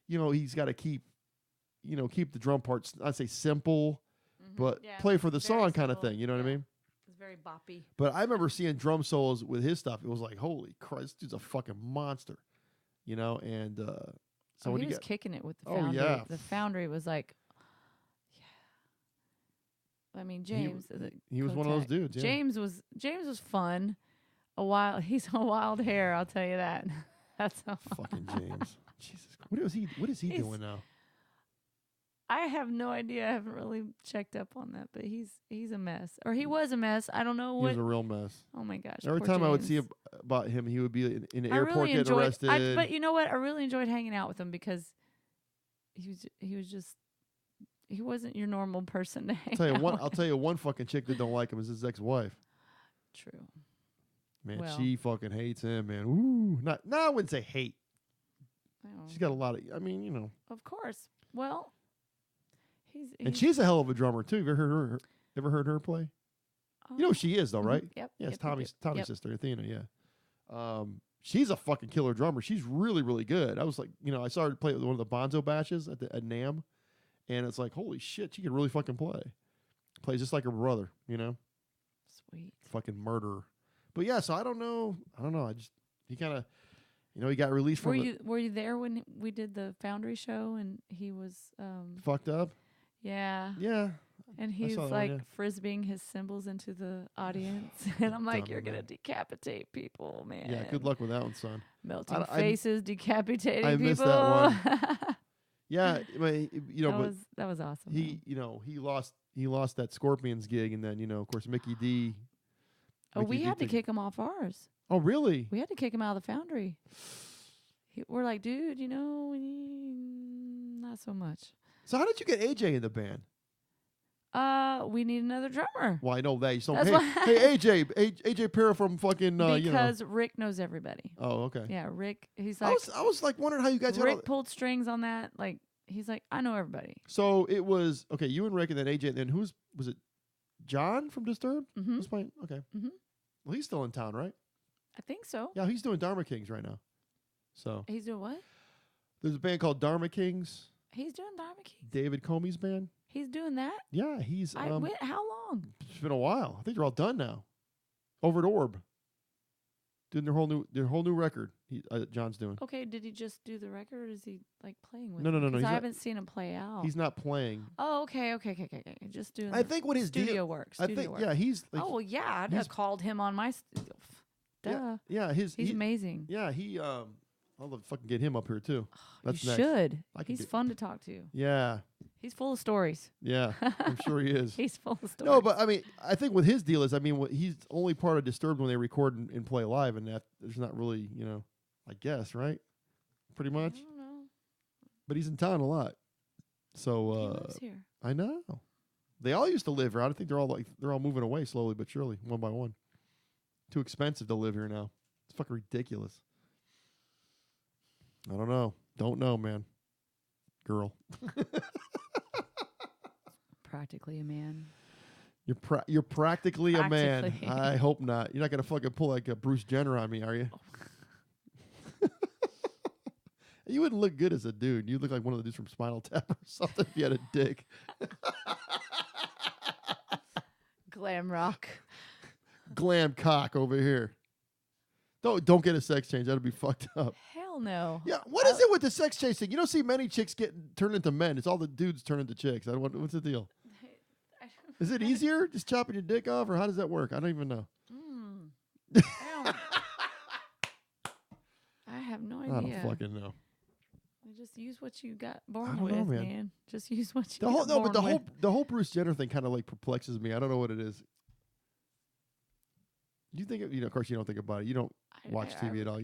he's got to keep the drum parts, I'd say simple, but play for the song kind of thing. You know what I mean? It's very boppy. But I remember seeing drum solos with his stuff. It was like, holy Christ, this dude's a fucking monster. And so when he was kicking it with the Foundry. Oh, yeah. The Foundry was like, yeah. I mean, James. He was one of those dudes. Yeah. James was fun. He's a wild hair, I'll tell you that. That's fucking James. Jesus Christ. What is he doing now? I have no idea. I haven't really checked up on that, but he's a mess. Or he was a mess. I don't know what. He was a real mess. Oh my gosh. Every time James. I would see about him, he would be in the airport getting arrested. But you know what? I really enjoyed hanging out with him because he wasn't your normal person to hang out with. I'll tell you one fucking chick that don't like him is his ex-wife. True. Man, she fucking hates him, man. Ooh, I wouldn't say hate. She's got a lot of, Of course. Well, And she's a hell of a drummer too. Have you ever heard her play? You know who she is though, right? Yep. Yeah, it's yep, Tommy's yep. sister, Athena. Yeah. She's a fucking killer drummer. She's really, really good. I was like, I saw her play at one of the Bonzo bashes at NAMM, and it's like, holy shit, she can really fucking play. Plays just like her brother, Sweet. Fucking murderer. But yeah, so I don't know. He kind of, he got released from. Were you there when we did the Foundry show and he was Fucked up? Yeah. Yeah. And he's saw that like one, frisbeeing his cymbals into the audience, and I'm like, Dumb "You're gonna man. decapitate people, man." Yeah, good luck with that one, son. Melting faces, decapitating I people. missed that one. Yeah, but that was awesome. he, he lost that Scorpions gig, and then of course Mickey D. We had to kick him off ours. Oh, really? We had to kick him out of the Foundry. We're like, dude, not so much. So how did you get AJ in the band? We need another drummer. Well, I know that. That's Hey, AJ Para from fucking, because Rick knows everybody. Oh, okay. Yeah, Rick. He's like, I was like wondering how you guys Rick pulled strings on that. Like, he's like, I know everybody. So it was okay. You and Rick, and then AJ, and then was it? John from Disturbed? Mm-hmm. Was playing. Okay. Mm-hmm. Well, he's still in town, right? I think so. Yeah, he's doing Dharma Kings right now. So He's doing what? there's a band called Dharma Kings. He's doing Dharma Kings. David Comey's band. He's doing that. Yeah, he's. How long? It's been a while. I think they're all done now. Over at Orb, doing their whole new record. John's doing. Okay, did he just do the record, or is he like playing with? No. Because he's I not- haven't seen him play out. He's not playing. Oh, okay. Just doing. I think what his studio deal. work. I think yeah, he's. Like, oh well, yeah. I'd he's- have called him on my studio. Duh. Yeah, He's amazing. Yeah, I'll love to fucking get him up here too. That's you next. should. I can He's get- fun to talk to. Yeah, He's full of stories. yeah, I'm sure he is. He's full of stories. No, but I mean, I think what his deal is, he's only part of Disturbed when they record and play live, and that there's not really, I guess, right? Pretty I much. don't know. But he's in town a lot, He so lives here. I know. They all used to live here. I think they're all moving away slowly but surely, one by one. Too expensive to live here now. It's fucking ridiculous. I don't know. Don't know, man. Girl. Practically a man. You're practically a man. Practically. I hope not. You're not gonna fucking pull like a Bruce Jenner on me, are you? You wouldn't look good as a dude. You'd look like one of the dudes from Spinal Tap or something if you had a dick. Glam rock. Glam cock over here. Don't get a sex change. That'd be fucked up. Hell no. Yeah, what is it with the sex change thing? You don't see many chicks turn into men. It's all the dudes turn into chicks. What's the deal? Is it easier just chopping your dick off, or how does that work? I don't even know. I have no I idea. don't fucking know. Just use what you got born I don't with, know, man. man. Just use what you The whole got born with. the whole Bruce Jenner thing kind of like perplexes me. I don't know what it is. You think of course you don't think about it. You don't watch TV at all.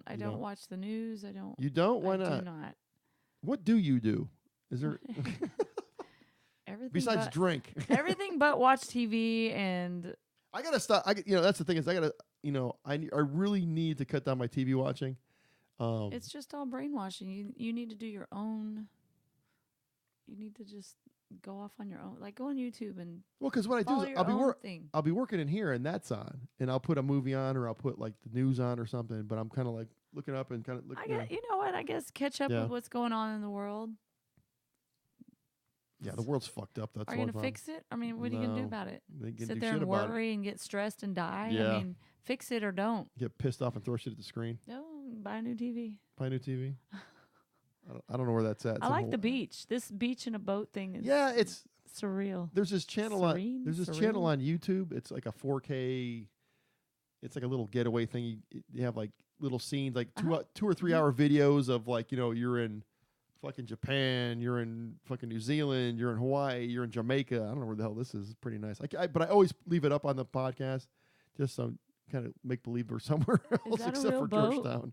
I don't watch the news. I don't. You don't? Why I not? do not. What do you do? Is there Everything besides but, drink? everything but watch TV and. I gotta stop. That's the thing is I gotta. I really need to cut down my TV watching. It's just all brainwashing. You need to do your own. You need to just go off on your own. Like go on YouTube and. Well, because what I do follow is your own thing. I'll be working in here and that's on, and I'll put a movie on or I'll put like the news on or something. But I'm kind of like looking up and kind of looking. You know what? I guess catch up with what's going on in the world. Yeah, the world's fucked up. That's Are you gonna fix it? I mean, what are you gonna do about it? Sit there and worry and get stressed and die? Yeah. I mean, fix it or don't. Get pissed off and throw shit at the screen. No, buy a new TV. Buy a new TV. I don't know where that's at. It's I like the beach. This beach in a boat thing is it's surreal. There's this channel channel on YouTube. It's like a 4K. It's like a little getaway thing. You have like little scenes, like 2 or 3 hour videos of like you're in fucking Japan, you're in fucking New Zealand, you're in Hawaii, you're in Jamaica. I don't know where the hell this is. It's pretty nice. But I always leave it up on the podcast just so kind of make believe we're somewhere else that a except real for boat? Georgetown.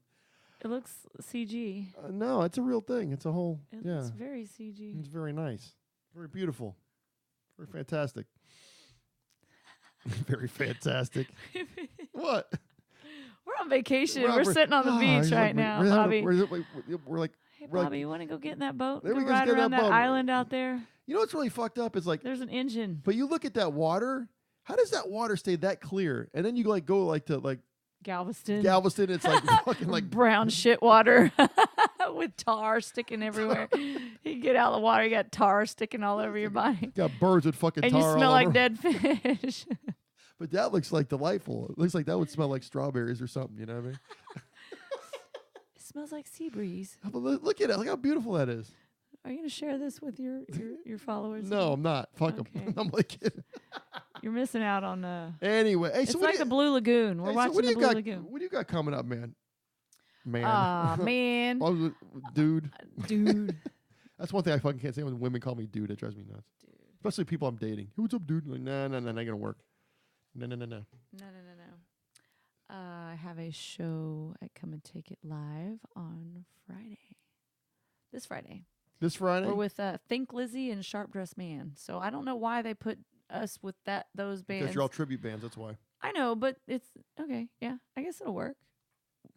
It looks CG. No, it's a real thing. It's a whole. It yeah, looks very CG. it's very nice, very beautiful, very fantastic, very fantastic. What? We're on vacation. We're sitting on the beach right now, Bobby. We're like, Hey, We're like, Bobby, you want to go get in that boat? There Go we go, ride get in around that that boat. island out there. You know what's really fucked up is like, There's an engine. but you look at that water. How does that water stay that clear? And then you like go like to like Galveston. Galveston. It's like fucking like brown shit water with tar sticking everywhere. You get out of the water, you got tar sticking all over your body. got birds with fucking And tar you all smell like over. dead fish. But that looks like delightful. It looks like that would smell like strawberries or something. You know what I mean? It smells like sea breeze. But look at it. Look how beautiful that is. Are you going to share this with your followers? No, I'm not. Fuck 'em. Okay. I'm like kidding. You're missing out on Anyway, hey, it's so what like do the Blue Lagoon. We're hey, so watching what do the you Blue got? Lagoon. What do you got coming up, man? Man. Aw, man. Oh, dude. Dude. That's one thing I fucking can't say when women call me dude. It drives me nuts. Dude. Especially people I'm dating. Hey, what's up, dude? Like, nah, not gonna work. No. No. I have a show at Come and Take It Live on Friday. This Friday. This Friday? We're with Think Lizzie and Sharp Dressed Man. So I don't know why they put us with those bands. Because you're all tribute bands, that's why. I know, but it's okay. Yeah, I guess it'll work.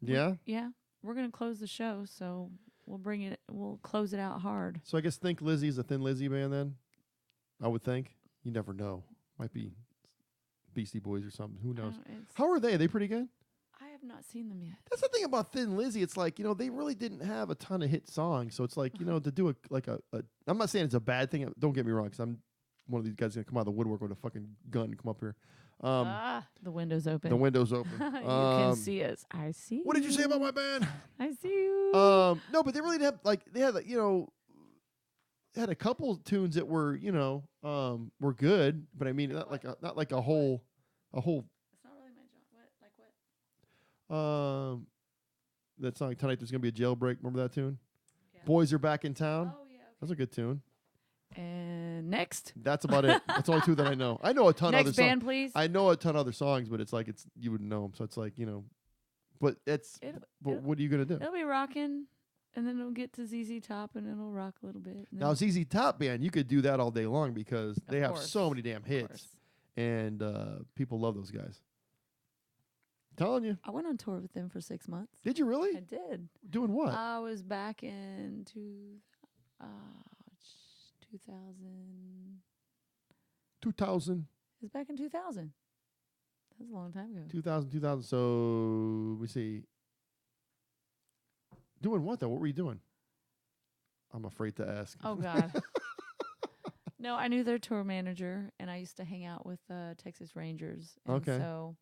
Yeah? Yeah, we're gonna close the show, so we'll close it out hard. So I guess Think Lizzie's a Thin Lizzy band then? I would think. You never know. Might be Beastie Boys or something. Who knows? How are they? Are they pretty good? I have not seen them yet. That's the thing about Thin Lizzy. It's like, they really didn't have a ton of hit songs. So it's like, to do I'm not saying it's a bad thing. Don't get me wrong, because I'm one of these guys going to come out of the woodwork with a fucking gun and come up here. The window's open. The window's open. You can see us. I see. What did you say about my band? I see you. No, but they really didn't have, they had, they had a couple tunes that were, were good, but I mean, not like a whole. It's not really my job. What? That song Tonight There's Gonna Be a Jailbreak. Remember that tune? Yeah. Boys Are Back in Town. Oh yeah. Okay. That's a good tune. And next. That's about it. That's the only two that I know. I know a ton of other Next songs. band, please. I know a ton of other songs, but it's like you wouldn't know them. So it's like but what are you gonna do? It'll be rocking, and then it'll get to ZZ Top, and it'll rock a little bit. Now ZZ Top band, you could do that all day long because they have course. so many damn hits, and people love those guys. Telling you. I went on tour with them for 6 months. Did you really? I did. Doing what? I was back in 2000. 2000. It was back in 2000. That was a long time ago. 2000. So we see. Doing what though? What were you doing? I'm afraid to ask. Oh God. No, I knew their tour manager, and I used to hang out with Texas Rangers. And Okay. So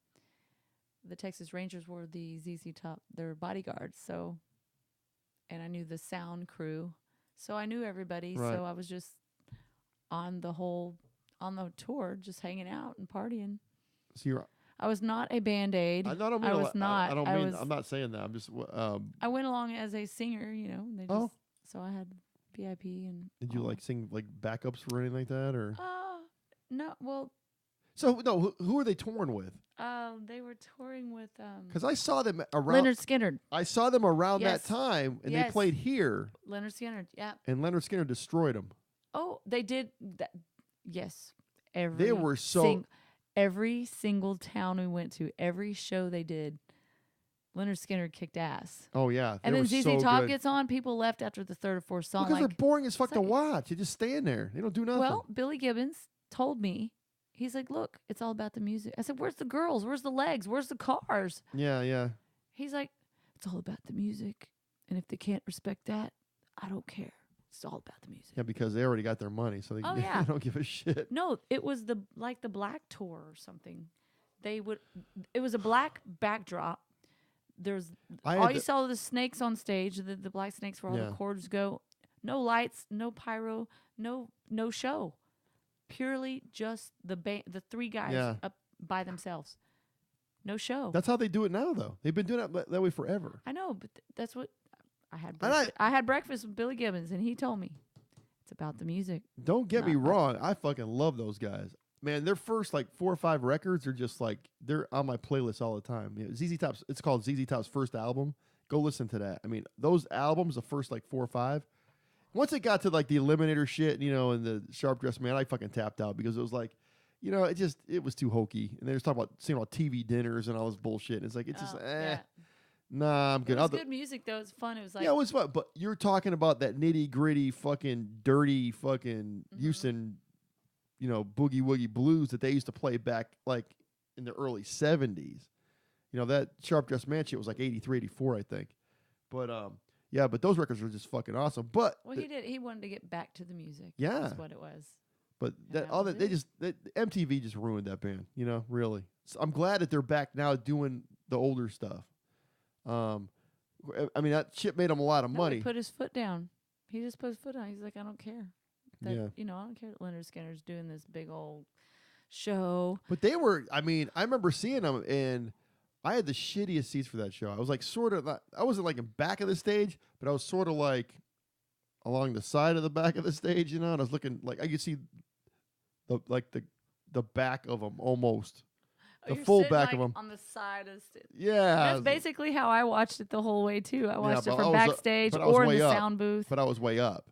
the Texas Rangers were the ZZ Top, their bodyguards. So, and I knew the sound crew, so I knew everybody. Right. So I was just on the tour, just hanging out and partying. So you're. I was not a Band-Aid. I don't mean. I was not. I don't I mean. was- I'm not saying that. I'm just. I went along as a singer, and they just, Oh. so I had VIP and. Did you all. like sing like backups or anything like that, or? No, well, So no, who are they touring with? they were touring with Because I saw them around. Leonard Skinner. I saw them around Yes. that time, and they Yes. played here, Leonard Skinner, yeah. and Leonard Skinner destroyed them. Oh, they did that. Yes, every They were so. every single town we went to, every show they did, Leonard Skinner kicked ass. Oh yeah, And they then were ZZ so Top good. gets on, people left after the third or fourth song. Because they're boring as fuck to like- watch. You just stand there. They don't do nothing. Well, Billy Gibbons told me, he's like, look, it's all about the music. I said, where's the girls? Where's the legs? Where's the cars? yeah. He's like, it's all about the music. And if they can't respect that, I don't care. It's all about the music. Yeah, because they already got their money, so they, Oh, they yeah. don't give a shit. No, it was the Black Tour or something. It was a black backdrop. There's all you saw were the snakes on stage, the black snakes where all Yeah. the chords go. No lights, no pyro, no show. Purely just the three guys Yeah. up by themselves. No show. That's how they do it now, though. They've been doing it that way forever. I know, but that's what I had. And I had breakfast with Billy Gibbons, and he told me it's about the music. Don't get me Not- wrong. I fucking love those guys. Man, their first like 4 or 5 records are just like they're on my playlist all the time. ZZ Top's. It's called ZZ Top's first album. Go listen to that. I mean, those albums, the first like 4 or 5. Once it got to like the Eliminator shit, and the Sharp Dressed Man, I fucking tapped out because it was like, it was too hokey. And they were talking about seeing all TV dinners and all this bullshit. And it's like Yeah. Nah, I'm It good. was good music though. It was fun. It was like Yeah, it was fun. But you're talking about that nitty gritty, fucking dirty, fucking Mm-hmm. Houston, boogie woogie blues that they used to play back like in the early '70s. That Sharp Dressed Man shit was like 83, 84, I think. But yeah, but those records were just fucking awesome. But well, he wanted to get back to the music. Yeah. That's what it was. But And that was MTV just ruined that band. Really. So I'm glad that they're back now doing the older stuff. I mean, that shit made him a lot of No, money. He put his foot down. He just put his foot down. He's like, I don't care. That, Yeah. I don't care that Leonard Skinner's doing this big old show. But they were, I remember seeing them, and I had the shittiest seats for that show. I was like I wasn't like in back of the stage, but I was sort of like along the side of the back of the stage, and I was looking like I could see the back of them almost. The You're full sitting, back like, of them. on the side of the stage. Yeah. That's basically how I watched it the whole way too. I watched it but from I was, backstage but I was or in way the up. sound booth. But I was way up.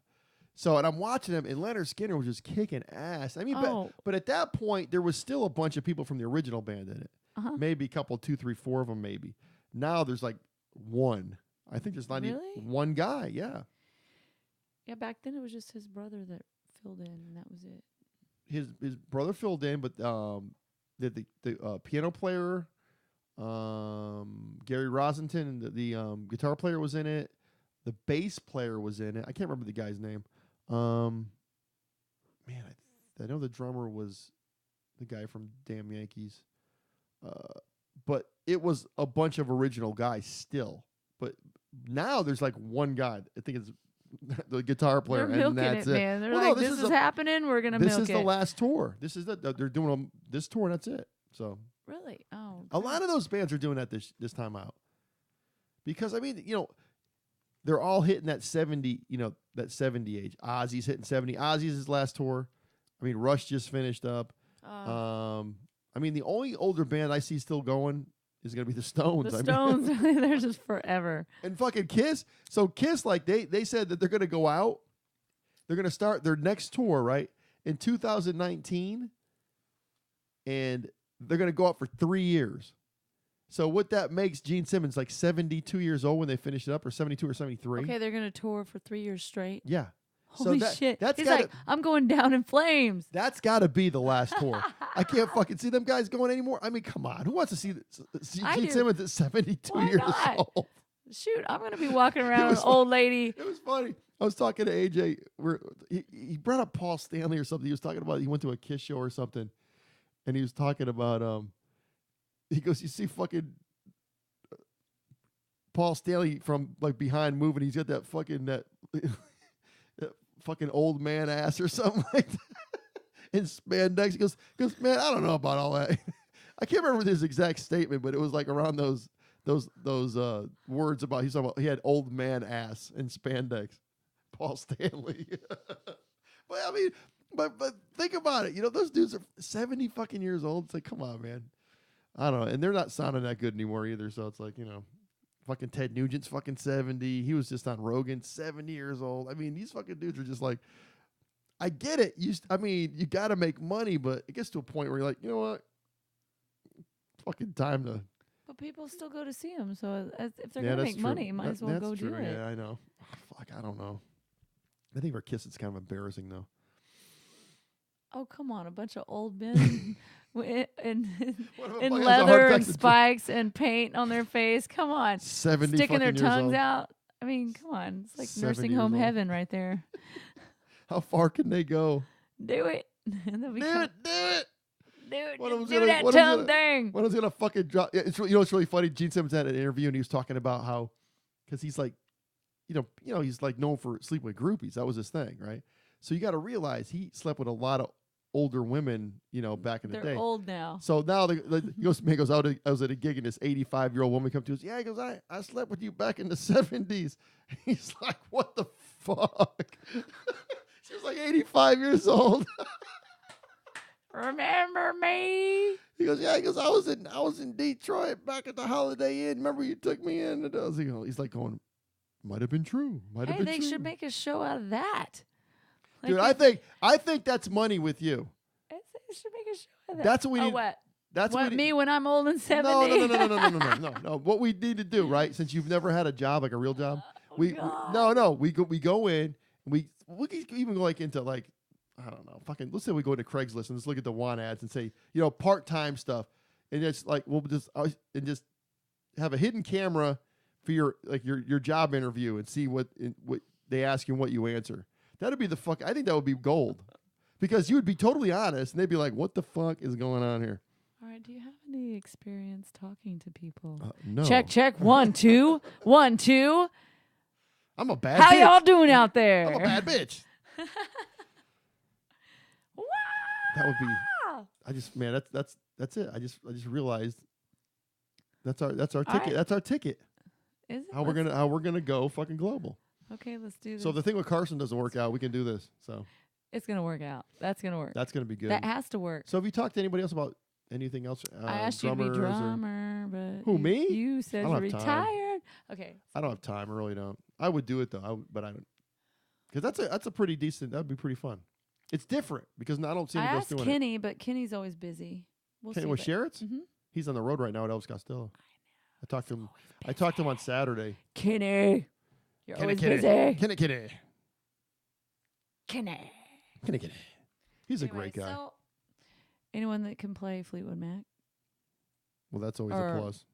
So, and I'm watching him, and Leonard Skinner was just kicking ass. I mean, but at that point, there was still a bunch of people from the original band in it. Uh-huh. Maybe a couple, 2, 3, 4 of them, maybe. Now there's like one. I think there's not even Really? one guy. Yeah. Yeah, back then it was just his brother that filled in, and that was it. His brother filled in, but the piano player, Gary Rosenton, the guitar player was in it. The bass player was in it. I can't remember the guy's name. Man, I know the drummer was the guy from Damn Yankees. But it was a bunch of original guys still. But now there's like one guy. I think it's the guitar player, They're and milking that's it, man. They're Well, like, no, this is happening. We're gonna milk it. This is the last tour. This is they're doing this tour, and that's it. So Really? Oh. a lot of those bands are doing that this time out. Because I mean, they're all hitting that 70, that 70 age. Ozzy's hitting 70. Ozzy's his last tour. I mean, Rush just finished up. I mean, the only older band I see still going is going to be the Stones. The Stones, they're just forever. And fucking Kiss. So Kiss, like, they said that they're going to go out. They're going to start their next tour, right, in 2019. And they're going to go out for 3 years. So what that makes Gene Simmons like 72 years old when they finish it up, or 72 or 73. Okay, they're going to tour for 3 years straight. Yeah. Holy shit. He's like, I'm going down in flames. That's got to be the last tour. I can't fucking see them guys going anymore. I mean, come on. Who wants to see Gene Simmons at 72 Why years not? old? Shoot, I'm going to be walking around with an old lady. It was funny. I was talking to AJ. He brought up Paul Stanley or something. He was talking about he went to a Kiss show or something. And he was talking about, he goes, you see fucking Paul Stanley from like behind moving. He's got that fucking, that fucking old man ass or something like that. In spandex. He goes, man, I don't know about all that. I can't remember his exact statement, but it was like around those words about, he had old man ass in spandex. Paul Stanley. But I mean, but think about it. Those dudes are 70 fucking years old. It's like, come on, man. I don't know. And they're not sounding that good anymore either. So it's like, fucking Ted Nugent's fucking 70. He was just on Rogan, 70 years old. I mean, these fucking dudes are just like, I get it. You got to make money, but it gets to a point where you're like, you know what? Fucking time to. But people still go to see them. So if they're Yeah, going to that's make true. money, might as well go true. do it. Yeah, I know. Fuck, I don't know. I think our Kiss is kind of embarrassing, though. Oh, come on. A bunch of old men in fucking has a leather heart and attack? spikes and paint on their face. Come on. 70 Sticking their fucking years tongues old. out. I mean, come on. It's like 70 nursing years home old. heaven right there. How far can they go? Do it. And they'll Do become, it. Do it. do it. One of Just them's do gonna- that one of them's tongue gonna- thing. When I was gonna fucking drop, yeah, it's it's really funny. Gene Simmons had an interview and he was talking about how, because he's like, he's like known for sleeping with groupies. That was his thing, right? So you got to realize he slept with a lot of older women, back in the day. They're old now. So now he goes, I was at a gig and this 85-year-old woman come to us. Yeah, he goes, I slept with you back in the 70s. He's like, what the fuck? She was like 85 years old. Remember me? He goes, yeah. He goes, I was in Detroit back at the Holiday Inn. Remember you took me in? And he's like going, might have been true. Might have Hey, been they true. should make a show out of that. Dude, Like, I think that's money with you. they should make a show out of that. That's what we Oh, need. what? That's What, me when I'm old and 70? No. What we need to do, right? Since you've never had a job, like a real job, we God. we go in. We can even go like into like I don't know, fucking. Let's say we go into Craigslist and let's look at the want ads and say part-time stuff, and it's like we'll just have a hidden camera for your job interview and see what they ask you and what you answer. That'd be I think that would be gold, because you would be totally honest and they'd be like, "What the fuck is going on here?" All right. Do you have any experience talking to people? No. Check. 1, 2. 1, 2. I'm a bad. How bitch. y'all doing out there? I'm a bad bitch. Wow. That would be. That's it. I just realized that's our ticket. right. That's our ticket. Is it? How we're gonna go fucking global. Okay, let's do this. So if the thing with Carson doesn't work out, we can do this. So It's going to work out. That's going to work. that's gonna be good. That has to work. So have you talked to anybody else about anything else? I asked you to be drummers or- drummer, but Who, me? You said I you're don't have time. retired. Okay. I don't have time. I really don't. I would do it though. But I don't. Because that's a pretty decent. That'd be pretty fun. It's different because I don't see I anybody else asked doing it. Kenny, but Kenny's always busy. We'll Kenny see. with Sherritt's? Mm-hmm. He's on the road right now at Elvis Costello. I talked to him. I talked to him on Saturday. Kenny, you're always busy. Kenny. Kenny. He's a Anyway, great guy. So anyone that can play Fleetwood Mac, Well, that's always or- a plus.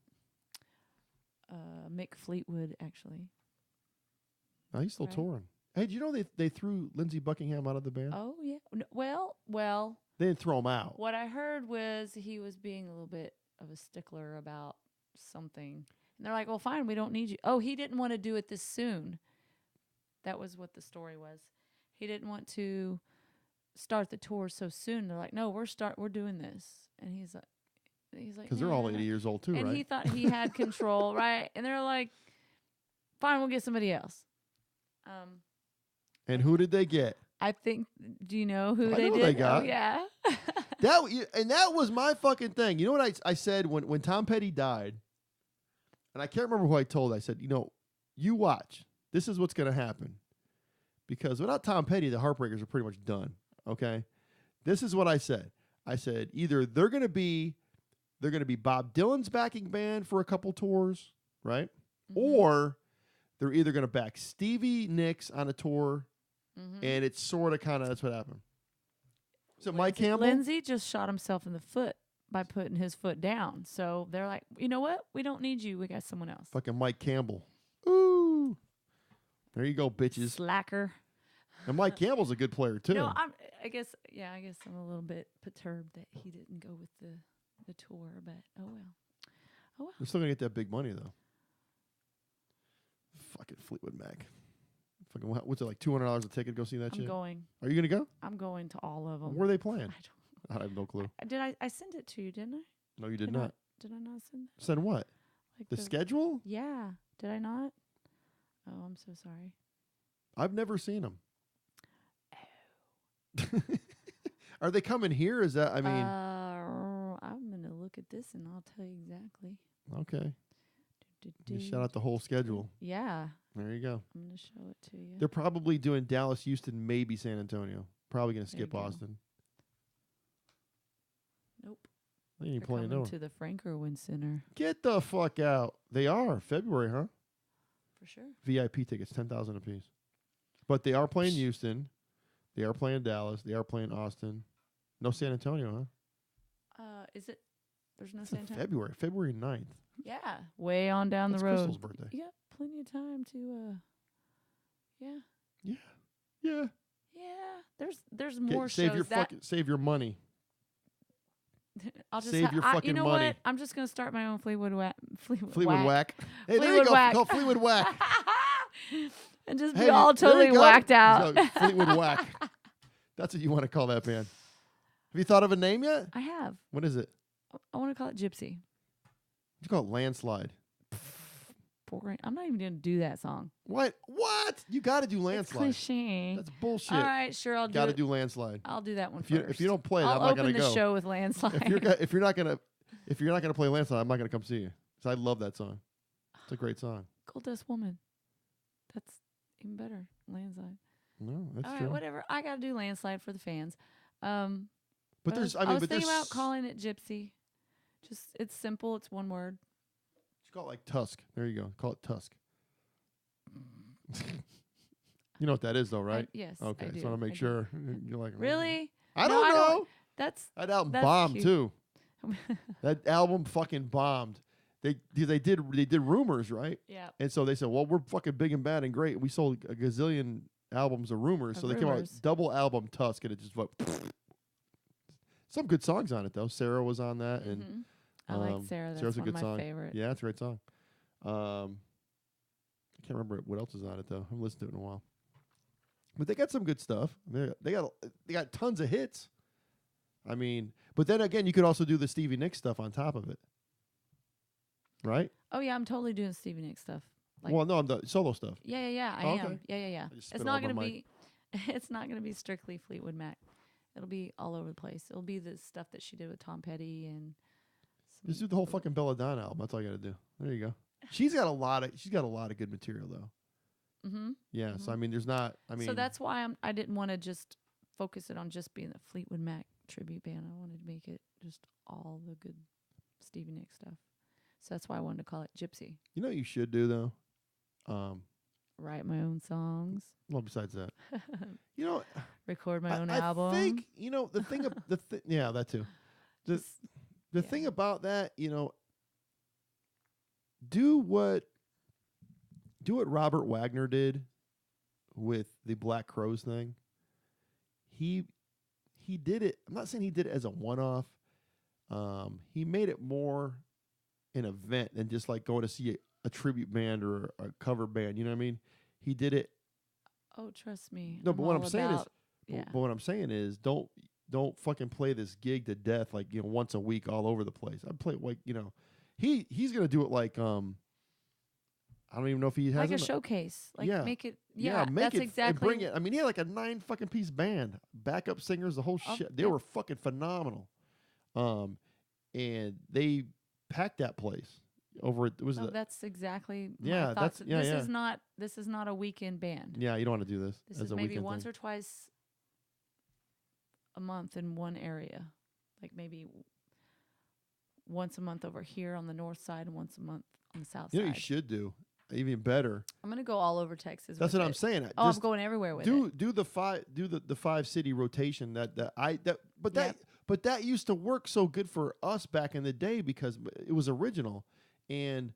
Mick Fleetwood, actually. No, he's still Right. touring. Hey, do you know they threw Lindsey Buckingham out of the band? Oh yeah. Well. They didn't throw him out. What I heard was he was being a little bit of a stickler about something. And they're like, well, fine, we don't need you. Oh, he didn't want to do it this soon. That was what the story was. He didn't want to start the tour so soon. They're like, no, we're doing this. And he's like, Because they're all 80 years old too, and right? he thought he had control, right? And they're like, fine, we'll get somebody else. And who did they get? I think, do you know who I they know did? they got. Oh, yeah. That was my fucking thing. You know what I said when Tom Petty died, and I can't remember who I told. I said, you watch. This is what's going to happen. Because without Tom Petty, the Heartbreakers are pretty much done. Okay? This is what I said. I said either they're going to be Bob Dylan's backing band for a couple tours, right? Mm-hmm. Or they're either going to back Stevie Nicks on a tour, Mm-hmm. and it's sort of kind of that's what happened. So Mike Campbell? Lindsey just shot himself in the foot by putting his foot down. So they're like, you know what? We don't need you. We got someone else. Fucking Mike Campbell. Ooh. There you go, bitches. Slacker. And Mike Campbell's a good player, too. No, I guess I'm a little bit perturbed that he didn't go with the tour, but oh well. They're still going to get that big money, though. Fucking Fleetwood Mac. Fucking, what's it, like $200 a ticket to go see that shit? I'm going. Are you going to go? I'm going to all of them. Where are they playing? I I have no clue. I sent it to you, didn't I? No, you did not. Did I not send it? Send what? Like The schedule? Yeah. Did I not? Oh, I'm so sorry. I've never seen them. Are they coming here? Is that, I mean. I'm going to look at this and I'll tell you exactly. Okay. You shout out the whole schedule. Yeah. There you go. I'm going to show it to you. They're probably doing Dallas, Houston, maybe San Antonio. Probably going to There you skip go. Austin. Nope. They ain't They're playing coming no. to the Frank Irwin Center. Get the fuck out. They are. February, huh? For sure. VIP tickets, 10,000 apiece. But they are playing Houston. They are playing Dallas. They are playing Austin. No San Antonio, huh? Is it? There's no It's in San Antonio. February 9th. Yeah. Way on down That's the road. Crystal's birthday. You got plenty of time to, yeah. Yeah. Yeah. There's more save shows your that save your money. I'll just save your fucking you know money. What? I'm just gonna start my own Fleetwood Whack. Fleetwood Whack. Hey, there you Fleetwood go. Whack. Call Fleetwood Whack. And just Hey, be all there you totally go. whacked out. So, Fleetwood Whack. That's what you want to call that band. Have you thought of a name yet? I have. What is it? I want to call it Gypsy. You call it Landslide. I'm not even gonna do that song. What? You got to do It's Landslide. cliche. That's bullshit. All right, sure, I'll Got to it. do Landslide. I'll do that one If you first. don't play it, I'll I'm not open gonna the go. show with Landslide. If you're not gonna play Landslide, I'm not gonna come see you. So I love that song. It's a great song. Gold Dust Woman. That's even better. Landslide. No, that's All true. right, whatever. I gotta do Landslide for the fans. But there's, I was but thinking there's about calling it Gypsy. Just it's simple. It's one word. Just call it like Tusk. There you go. Call it Tusk. You know what that is, though, right? Yes. Okay, I do. just want to make sure. You're like, Really? I don't know. That's That album that's bombed cute. too. That album fucking bombed. They did Rumors, right? Yeah. And so they said, well, we're fucking big and bad and great. We sold a gazillion albums of Rumors, so they came out Rumors. with double album Tusk, and it just went. Some good songs on it though. Sarah was on that, and I like Sarah. That's Sarah's a one good of my song. favorite. Yeah, it's a great song. I can't remember what else is on it though. I haven't listened to it in a while. But they got some good stuff. I mean, they got tons of hits. I mean, but then again, you could also do the Stevie Nicks stuff on top of it, right? Oh yeah, I'm totally doing Stevie Nicks stuff. Like, Well, no, I'm the solo stuff. yeah. I Oh, okay. am. Yeah. I just spit It's all not over gonna my be. It's not gonna be strictly Fleetwood Mac. It'll be all over the place. It'll be the stuff that she did with Tom Petty and. Just do the whole fucking Belladonna album. That's all you got to do. There you go. She's got a lot of good material though. Mm-hmm. Yeah. So I mean, there's not. I mean, so that's why I didn't want to just focus it on just being a Fleetwood Mac tribute band. I wanted to make it just all the good Stevie Nicks stuff. So that's why I wanted to call it Gypsy. you know what you should do though. Write my own songs. Well, besides that, you know, Record my own I album. think you know the thing. Yeah, that too. The thing about that, you know, do what Robert Wagner did with the Black Crowes thing. He did it. I'm not saying he did it as a one-off. He made it more an event than just like going to see a tribute band or a cover band. You know what I mean? He did it. Oh, trust me. No, but what I'm saying is, yeah. but what I'm saying is, don't fucking play this gig to death like, you know, once a week all over the place. I play like, you know, he's gonna do it like I don't even know if he has like a showcase. Like make it. Yeah, make that's it exactly. and bring it. I mean, he had like a 9 fucking piece band, backup singers, the whole shit. They were fucking phenomenal. And they packed that place over. It was that's exactly. Yeah, my thoughts. that's yeah. This is not a weekend band. Yeah, you don't want to do this. This as is a maybe weekend once thing. or twice a month in one area, like maybe once a month over here on the north side and once a month on the south You know side. what you should do even better. I'm gonna go all over Texas. That's with what I'm it. saying. Oh, Just I'm going everywhere with do it. do the five city rotation but that used to work so good for us back in the day because it was original. And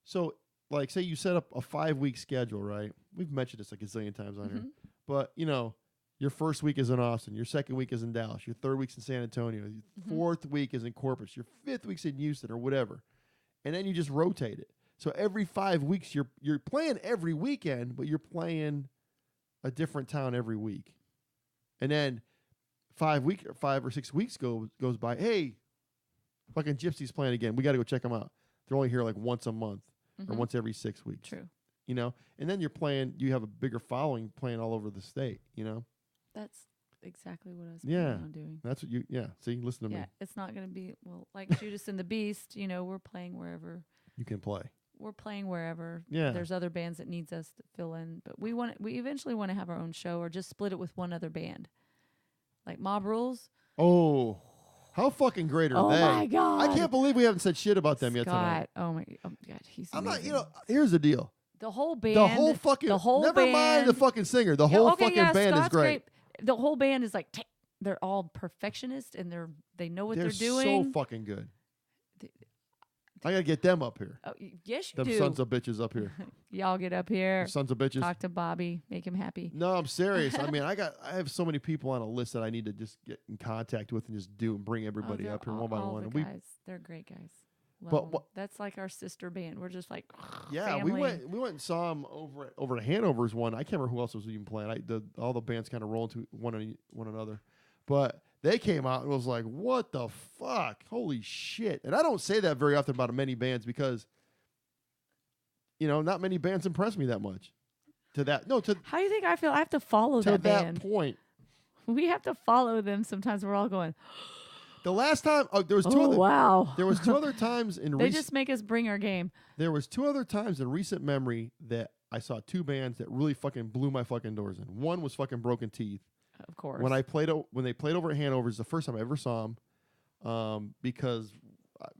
so like say you set up a 5-week schedule, right? We've mentioned this like a zillion times on here. But you know, your first week is in Austin, your second week is in Dallas, your third week's in San Antonio, your fourth week is in Corpus, your fifth week's in Houston or whatever. And then you just rotate it. So every 5 weeks you're playing every weekend, but you're playing a different town every week. And then 5 or 6 weeks goes by. Hey, fucking Gypsy's playing again. We got to go check them out. They're only here like once a month or once every 6 weeks. True. You know, and then you have a bigger following playing all over the state, you know? That's exactly what I was planning on doing. That's what see, listen to me. Yeah, it's not going to be, like Judas and the Beast, you know, we're playing wherever. You can play. We're playing wherever. Yeah. There's other bands that needs us to fill in, but we eventually want to have our own show or just split it with one other band. Like Mob Rules. Oh, how fucking great are they? Oh my God. I can't believe we haven't said shit about them yet tonight. Oh my God. He's I'm not, amazing. you know, here's the deal. The whole band. Never mind the fucking singer. The whole fucking band is Scott's great. The whole band is like, they're all perfectionists and they know what they're doing. So fucking good. I gotta get them up here. Oh, yes, you Them do. sons of bitches up here. Y'all get up here. Them sons of bitches. Talk to Bobby. Make him happy. No, I'm serious. I mean, I have so many people on a list that I need to just get in contact with and just do and bring everybody they're up here all, one by all one. The guys, they're great guys. Love But 'em. what- That's like our sister band. We're just like Yeah, family. we went and saw them over at Hanover's one. I can't remember who else was even playing. All the bands kind of roll into one another, but they came out and was like, "What the fuck? Holy shit!" And I don't say that very often about many bands because, you know, not many bands impress me that much. How do you think I feel? I have to follow to that that band. point. We have to follow them. Sometimes we're all going, The last time there was two "Oh other wow!" there was two other times in They just make us bring our game. There was two other times in recent memory that I saw two bands that really fucking blew my fucking doors in. One was fucking Broken Teeth. Of course. When they played over at Hanover, it's the first time I ever saw them, because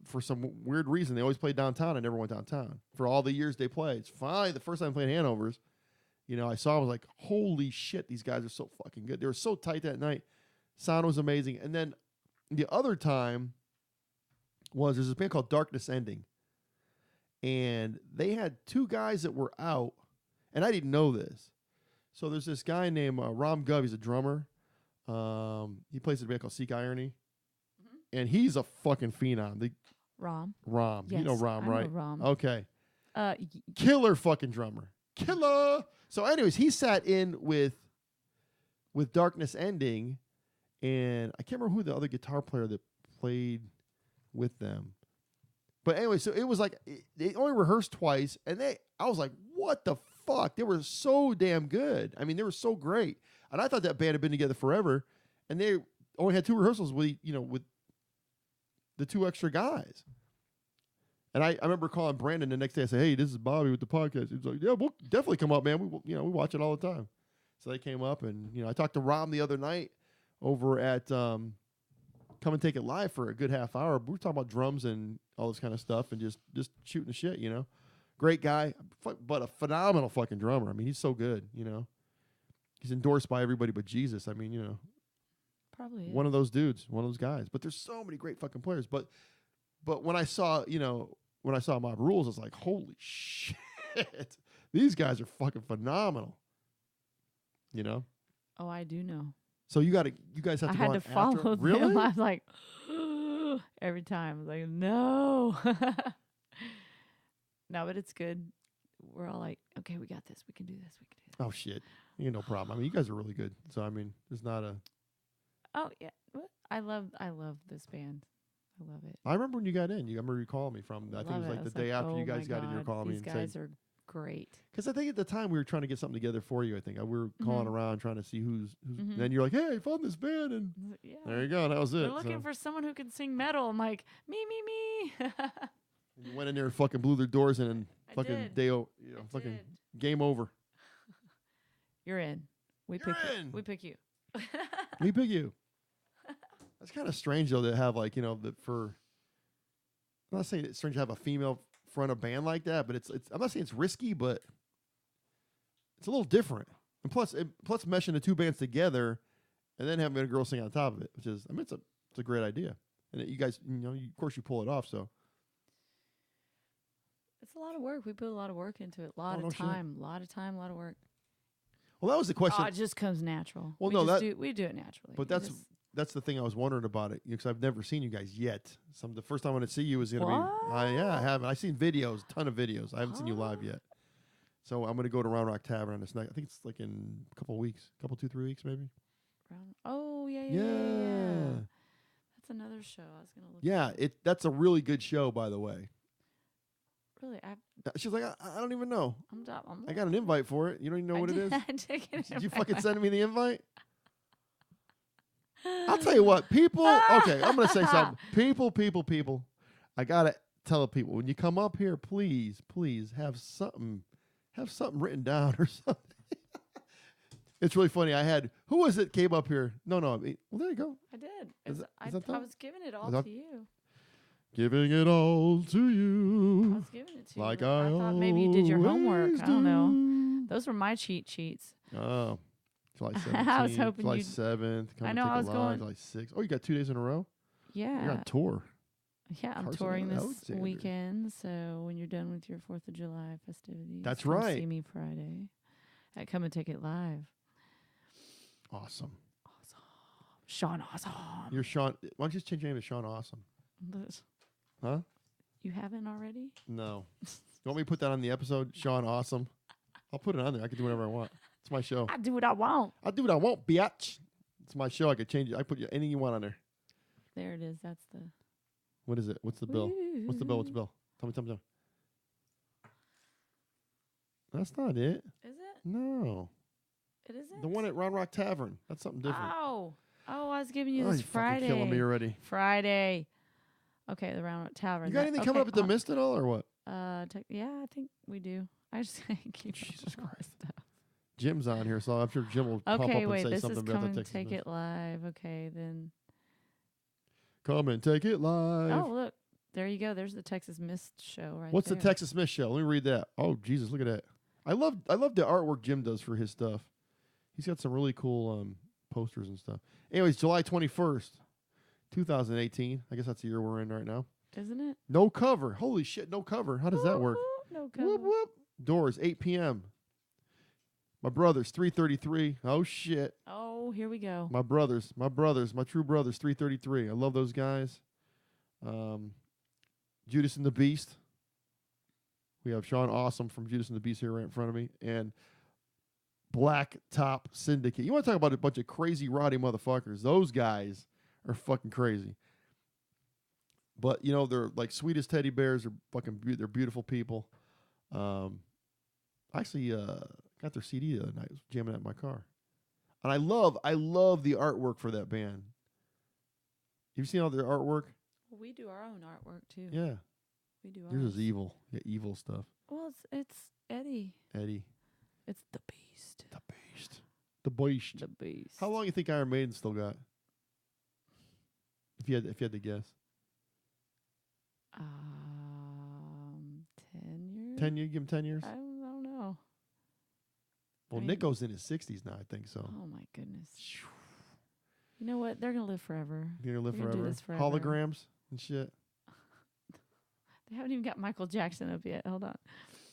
for some weird reason, they always played downtown. I never went downtown. For all the years they played. It's fine. The first time I played Hanover's, I saw, I was like, holy shit, these guys are so fucking good. They were so tight that night. Sound was amazing. And then the other time there's this band called Darkness Ending. And they had 2 guys that were out, and I didn't know this. So there's this guy named Ram Gov. He's a drummer. He plays in a band called Seek Irony. Mm-hmm. And he's a fucking phenom. Ram. Yes, you know Ram, right? Ram. Okay. Killer fucking drummer. Killer. So anyways, he sat in with Darkness Ending, and I can't remember who the other guitar player that played with them. But anyway, so it was like they only rehearsed twice, and I was like, what the fuck? They were so damn good. I mean, they were so great. And I thought that band had been together forever, and they only had 2 rehearsals with the 2 extra guys. And I remember calling Brandon the next day. I said, hey, this is Bobby with the podcast. He was like, yeah, we'll definitely come up, man. We watch it all the time. So they came up, and I talked to Rom the other night over at Come and Take It Live for a good half hour. We were talking about drums and all this kind of stuff, and just shooting the shit. Great guy, but a phenomenal fucking drummer. I mean, he's so good. He's endorsed by everybody but Jesus. I mean, probably one of those dudes, one of those guys. But there's so many great fucking players. But when I saw Mob Rules, I was like, holy shit, these guys are fucking phenomenal. Oh, I do know. So you guys have to. I go had to on follow after? them. Really? I was like, every time. I was like, no. No, but it's good. We're all like, okay, we got this. We can do this. We can do this. Oh shit, no problem. I mean, you guys are really good. So I mean, there's not a. Oh yeah, I love this band. I love it. I remember when you got in. I remember you calling me from. I think it was like the day after you guys got in. You were calling me and saying, these guys are great. Because I think at the time we were trying to get something together for you. I think we were calling around trying to see who's. Mm-hmm. And then you're like, hey, I found this band, and there you go. That was it. They're looking for someone who can sing metal. I'm like, me. You went in there and fucking blew their doors in, and fucking did. fucking game over. You're in. We pick you. We pick you. We pick you. That's kind of strange though to have I'm not saying it's strange to have a female front a band like that, but it's I'm not saying it's risky, but it's a little different. And plus meshing the 2 bands together and then having a girl sing on top of it, which is it's a great idea. And you guys, of course you pull it off, so it's a lot of work. We put a lot of work into it. A lot of time, a lot of work. Well, that was the question. Oh, it just comes natural. Well, we do it naturally. But that's the thing I was wondering about it, because I've never seen you guys yet. The first time I'm going to see you is going to be. I haven't. I've seen videos, a ton of videos. I haven't seen you live yet. So I'm going to go to Round Rock Tavern on this night. I think it's like in a couple of weeks, 2-3 weeks maybe. Oh yeah. That's another show I was going to look. Yeah, that's a really good show, by the way. Really, she's like, I don't even know. I'm I got an invite for it. You don't even know what it is. Did you fucking send me the invite? I'll tell you what, people. Okay, I'm gonna say something. People. I gotta tell people, when you come up here, please have something written down or something. It's really funny. Who was it came up here? No. Well, there you go. I did. I was giving it all to you. Giving it all to you. I was giving it to like you. I thought maybe you did your homework. always I don't know. do. Those were my cheat sheets. Oh. July 17th. I was hoping July you'd- 7th. I know, I was going- July 6th. Oh, you got 2 days in a row? Yeah. You're on tour. Yeah, I'm Carson touring this Alexander. weekend. So when you're done with your 4th of July festivities, That's come right. See me Friday at Come and Take It Live. Awesome. Shawn Awesome. You're Shawn. Why don't you just change your name to Shawn Awesome? Huh? You haven't already? No. You want me to put that on the episode? Shawn Awesome. I'll put it on there. I can do whatever I want. It's my show. I do what I want. I'll do what I want, bitch. It's my show. I could change it. I put anything you want on there. There it is. That's the. What is it? What's the bill? What's the bill? What's the bill? Tell me. That's not it. Is it? No. It isn't? The one at Round Rock Tavern. That's something different. Oh, I was giving you Oh, this you're fucking Friday. killing me already. Friday. Okay, the Round Rock Tavern. You got anything coming up at the Mist at all, or what? Yeah, I think we do. I just keep Jesus up with all this stuff. Jim's on here, so I'm sure Jim will pop up Okay, and wait. say This something is about Come the and Texas Take Mist. It Live. Okay, then. Come and take it live. Oh, look. There you go. There's the Texas Mist show right What's there. the Texas Smith show? Let me read that. Oh, Jesus, look at that. I love the artwork Jim does for his stuff. He's got some really cool posters and stuff. Anyways, July 21st, 2018. I guess that's the year we're in right now. Isn't it? No cover. Holy shit, no cover. How does that work? No cover. Whoop, whoop. Doors, 8 p.m. My brothers, 3:33. Oh, shit. Oh, here we go. My brothers, my true brothers, 3:33. I love those guys. Judas and the Beast. We have Shawn Awesome from Judas and the Beast here right in front of me. And Black Top Syndicate. You want to talk about a bunch of crazy, rowdy motherfuckers. Those guys are fucking crazy. But, you know, they're like sweet as teddy bears. They're fucking they're beautiful people. I actually got their CD the other night. I was jamming it in my car. And I love the artwork for that band. You've seen all their artwork? Well, we do our own artwork too. Yeah. We do ours. Yours is evil. Yeah, evil stuff. Well, it's Eddie. Eddie. It's the Beast. The Beast. The Beast. The Beast. How long do you think Iron Maiden still got? If you had to guess. 10 years. 10 years? Give him 10 years? I don't know. Well, I mean- Nico's in his 60s now, I think so. Oh my goodness. You know what? They're gonna live forever. You're going to live They're gonna do forever? this forever. Holograms and shit. They haven't even got Michael Jackson up yet. Hold on.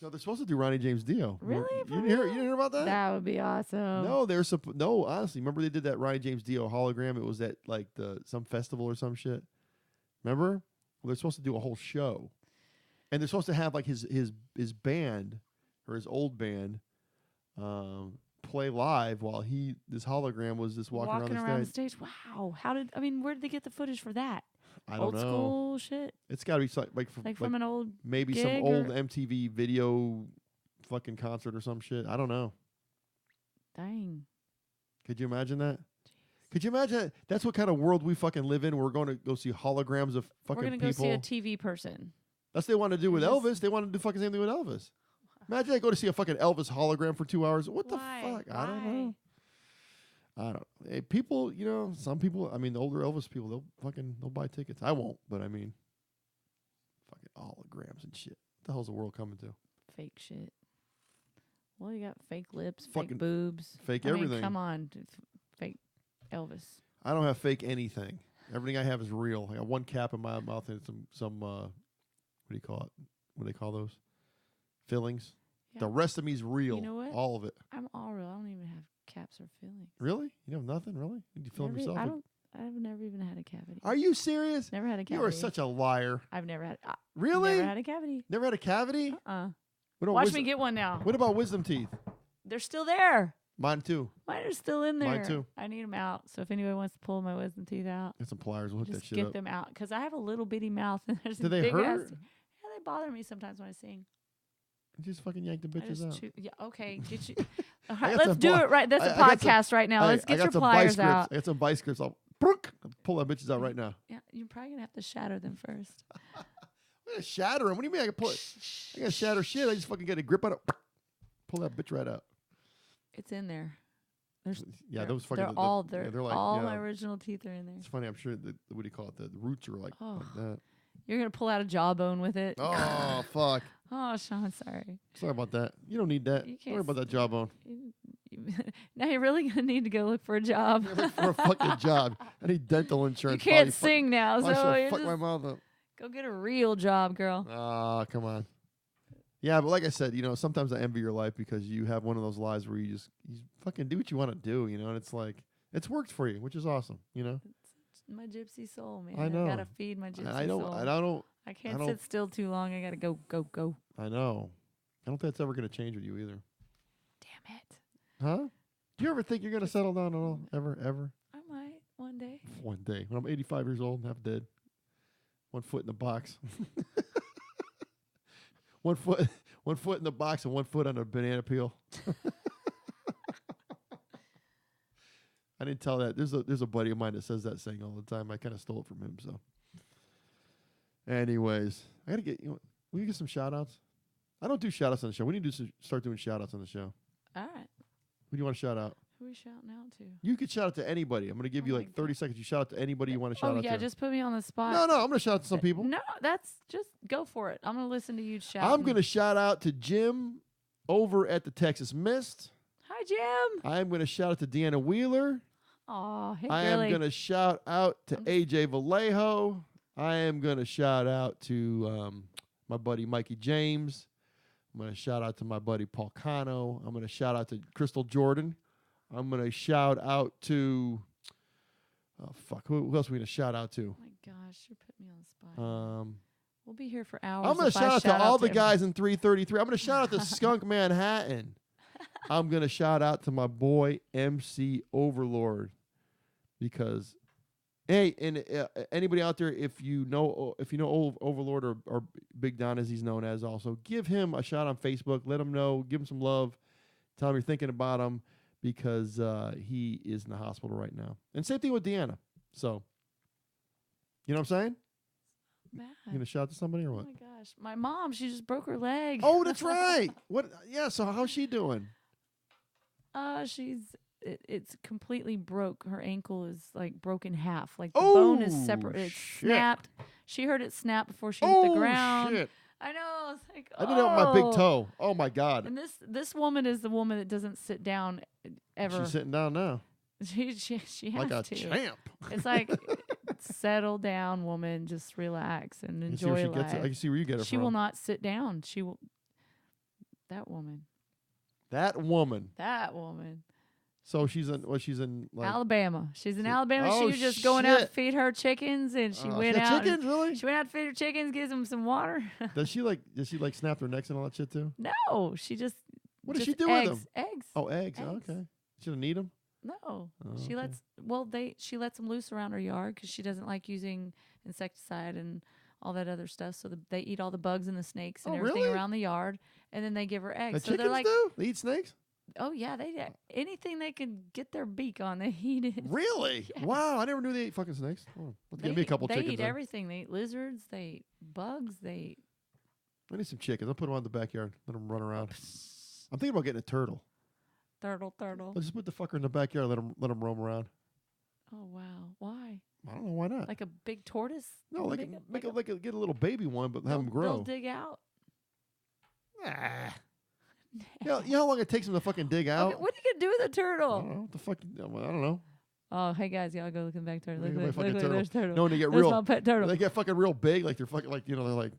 No, they're supposed to do Ronnie James Dio. Really? You For didn't hear? real? You didn't hear about that? That would be awesome. No, no. Honestly, remember they did that Ronnie James Dio hologram? It was at like some festival or some shit. Remember? Well, they're supposed to do a whole show, and they're supposed to have like his band or his old band play live while this hologram was just walking around the stage. Wow. Where did they get the footage for that? I don't Old know. school shit. It's got to be Like from an old maybe some gig old or- MTV video fucking concert or some shit. I don't know. Dang. Could you imagine that? Could you imagine that? That's what kind of world we fucking live in. We're going to go see holograms of fucking We're gonna people. go see a TV person. That's what they want to do with Yes. Elvis. They want to do fucking same thing with Elvis. Imagine I go to see a fucking Elvis hologram for 2 hours. What Why? the fuck? I don't Why? know. Hey, people, you know, some people, I mean, the older Elvis people, they'll buy tickets. I won't, but I mean, fucking holograms and shit. What the hell's the world coming to? Fake shit. Well, you got fake lips, Fucking fake boobs, fake I mean, everything. come on, fake Elvis. I don't have fake anything. Everything I have is real. I got one cap in my mouth and some what do you call it? What do they call those? Fillings. Yeah. The rest of me is real. You know what? All of it. I'm all real. I don't even have caps or fillings. Really? You have nothing? Really? You film Never- yourself? I've never even had a cavity. Are you serious? Never had a cavity. You are such a liar. I've never had. Really? Never had a cavity. Never had a cavity? What about Watch Watch me get one now. What about wisdom teeth? They're still there. Mine too. Mine are still in there. Mine too. I need them out. So if anybody wants to pull my wisdom teeth out, Get some pliers. We'll hook that just shit get up. them out. Because I have a little bitty mouth and there's Do a they big hurt? ass. Yeah, they bother me sometimes when I sing. Just fucking yank the I bitches just out. chew. Yeah, okay. Get you. All I right, got let's some do bli- it right. That's a I got some- podcast right now. Let's I get got your some vice pliers grips. out. I got some vice grips. I'll pull that bitches out right now. Yeah, you're probably gonna have to shatter them first. I'm gonna shatter them. What do you mean I can pull it? I gotta shatter shit. I just fucking get a grip on it. Pull that bitch right out. It's in there. There's Yeah, they're- those fucking. They're all yeah, there. they're like, all yeah. my original teeth are in there. It's funny. I'm sure that what do you call it? The roots are like that. You're gonna pull out a jawbone with it. Oh fuck! Oh, Shawn, sorry. Sorry about that. You don't need that. You Don't can't worry about that jawbone. Now you're really gonna need to go look for a job. Look for a fucking job. I need dental You insurance. can't sing now, I so you fuck just my mouth up. go get a real job, girl. Ah, come on. Yeah, but like I said, you know, sometimes I envy your life because you have one of those lives where you fucking do what you want to do, you know, and it's like it's worked for you, which is awesome, you know. It's my gypsy soul, man. I know. gotta feed my gypsy I don't. soul. I can't don't- sit still too long. I gotta go. I know. I don't think that's ever going to change with you either. Damn it. Huh? Do you ever think you're going to settle down at all? Ever? I might one day. One day. When I'm 85 years old and half dead. 1 foot in the box. 1 foot in the box and 1 foot on a banana peel. I didn't tell that. There's a buddy of mine that says that saying all the time. I kind of stole it from him. So, anyways, I gotta get we can get some shout outs. I don't do shout outs on the show. We need to start doing shout outs on the show. All right. Who do you want to shout out? Who are we shouting out to? You could shout out to anybody. I'm going to give Oh you my like 30 God. seconds. You shout out to anybody you want to shout Oh out yeah, to. just put me on the spot. No, I'm going to shout out to some people. No, that's just go for it. I'm gonna listen to you shout. I'm going to shout out to Jim over at the Texas Mist. Hi, Jim. I'm going to shout out to Deanna Wheeler. Oh, hey, I girly. am going to shout out to AJ Vallejo. I am going to shout out to my buddy Mikey James. I'm going to shout out to my buddy Paul Cano. I'm going to shout out to Crystal Jordan. I'm going to shout out to, who else are we going to shout out to? Oh my gosh, you're putting me on the spot. We'll be here for hours. I'm going to if I shout out to all the everybody. guys in 333. I'm going to shout out to Skunk Manhattan. I'm going to shout out to my boy MC Overlord because, hey, and anybody out there, if you know Overlord or Big Don as he's known as, also give him a shout on Facebook. Let him know. Give him some love. Tell him you're thinking about him because he is in the hospital right now. And same thing with Deanna. So, you know what I'm saying? Bad. You gonna shout to somebody or what? Oh my gosh, my mom. She just broke her leg. Oh, that's right. What? Yeah. So how's she doing? It's completely broke. Her ankle is like broken half. Like the bone is Oh, separate. It's shit. snapped. She heard it snap before she hit the ground. Shit. I know. It's like, I did it with my big toe. Oh my God. And this woman is the woman that doesn't sit down ever. She's sitting down now. She has Like a to. champ. It's like settle down, woman. Just relax and You see where enjoy she gets it. I life. can see where you get it She from. will not sit down. She will. That woman. That woman. That woman. So she's in like Alabama. She's in Alabama. Oh, She was just going out to shit. feed her chickens, and she Oh, went she had out. and- chickens, really? She went out to feed her chickens, gives them some water. Does she like snap their necks and all that shit too? No, she just. What does just she do with eggs, them? Eggs. Oh, eggs. Eggs. Okay. She doesn't need them. No, Oh, she okay. she lets them loose around her yard because she doesn't like using insecticide and all that other stuff. So they eat all the bugs and the snakes and Oh, everything really? around the yard, and then they give her eggs. The So they're chickens like, do? They eat snakes? oh yeah, anything they can get their beak on, they eat it. Really? Yes. Wow, I never knew they ate fucking snakes. Oh, let's give me a couple they chickens. eat then. everything. They eat lizards. They eat bugs. They eat I need some chickens. I'll put them out in the backyard. Let them run around. I'm thinking about getting a turtle. turtle. Let's just put the fucker in the backyard. Let them roam around. Oh wow, why? I don't know why not. Like a big tortoise? No, get a little baby one, but have them They'll grow. dig out. Ah. You know how long it takes them to fucking dig out? Okay, what are you gonna do with a I turtle? don't know. What the fuck? I don't know. Oh, hey guys, y'all go look in the back turtle. Look Look, at my look, fucking look, turtle. there's turtle. No, when they get There's real, my pet turtle. they get fucking real big, like they're fucking they're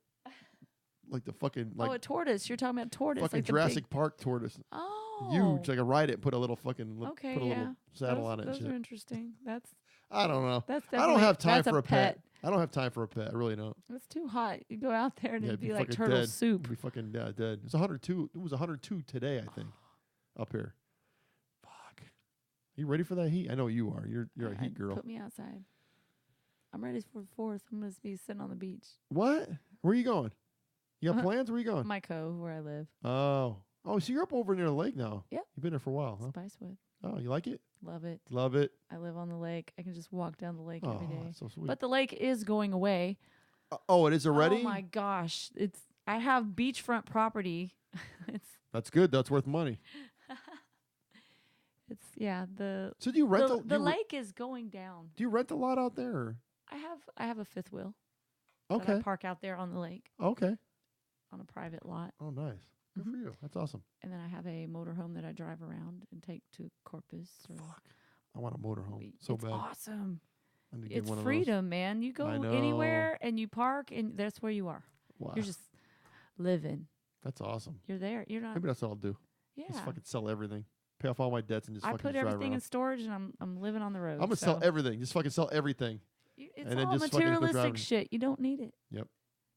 like the fucking Oh, a tortoise. You're talking about tortoise. fucking like the Jurassic big... Park tortoise. Oh. Huge. Like I ride it and put a little fucking Okay, put a yeah. little saddle on it and Those shit. are interesting. I don't know. That's I don't definitely- have time that's for a a pet. I don't have time for a pet. I really don't. It's too hot. You go out there and Yeah, it'd be like fucking turtle dead. soup. You'd be fucking dead. It's 102. It was 102 today, I think, up here. Fuck. You ready for that heat? I know you are. You're a heat girl. Put me outside. I'm ready for the 4th. I'm gonna be sitting on the beach. What? Where are you going? You got plans? Where are you going? My cove where I live. Oh, so you're up over near the lake now. Yep. You've been there for a while, huh? Spicewood. Oh, you like it? Love it. Love it. I live on the lake. I can just walk down the lake Oh, every day. that's so sweet. But the lake is going away. Oh, it is already? Oh my gosh. I have beachfront property. That's good. That's worth money. So do you rent the lake is going down. Do you rent a lot out there? Or? I have a fifth wheel. that Okay. I park out there on the lake Okay. on a private lot. Oh, nice. Good for you. That's awesome. And then I have a motorhome that I drive around and take to Corpus. Or Fuck. I want a motorhome so it's bad. awesome. I need to get It's one freedom, man. You go I know. anywhere and you park and that's where you are. Of those. Wow. You're just living. That's awesome. You're there. You're not. Maybe that's what I'll do. Yeah. Just fucking sell everything. Pay off all my debts and just I fucking put drive everything in around. storage and I'm living on the road. I'm going to sell everything. Just fucking sell everything. It's and then all just fucking go materialistic driving. shit. You don't need it. Yep.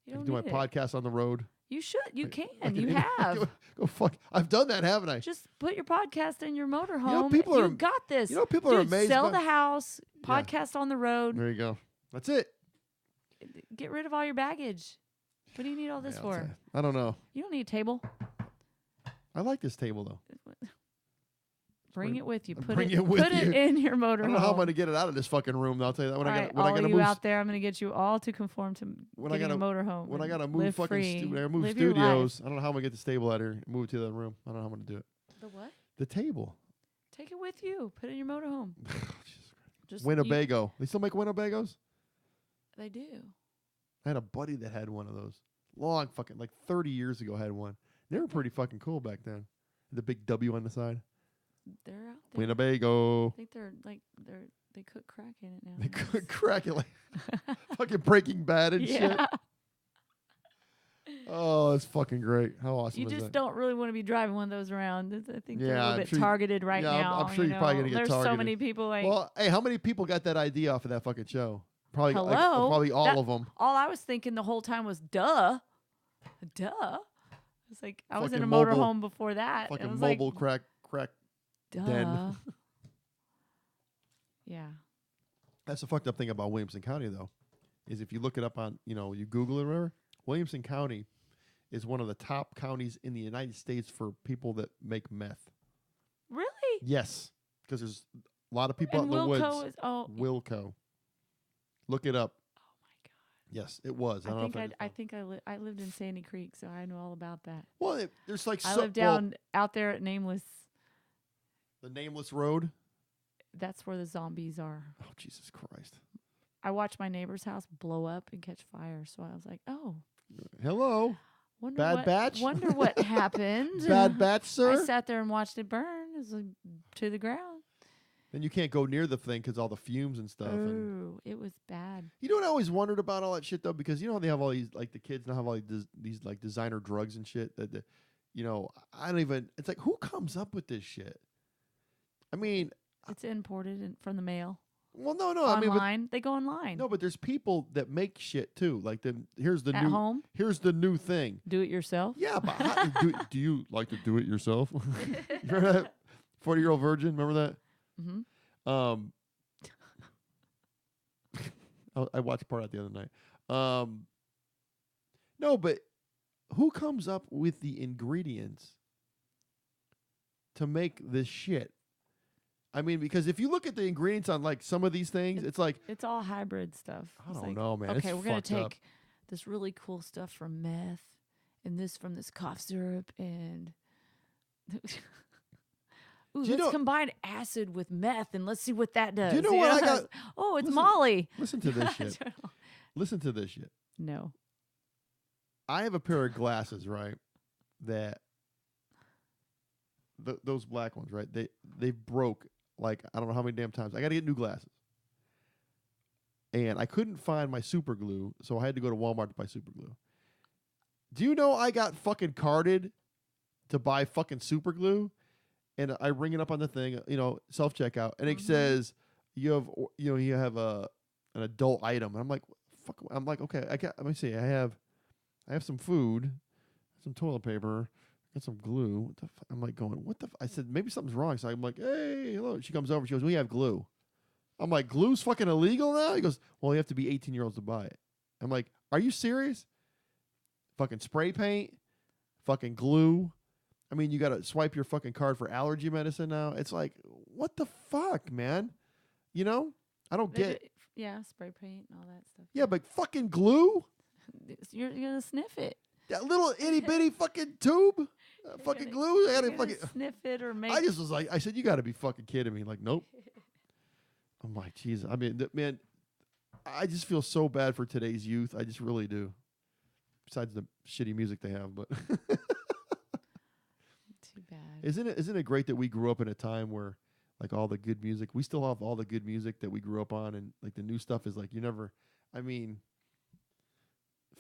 You I don't can do my need it. podcast on the road. You should. You I can. can You do- have. Go fuck. I've done that, haven't I? Just put your podcast in your motorhome. people you are- got this. you know, people are Dude, amazed Sell by- the house. Yeah. Podcast on the road. There you go. That's it. Get rid of all your baggage. What do you need all this Yeah, for? I don't know. You don't need a table. I like this table, though. Bring it with you. Put bring it. it with put you. it in your motorhome. I don't know how I'm going to get it out of this fucking room. I'll tell you that when All I right, got all to you move. out there, I'm going to get you all to conform to When I getting a gotta- motorhome. When I and got to move live fucking free. when I move Live your life. studios, I don't know how I'm going to get this table out here and move it to the room. I don't know how I'm going to do it. The what? The table. Take it with you. Put it in your motorhome. Just Winnebago. They still make Winnebagos? They do. I had a buddy that had one of those. Long fucking, like 30 years ago had one. They were pretty fucking cool back then. The big W on the side. They're out there. Winnebago. I think they cook crack in it now. They could crack it like fucking Breaking Bad and shit. Oh, it's fucking great. How awesome You is just that? don't really want to be driving one of those around. I think they're a Yeah, little I'm bit sure you- targeted right yeah, now. I'm sure you're probably gonna get There's so targeted. many people like, Well, hey, how many people got that idea off of that fucking show? Probably, hello? probably all of them. All I was thinking the whole time was, duh. It's like, I was in a Fucking mobile- motorhome before that. and I Fucking was mobile like, crack. duh. den. Yeah. That's the fucked up thing about Williamson County, though, is if you look it up on, you Google it or whatever, Williamson County is one of the top counties in the United States for people that make meth. Really? Yes, because there's a lot of people And out in the Wilco woods. is, oh Wilco. Look it up. my God. Yes, it was. I don't know if I think I lived in Sandy Creek, so I know all about that. Well, there's like I lived down out there at Nameless. the Nameless Road. That's where the zombies are. Oh, Jesus Christ. I watched my neighbor's house blow up and catch fire, so I was like, oh. Hello. Wonder Bad what, batch? Wonder what happened. Bad batch, sir? I sat there and watched it burn. It was like, to the ground. Then you can't go near the thing because all the fumes and stuff. And Oh, it was bad. you know what I always wondered about all that shit, though? Because, they have all these, like, the kids now have all these like, designer drugs and shit. That, I don't even, it's like, who comes up with this shit? I mean. It's imported from the mail. Well, no. Online. They go online. No, but there's people that make shit, too. Like, here's the At new. home? Here's the new thing. Do it yourself? Yeah, but do you like to do it yourself? Remember that 40-year-old virgin? Remember that? Mm-hmm. I watched part of that the other night. No, but who comes up with the ingredients to make this shit? I mean, because if you look at the ingredients on like some of these things, it's like It's all hybrid stuff. I It's don't like, know, man. Okay, It's we're gonna fucked take up. this really cool stuff from meth, and this from this cough syrup, and ooh, Do you let's know- combine acid with meth, and let's see what that does. you know what I got? Oh, it's Listen- Molly. Listen to this shit. Listen to this shit. No. I have a pair of glasses, right? That those black ones, right? They broke like I don't know how many damn times. I got to get new glasses, and I couldn't find my super glue, so I had to go to Walmart to buy super glue. Do you know I got fucking carded to buy fucking super glue, and I ring it up on the thing, self checkout, and it says you have an adult item, and I'm like, fuck. I'm like, okay, let me see. I have some food, some toilet paper, got some glue. What the I'm like going, what the I said, maybe something's wrong. So I'm like, hey, hello. She comes over. She goes, we have glue. I'm like, glue's fucking illegal now? He goes, well, you have to be 18 years old to buy it. I'm like, are you serious? Fucking spray paint, fucking glue. I mean, you got to swipe your fucking card for allergy medicine now. It's like, what the fuck, man? I don't get. Yeah, spray paint and all that stuff. Yeah, but fucking glue? You're gonna sniff it. That little itty bitty fucking tube? Fucking glue? I You're gotta gonna fucking. sniff it or make. I just was like, I said, you gotta be fucking kidding me. Like, nope. I'm like, Jesus. I mean, man, I just feel so bad for today's youth. I just really do. Besides the shitty music they have, but. Too bad. Isn't it great that we grew up in a time where, like, all the good music, we still have all the good music that we grew up on, and like the new stuff is like you never. I mean,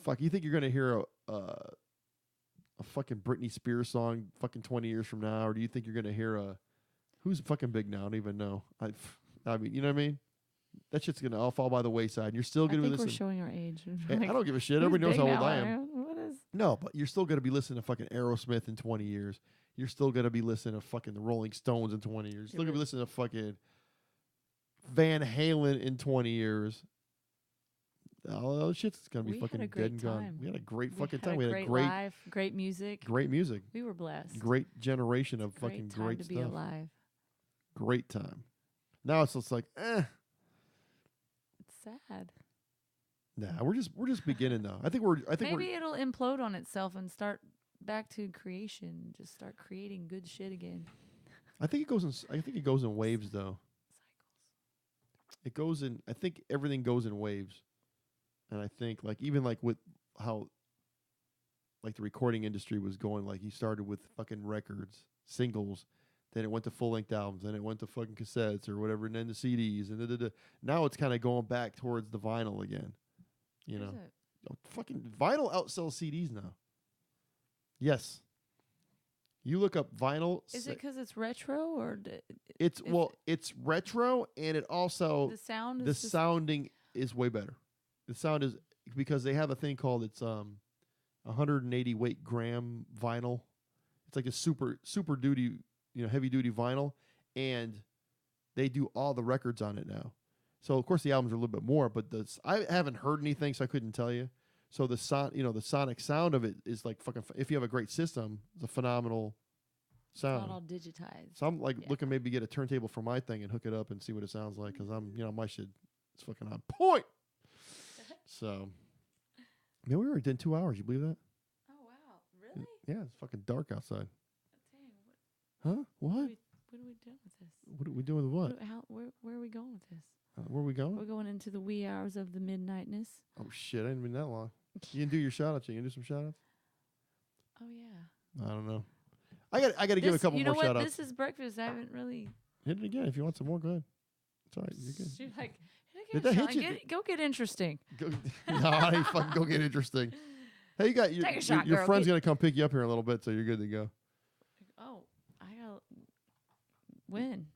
fuck, you think you're gonna hear a fucking Britney Spears song fucking 20 years from now, or do you think you're gonna hear who's fucking big now? I don't even know. I mean, you know what I mean? That shit's gonna all fall by the wayside. And you're still I gonna be think we're listening. showing our age. Hey, Like, I don't give a shit. who's Everybody knows big how old now? I am. What is? No, but you're still gonna be listening to fucking Aerosmith in 20 years. You're still gonna be listening to fucking the Rolling Stones in 20 years. You're still gonna be listening to fucking Van Halen in 20 years. All that shit's gonna be We had fucking a dead great and gone. time. We had a great We fucking had time. We had a great great, life, great music. great music, We were blessed. great generation of Great fucking time great to stuff. be alive. Great time. Now it's just like, It's sad. nah. We're just beginning though. I think Maybe it'll implode on itself and start back to creation. Just start creating good shit again. I think it goes in waves though. It goes in. I think everything goes in waves, and I think like even like with how like the recording industry was going, like he started with fucking records, singles, then it went to full length albums, then it went to fucking cassettes or whatever, and then the CDs, and now it's kind of going back towards the vinyl again. You know, fucking vinyl outsells CDs now. Yes. You look up vinyl. Is it because it's retro or it's retro, and it also the sounding is way better. The sound is because they have a thing called 180 weight gram vinyl. It's like a super duty, heavy duty vinyl, and they do all the records on it now. So of course the albums are a little bit more, but I haven't heard anything, so I couldn't tell you. So the sonic sound of it is like fucking. If you have a great system, it's a phenomenal sound. It's not all digitized. So I'm like looking maybe get a turntable for my thing and hook it up and see what it sounds like, because I'm my shit is fucking on point. So, man, we were done 2 hours. You believe that? Oh wow, really? Yeah, it's fucking dark outside. Dang, Huh? What? What are we doing with this? What are we doing with what? Where are we going with this? Where are we going? We're going into the wee hours of the midnightness. Oh shit! I didn't mean that long. You can do your shout outs. You can do some shout outs. Oh yeah. I don't know. I got to give a couple more shout outs. This is breakfast. I haven't really Hit it again if you want some more. Go ahead. It's all right. You're good. She's like, Did that hit you? go get interesting. No, I ain't fucking go get interesting. Hey, you got Take a shot, your girl. friend's gonna come pick you up here in a little bit, so you're good to go. Oh, I got when?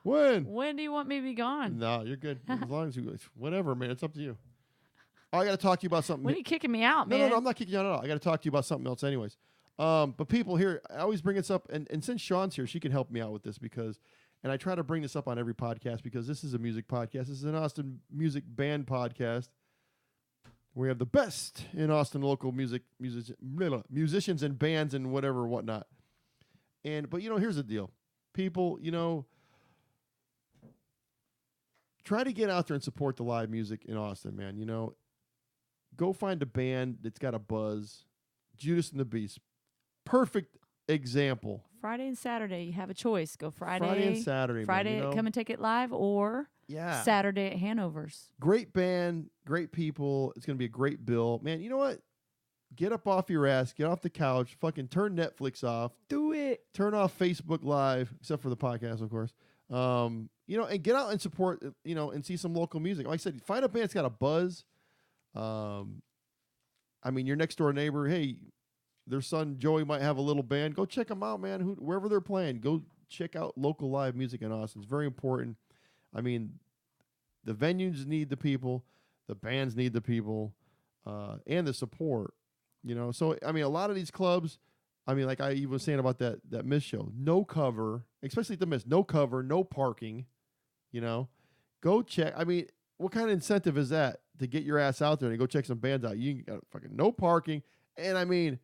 When? When do you want me to be gone? No, you're good. As long as you, whatever, man. It's up to you. Oh, I got to talk to you about something. When are you kicking me out, No, man? no, I'm not kicking you out at all. I got to talk to you about something else, anyways. But people here, I always bring this up, and since Shawn's here, she can help me out with this and I try to bring this up on every podcast because this is a music podcast. This is an Austin music band podcast. We have the best in Austin local musicians and bands and whatnot. But here's the deal. People, try to get out there and support the live music in Austin, man. Go find a band that's got a buzz. Judas and the Beast. Perfect example. Friday and Saturday, you have a choice. Go Friday and Saturday. Friday, man, come and take it live, or Saturday at Hanover's. Great band, great people. It's going to be a great bill. Man, you know what? Get up off your ass. Get off the couch. Fucking turn Netflix off. Do it. Turn off Facebook Live, except for the podcast, of course. And get out and support, and see some local music. Like I said, find a band that's got a buzz. Your next door neighbor, hey, their son Joey might have a little band. Go check them out, man. Wherever they're playing, go check out local live music in Austin. It's very important. The venues need the people, the bands need the people, and the support. So a lot of these clubs, like I even was saying about that Miss show, no cover, especially at the Miss, no cover, no parking. Go check. What kind of incentive is that to get your ass out there and go check some bands out? You got fucking no parking, and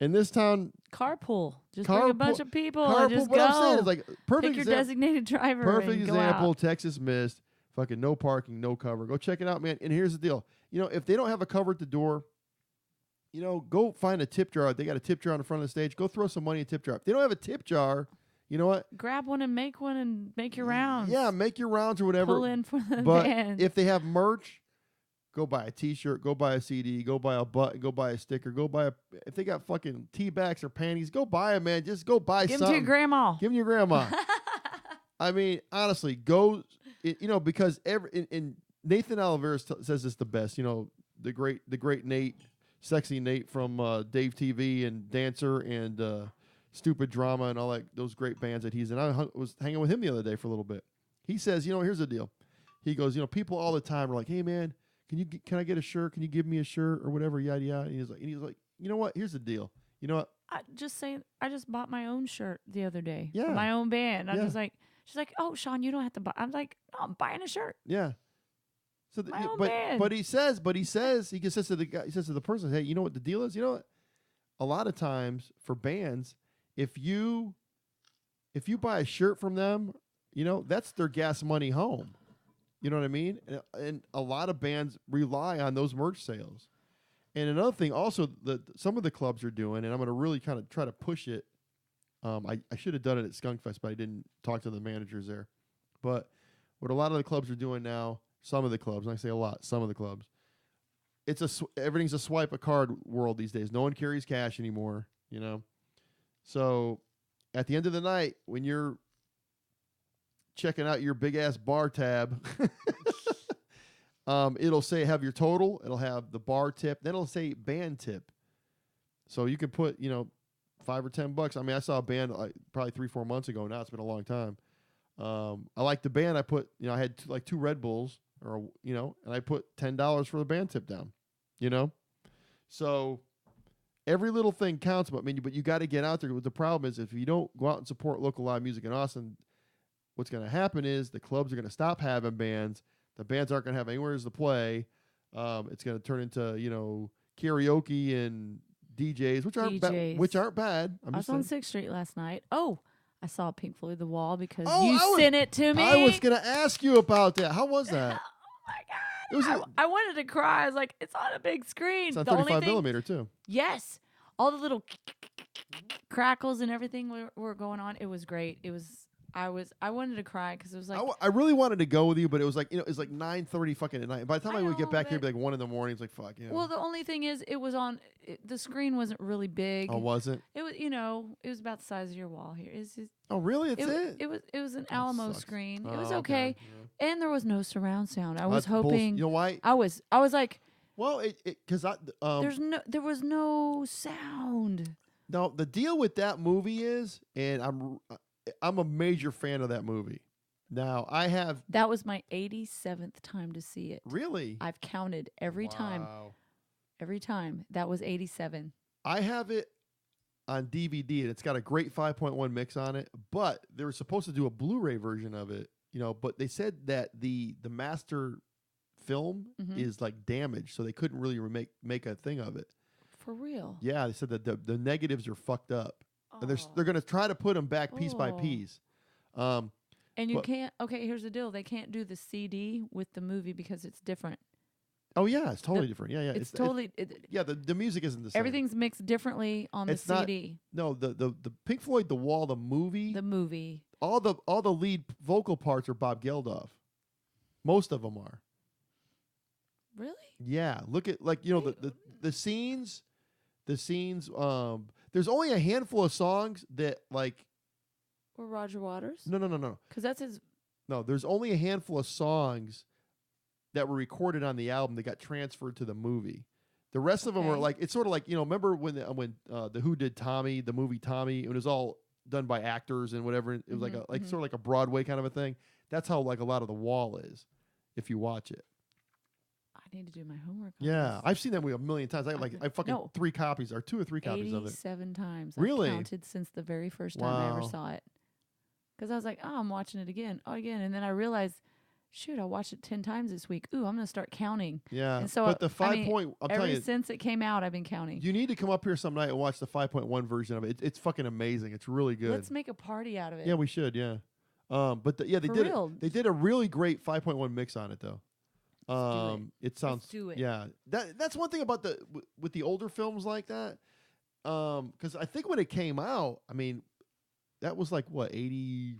in this town, carpool. Just bring a bunch of people and just what go. I'm saying is like perfect Pick your designated driver. Perfect and example. Go out. Texas Mist. Fucking no parking, no cover. Go check it out, man. And here's the deal. If they don't have a cover at the door, go find a tip jar. They got a tip jar on the front of the stage. Go throw some money in a tip jar. If they don't have a tip jar, you know what? Grab one and make your rounds. Yeah, make your rounds or whatever. Pull in for the but band. If they have merch, go buy a T-shirt, go buy a CD, go buy a button, go buy a sticker, if they got fucking tea bags or panties, go buy them, man. Just go buy Give something. them to your grandma. Give them to your grandma. Honestly, go, because and Nathan Oliveira says this the best, the great Nate, sexy Nate from Dave TV and Dancer and Stupid Drama and all those great bands that he's in. I was hanging with him the other day for a little bit. He says, here's the deal. He goes, people all the time are like, hey, man, can I get a shirt? Can you give me a shirt or whatever? Yada yada. And he's like, you know what? Here's the deal. You know what? I just bought my own shirt the other day. Yeah. For my own band. I'm Yeah. just like, she's like, oh, Shawn, you don't have to buy. I'm like, no, I'm buying a shirt. Yeah. So, My own band. but he says to the guy, he says to the person, hey, you know what the deal is? You know what? A lot of times for bands, if you buy a shirt from them, that's their gas money home. You know what I mean? And a lot of bands rely on those merch sales. And another thing also that some of the clubs are doing, and I'm going to really kind of try to push it I should have done it at Skunk Fest, but I didn't talk to the managers there. But what a lot of the clubs are doing now, some of the clubs, and I say a lot, some of the clubs, everything's a swipe a card world these days. No one carries cash anymore, you know. So at the end of the night, when you're checking out your big ass bar tab, it'll say have your total, it'll have the bar tip, then it'll say band tip. So you can put, $5 or $10. I mean, I saw a band probably 3-4 months ago. Now it's been a long time. I like the band. I put, I had two Red Bulls, and I put $10 for the band tip down. So every little thing counts. But you got to get out there. The problem is if you don't go out and support local live music in Austin, what's going to happen is the clubs are going to stop having bands. The bands aren't going to have anywhere to play. It's going to turn into karaoke and DJs, which aren't bad. I was on 6th Street last night. Oh, I saw Pink Floyd The Wall because sent it to me. I was going to ask you about that. How was that? Oh my God. I wanted to cry. I was like, it's on a big screen. It's on 35 millimeter too. Yes. All the little crackles and everything were going on. It was great. I wanted to cry because it was like I really wanted to go with you, but it was like it's like 9:30 fucking at night. By the time I would get back here, it'd be like 1 a.m. It's like fuck. Well, the only thing is, it was on. The screen wasn't really big. Oh, wasn't? It was. It was about the size of your wall here. Oh, really? It was an Alamo screen. It was okay. okay. Yeah. And there was no surround sound. I was That's hoping. You know why? I was like. Well, because there was no sound. No, the deal with that movie is, and I'm a major fan of that movie. Now, that was my 87th time to see it. Really? I've counted every time. Every time. That was 87. I have it on DVD, and it's got a great 5.1 mix on it, but they were supposed to do a Blu-ray version of it, but they said that the master film is like damaged, so they couldn't really make a thing of it. For real? Yeah, they said that the negatives are fucked up. And they're going to try to put them back piece by piece. And you can't. Okay, here's the deal. They can't do the CD with the movie because it's different. Oh yeah, it's totally different. Yeah. It's totally. The music isn't the same. Everything's mixed differently on the CD. No, the Pink Floyd The Wall, the movie. The movie. All the lead vocal parts are Bob Geldof. Most of them are. Really? Yeah. Look at the scenes. The scenes. There's only a handful of songs that Or Roger Waters? No. Because that's his. No, there's only a handful of songs that were recorded on the album that got transferred to the movie. The rest of them are it's sort of remember when the Who did Tommy, the movie Tommy, it was all done by actors and whatever. It was sort of like a Broadway kind of a thing. That's how a lot of The Wall is, if you watch it. I need to do my homework. Yeah, I've seen that movie a million times. I fucking 3 copies or 2 or 3 copies of it. 87 times. Really? I've counted since the very first time I ever saw it. Because I was like, I'm watching it again. And then I realized, shoot, I watched it 10 times this week. Ooh, I'm going to start counting. Yeah. And so but the 5 point, I'm telling you, since it came out, I've been counting. You need to come up here some night and watch the 5.1 version of it. It's fucking amazing. It's really good. Let's make a party out of it. Yeah, we should. Yeah. But they did a really great 5.1 mix on it though. It sounds. Let's do it. Yeah. That's one thing about with the older films like that. Because I think when it came out, that was like what 82,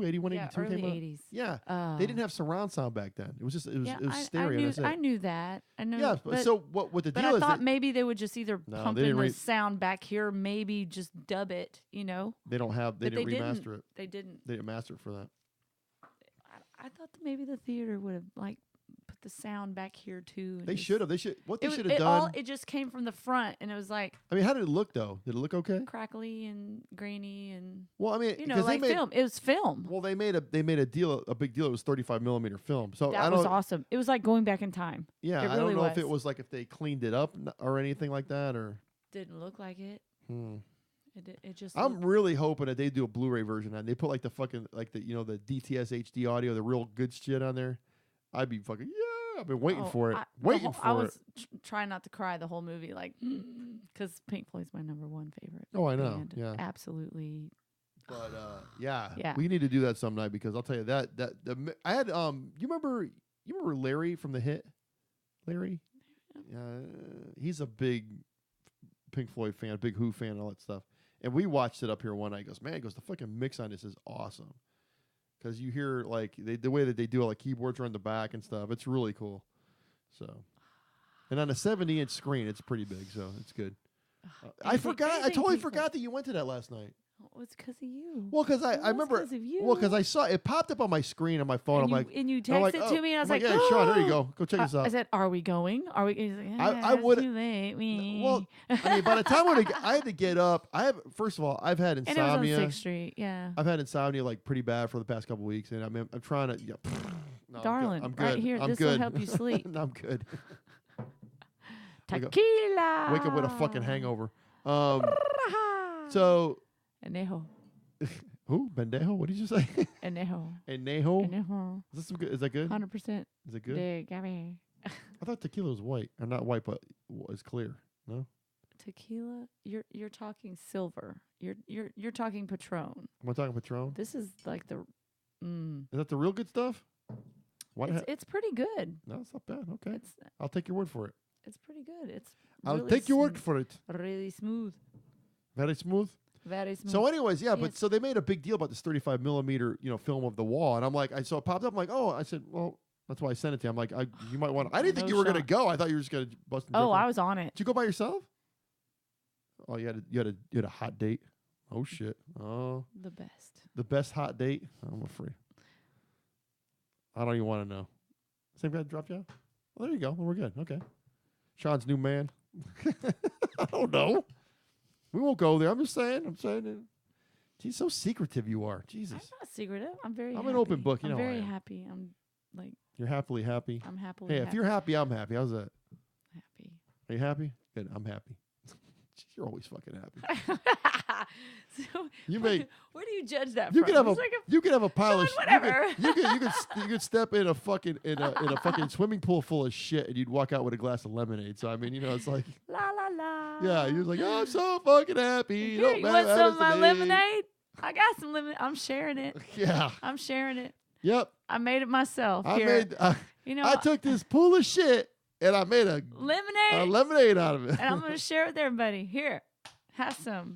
81, yeah, 82 early came out. 80s. Yeah. They didn't have surround sound back then. It was just it was stereo. I knew that. I know. Yeah. But so what the deal is? But I thought maybe they would just either pump in the sound back here, maybe just dub it. They don't have. They didn't remaster it. They didn't. They didn't master it for that. I thought that maybe the theater would have put the sound back here too. They should have. They should. What they should have done. It just came from the front, and it was like. How did it look though? Did it look okay? Crackly and grainy and. Well, film. It was film. Well, they made a big deal. It was 35 millimeter film. So that was awesome. It was like going back in time. Yeah, it really I don't know was. if it was if they cleaned it up or anything like that, or. Didn't look like it. It just. I'm really hoping that they do a Blu-ray version and they put the fucking the DTS HD audio, the real good shit on there. I'd be fucking I've been waiting for it. I was trying not to cry the whole movie, because Pink Floyd's my number 1 favorite. Oh, I know. Band. Yeah, absolutely. But yeah, we need to do that some night because I'll tell you that I had you remember Larry from The Hit? Larry, he's a big Pink Floyd fan, big Who fan, all that stuff. And we watched it up here one night. He goes, man, the fucking mix on this is awesome. Because you hear, like, the way that they do it, like, keyboards are on the back and stuff. It's really cool. So, and on a 70-inch screen, it's pretty big, so it's good. I totally forgot that you went to that last night. Oh, it's because of you. Well, because I remember. Because of you. Well, because I saw it popped up on my screen on my phone. And you texted to me, and I was like, yeah, Shawn, there you go. Go check this out. I said, "Are we going? Are we?" He's like, I would. Too late. Well, I mean, by the time I had to get up, first of all, I've had insomnia. And it was on 6th Street. Yeah. I've had insomnia like pretty bad for the past couple weeks, and I'm trying to. Yeah, no, darling, I'm good. right here, this will help you sleep. No, I'm good. Tequila. Wake up with a fucking hangover. So. Anejo. Who? Bendejo? What did you say? Anejo. Anejo? Is that good? 100%. Is it good? I thought tequila was white. Or not white, but it's clear. No? Tequila? You're talking silver. You're talking Patron. Am I talking Patron? This is like the Is that the real good stuff? It's pretty good. No, it's not bad. Okay. I'll take your word for it. It's pretty good. I'll take your word for it. Really smooth. Very smooth. Very smooth. So, anyways, yeah, but so they made a big deal about this 35 millimeter, film of the wall, and I'm like, I saw it popped up. I'm like, oh, I said, well, that's why I sent it to you. I'm like, you might want. I didn't think you were gonna go. I thought you were just gonna bust. I was on it. Did you go by yourself? Oh, you had a hot date. Oh shit. Oh. The best. The best hot date. I'm afraid. I don't even want to know. Same guy dropped you off? Well, there you go. Well, we're good. Okay. Shawn's new man. I don't know. We won't go there. I'm just saying. Geez, so secretive you are. Jesus. I'm not secretive. I'm very. I'm an open book. I'm very happy. I'm like. You're happily happy. I'm happily. Hey, if you're happy, I'm happy. How's that? Happy. Are you happy? Good. I'm happy. You're always fucking happy. So where do you judge that you from? You could have a pile of whatever. You could step in a fucking fucking swimming pool full of shit and you'd walk out with a glass of lemonade. So I mean, it's like la la la. Yeah, you're like, oh, I'm so fucking happy. Here, you want some of my lemonade? I got some lemonade. I'm sharing it. Yeah. I'm sharing it. Yep. I made it myself. I took this pool of shit and I made a lemonade out of it. And I'm gonna share it with everybody. Here, have some.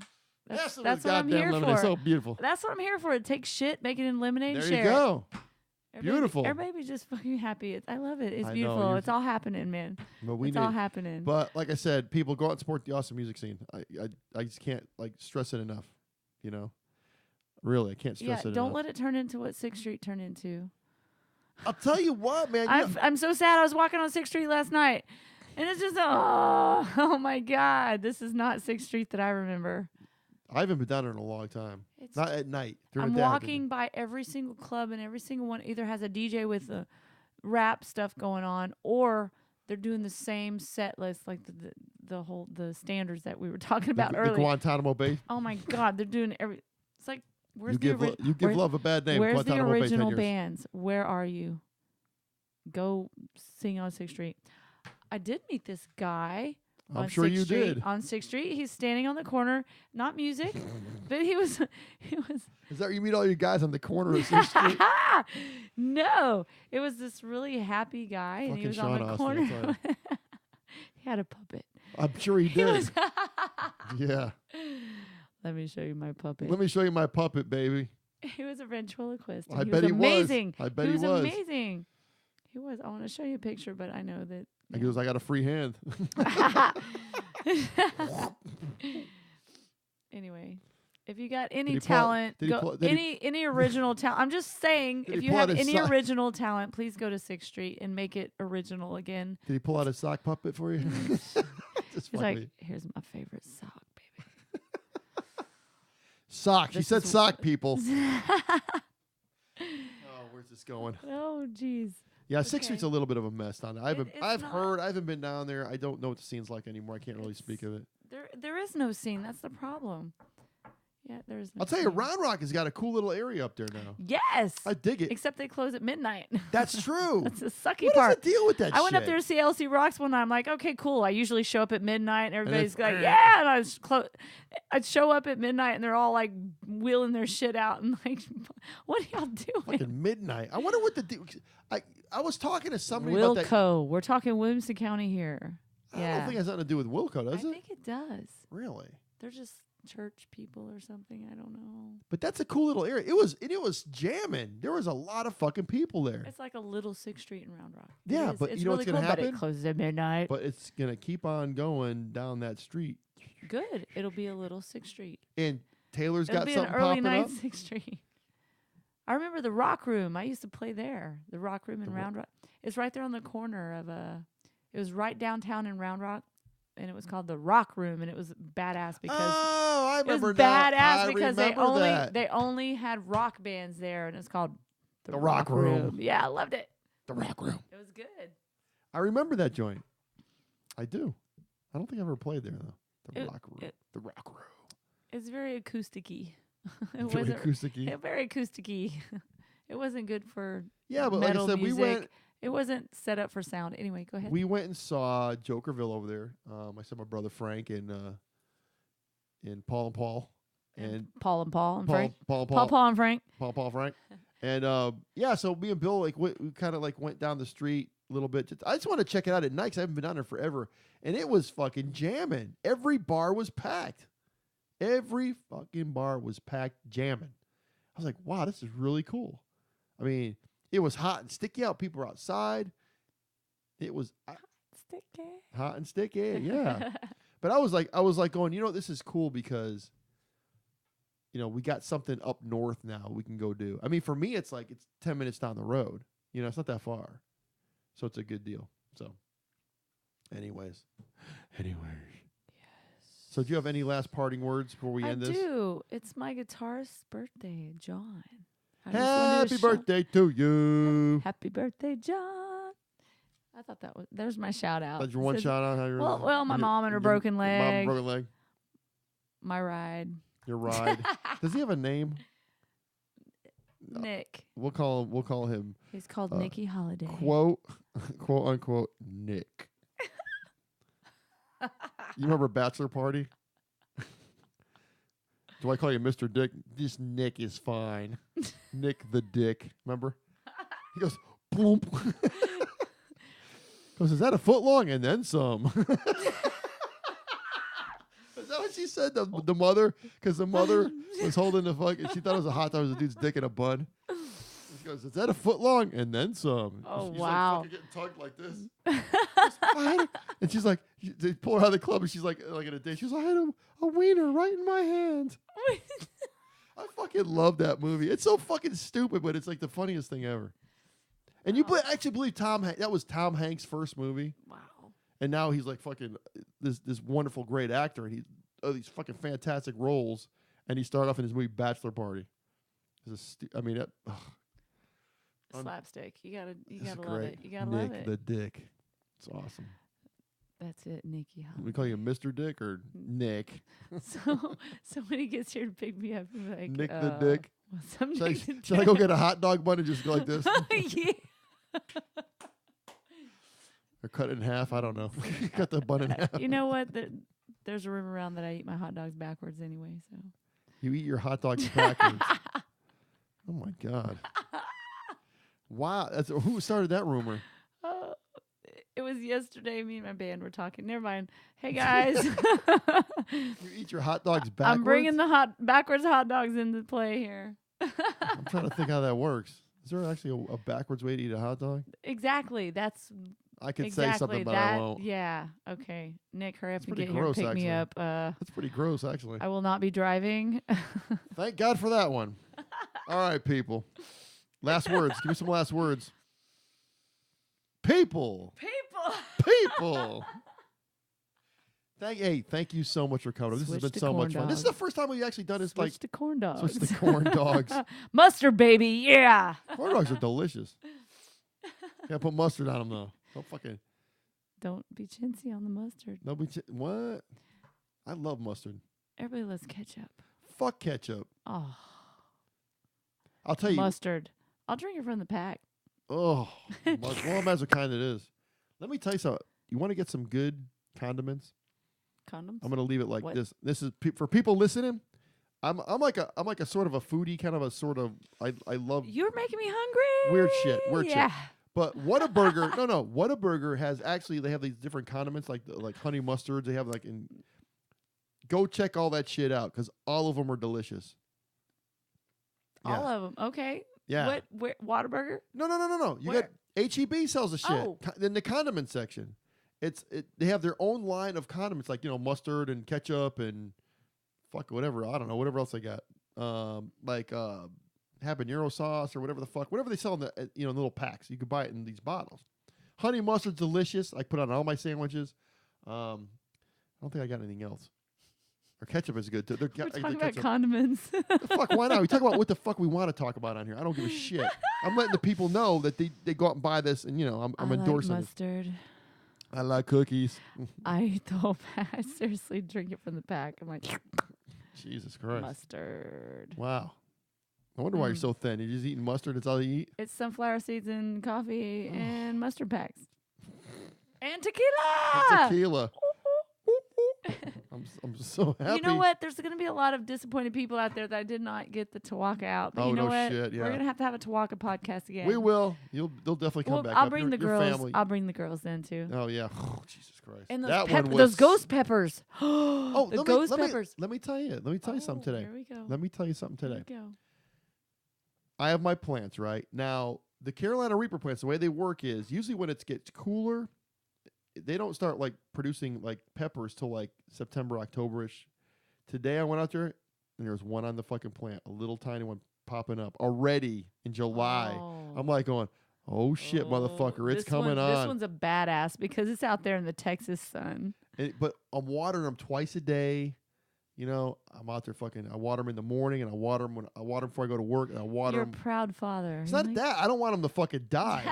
That's what I'm here for. It's so beautiful. That's what I'm here for. Take shit, make it in lemonade, and share it. There you go. Beautiful. Everybody's just fucking happy. I love it. It's beautiful. It's all happening, man. It's all happening. But like I said, people go out and support the awesome music scene. I just can't stress it enough. Really, I can't stress it enough. Don't let it turn into what 6th Street turned into. I'll tell you what, man. I'm so sad. I was walking on 6th Street last night, and it's just oh my God, this is not 6th Street that I remember. I haven't been down there in a long time. Not at night. I'm walking by every single club, and every single one either has a DJ with the rap stuff going on, or they're doing the same set list, like the standards that we were talking about earlier. The Guantanamo Bay. Oh my God, they're doing every. It's like you give love a bad name. Where's Guantanamo the original Bay bands? Where are you? Go sing on 6th Street. I did meet this guy. I'm sure you did. On 6th Street. He's standing on the corner, not music, but he was. Is that where you meet all your guys on the corner of 6th Street? No. It was this really happy guy, and he was Shawn on the Austin, corner. He had a puppet. I'm sure he did. Yeah. Let me show you my puppet. Let me show you my puppet, baby. He was a ventriloquist. I bet he was. Amazing. I bet he was. Amazing. He was. I want to show you a picture, but I know that. He goes, I got a free hand. Anyway, if you got any talent, any original talent. I'm just saying, if you have any original talent, please go to 6th Street and make it original again. Did he pull out a sock puppet for you? He's like, here's my favorite sock, baby. Sock. She said sock, people. Oh, where's this going? Oh, jeez. Yeah, 6th Street's a little bit of a mess down there. I've heard. I haven't been down there. I don't know what the scene's like anymore. I can't really speak of it. There is no scene. That's the problem. Yeah, there's no I'll tell you, Round Rock has got a cool little area up there now. Yes. I dig it. Except they close at midnight. That's true. That's the sucky part. What's the deal with that I went up there to see LC Rocks one night. I'm like, okay, cool. I usually show up at midnight, and everybody's like, yeah. And I'd show up at midnight, and they're all like wheeling their shit out. And like, what are y'all doing? Fucking midnight. I wonder what the deal. I was talking to somebody Wilco. about that. We're talking Williamson County here. I don't think it has nothing to do with Wilco, does it? I think it does. Really? They're just church people or something. I don't know. But that's a cool little area. It was jamming. There was a lot of fucking people there. It's like a little 6th Street in Round Rock. Yeah, but it's you know really what's gonna cool, happen? But it closes at midnight. But it's gonna keep on going down that street. Good. It'll be a little 6th Street. And Taylor's It'll got be something an early popping night up. 6th Street. I remember the Rock Room. I used to play there. The Rock Room in Round Rock. It's right there on the corner of it was right downtown in Round Rock, and it was called the Rock Room, and it was badass because I it was remember now. badass I because remember that. they only had rock bands there, and it's called The Rock Room. Yeah, I loved it. The Rock Room. It was good. I remember that joint. I do. I don't think I ever played there though. The Rock Room. The Rock Room. It's very acousticy. It Very wasn't acousticy. very acousticy. It wasn't good for Yeah, but metal like I said, music. It wasn't set up for sound. Anyway, go ahead. we went and saw Jokerville over there. I saw my brother Frank and Paul and Paul and Paul and Frank. Paul And Frank. Frank. And yeah, so me and Bill we kind of like went down the street a little bit. I just want to check it out at night 'cause I haven't been down there forever. And it was fucking jamming. Every bar was packed. Every fucking bar was packed jamming. I was like, wow, this is really cool. I mean, it was hot and sticky out. People were outside. It was Sticky. hot and sticky, yeah. But I was like going, this is cool because, we got something up north now we can go do. I mean, for me, it's 10 minutes down the road. It's not that far. So it's a good deal. So anyways. Yes. So do you have any last parting words before we end this? I do. It's my guitarist's birthday, John. Happy birthday to you. Happy birthday, John. I thought there's my shout out. That's your one shout out. Well, my mom and her broken leg. Mom and broken leg. My ride. Your ride. Does he have a name? Nick. We'll call him. He's called Nicky Holiday. Quote unquote Nick. You remember Bachelor Party? Do I call you Mr. Dick? This Nick is fine. Nick the Dick. Remember? He goes, boom. Goes, is that a foot long? And then some. Is that what she said? The mother? Because the mother was holding the fuck, and she thought it was a hot dog. It was a dude's dick in a bun. She goes, is that a foot long? And then some. Oh, she's wow. like fucking getting tugged like this. And she's like, they pull her out of the club, and she's like in a day, she's like, I had a wiener right in my hand. I fucking love that movie. It's so fucking stupid, but it's like the funniest thing ever. And you actually believe that was Tom Hanks' first movie? Wow. And now he's like fucking this wonderful, great actor, and he's these fucking fantastic roles. And he started off in his movie Bachelor Party. Slapstick. You gotta love great. it. You gotta Nick love it. the Dick. It's awesome. That's it, Nicky Holiday. We call you Mr. Dick or Nick. So when he gets here to pick me up, I'm like, Nick the Dick. What's up, Should I, Nick the should I go get a hot dog bun and just go like this? Yeah. Or cut it in half? I don't know. Cut the bun in half. You know what? There's a rumor around that I eat my hot dogs backwards anyway. So You eat your hot dogs backwards. Oh my God. Wow. Who started that rumor? it was yesterday. Me and my band were talking. Never mind. Hey guys, You eat your hot dogs backwards? I'm bringing the backwards hot dogs into play here. I'm trying to think how that works. Is there actually a backwards way to eat a hot dog? Exactly. That's I could exactly say something, but that. I won't. Yeah. Okay. Nick, hurry up and pretty get here. gross, Pick me actually. up. That's pretty gross, actually. I will not be driving. Thank God for that one. All right, people. Last words. Give me some last words. People. Thank you so much for coming. This has been so much fun. This is the first time we've actually done this. Switch to corn dogs. Switch to corn dogs. Mustard, baby. Yeah. Corn dogs are delicious. Can't put mustard on them though. Don't be chintzy on the mustard. What? I love mustard. Everybody loves ketchup. Fuck ketchup. Oh. I'll tell you. Mustard. I'll drink it from the pack. Oh. Well, I might as well kind it is. Let me tell you something. You want to get some good condiments? Condoms? I'm gonna leave it like What? this. This is for people listening. I'm like a sort of a foodie, kind of a sort of I love You're making me hungry. weird shit. Yeah. But Whataburger, no, Whataburger has actually they have these different condiments like honey mustards. They have like in Go check all that shit out because all of them are delicious. All of them. Okay. Yeah. What? Whataburger? No. You got H-E-B sells the shit. Oh. In the condiment section. They have their own line of condiments like, mustard and ketchup and fuck whatever. I don't know. Whatever else they got. Habanero sauce or whatever the fuck. Whatever they sell in the little packs. You could buy it in these bottles. Honey mustard's delicious. I put it on all my sandwiches. I don't think I got anything else. Or ketchup is good too. We're talking about condiments. The fuck, why not? We talk about what the fuck we want to talk about on here. I don't give a shit. I'm letting the people know that they go out and buy this, and I'm endorsing like mustard. I like cookies. I don't. I seriously drink it from the pack. I'm like, Jesus Christ. Mustard. Wow. I wonder why you're so thin. You're just eating mustard. That's all you eat. It's sunflower seeds and coffee and mustard packs and tequila. Tequila. I'm so happy. You know what? There's going to be a lot of disappointed people out there that I did not get the Tawaka out. But you know what? Shit, yeah. We're going to have a Tawaka podcast again. We will. They'll definitely come back. I'll bring the your girls. family. I'll bring the girls in too. Oh yeah. Oh, Jesus Christ. And those those ghost peppers. The ghost peppers. Let me tell you. something today. Here we go. Let me tell you something today. Here we go. I have my plants, right? Now, the Carolina Reaper plants, the way they work is usually when it gets cooler, they don't start like producing like peppers till like September, October-ish. Today I went out there and there was one on the fucking plant, a little tiny one popping up already in July. Oh. I'm like going, oh shit, motherfucker, it's coming on. This one's a badass because it's out there in the Texas sun. But I'm watering them twice a day. I'm out there fucking. I water them in the morning, and I water them before I go to work, and I water them. You're a proud father. It's not that. I don't want them to fucking die.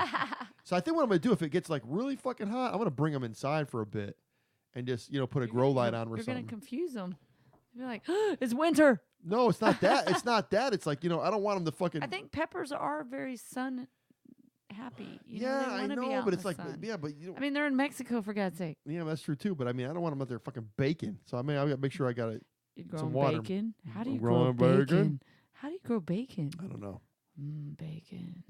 So I think what I'm gonna do if it gets like really fucking hot, I'm gonna bring them inside for a bit, and just put a grow light on them or something. You're gonna confuse them. You're like, it's winter. No, it's not that. It's not that. It's like I don't want them to fucking. I think peppers are very sun happy. I know, but it's like, sun. yeah, but I mean, they're in Mexico for God's sake. Yeah, that's true too. But I mean, I don't want them out there fucking baking. So I mean, I got to make sure I got it. You grow bacon? How do you grow bacon? How do you grow bacon? I don't know. Bacon.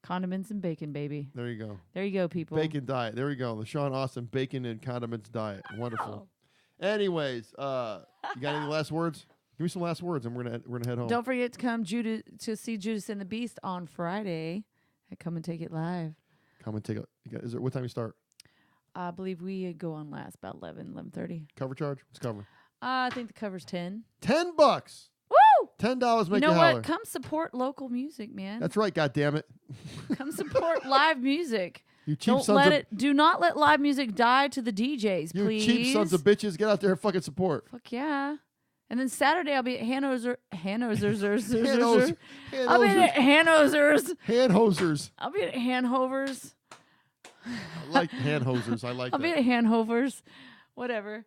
Condiments and bacon, baby. There you go. There you go, people. Bacon diet. There we go. The Shawn Austin bacon and condiments diet. Wonderful. Anyways, you got any last words? Give me some last words, and we're gonna head home. Don't forget to come to see Judas and the Beast on Friday. Come and take it live. Come and take it. What time you start? I believe we go on last about 11:30. Cover charge? What's cover? I think the cover's $10. $10. Woo! $10 make you know holler. what? Come support local music, man. That's right. God damn it. Come support live music. You cheap sons of do not let live music die to the DJs, you please. You cheap sons of bitches, get out there and fucking support. Fuck yeah. And then Saturday I'll be at Hanhosers. Hanhosers. I'll be at Hanhosers. Handhosers. I'll be at Handhovers. I like handhosers. I like I'll that. be at Handhovers. Whatever.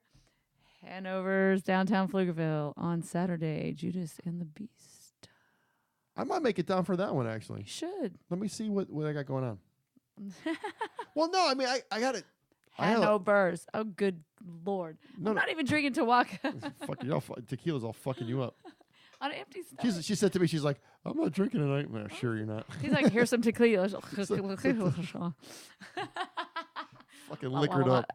Hanover's downtown Pflugerville on Saturday. Judas and the Beast. I might make it down for that one, actually. You should. Let me see what I got going on. Well, no, I mean, I got it. Hanover's. Oh, good Lord. I'm not even drinking Tawaka. Tequila's all fucking you up. On an empty stomach. She said to me, she's like, I'm not drinking tonight. No, sure you're not. He's like, here's some tequila. Fucking liquored up.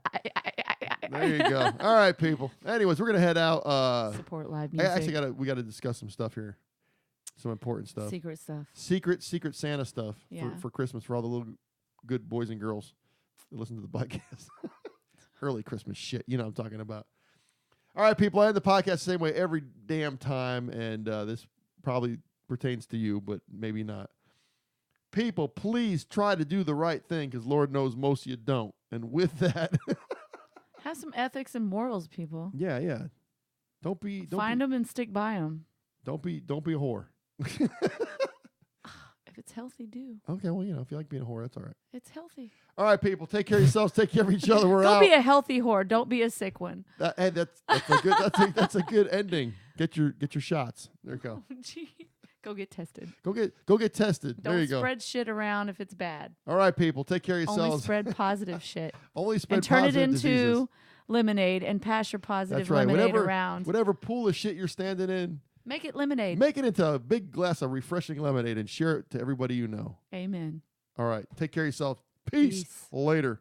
There you go. All right, people. Anyways, we're gonna head out. Support live music. We gotta discuss some stuff here. Some important stuff. Secret stuff. Secret Santa stuff for Christmas for all the little good boys and girls that listen to the podcast. Early Christmas shit. You know what I'm talking about. All right, people. I end the podcast the same way every damn time, and this probably pertains to you, but maybe not. People, please try to do the right thing, because Lord knows most of you don't. And with that, have some ethics and morals, people. Yeah. Don't find them and stick by them. Don't be a whore. If it's healthy, do. Okay, well, if you like being a whore, that's all right. It's healthy. All right, people, take care of yourselves. Take care of each other. We're Don't out. be a healthy whore. Don't be a sick one. That's a good ending. Get your shots. There you go. Go get tested. Go get tested. Don't there you go. spread shit around if it's bad. All right, people, take care of yourselves. Only spread positive shit. Only spread and turn positive it into diseases. lemonade and pass your positive That's right. lemonade around. Whatever pool of shit you're standing in, make it lemonade. Make it into a big glass of refreshing lemonade and share it to everybody you know. Amen. All right. Take care of yourself. Peace. Later.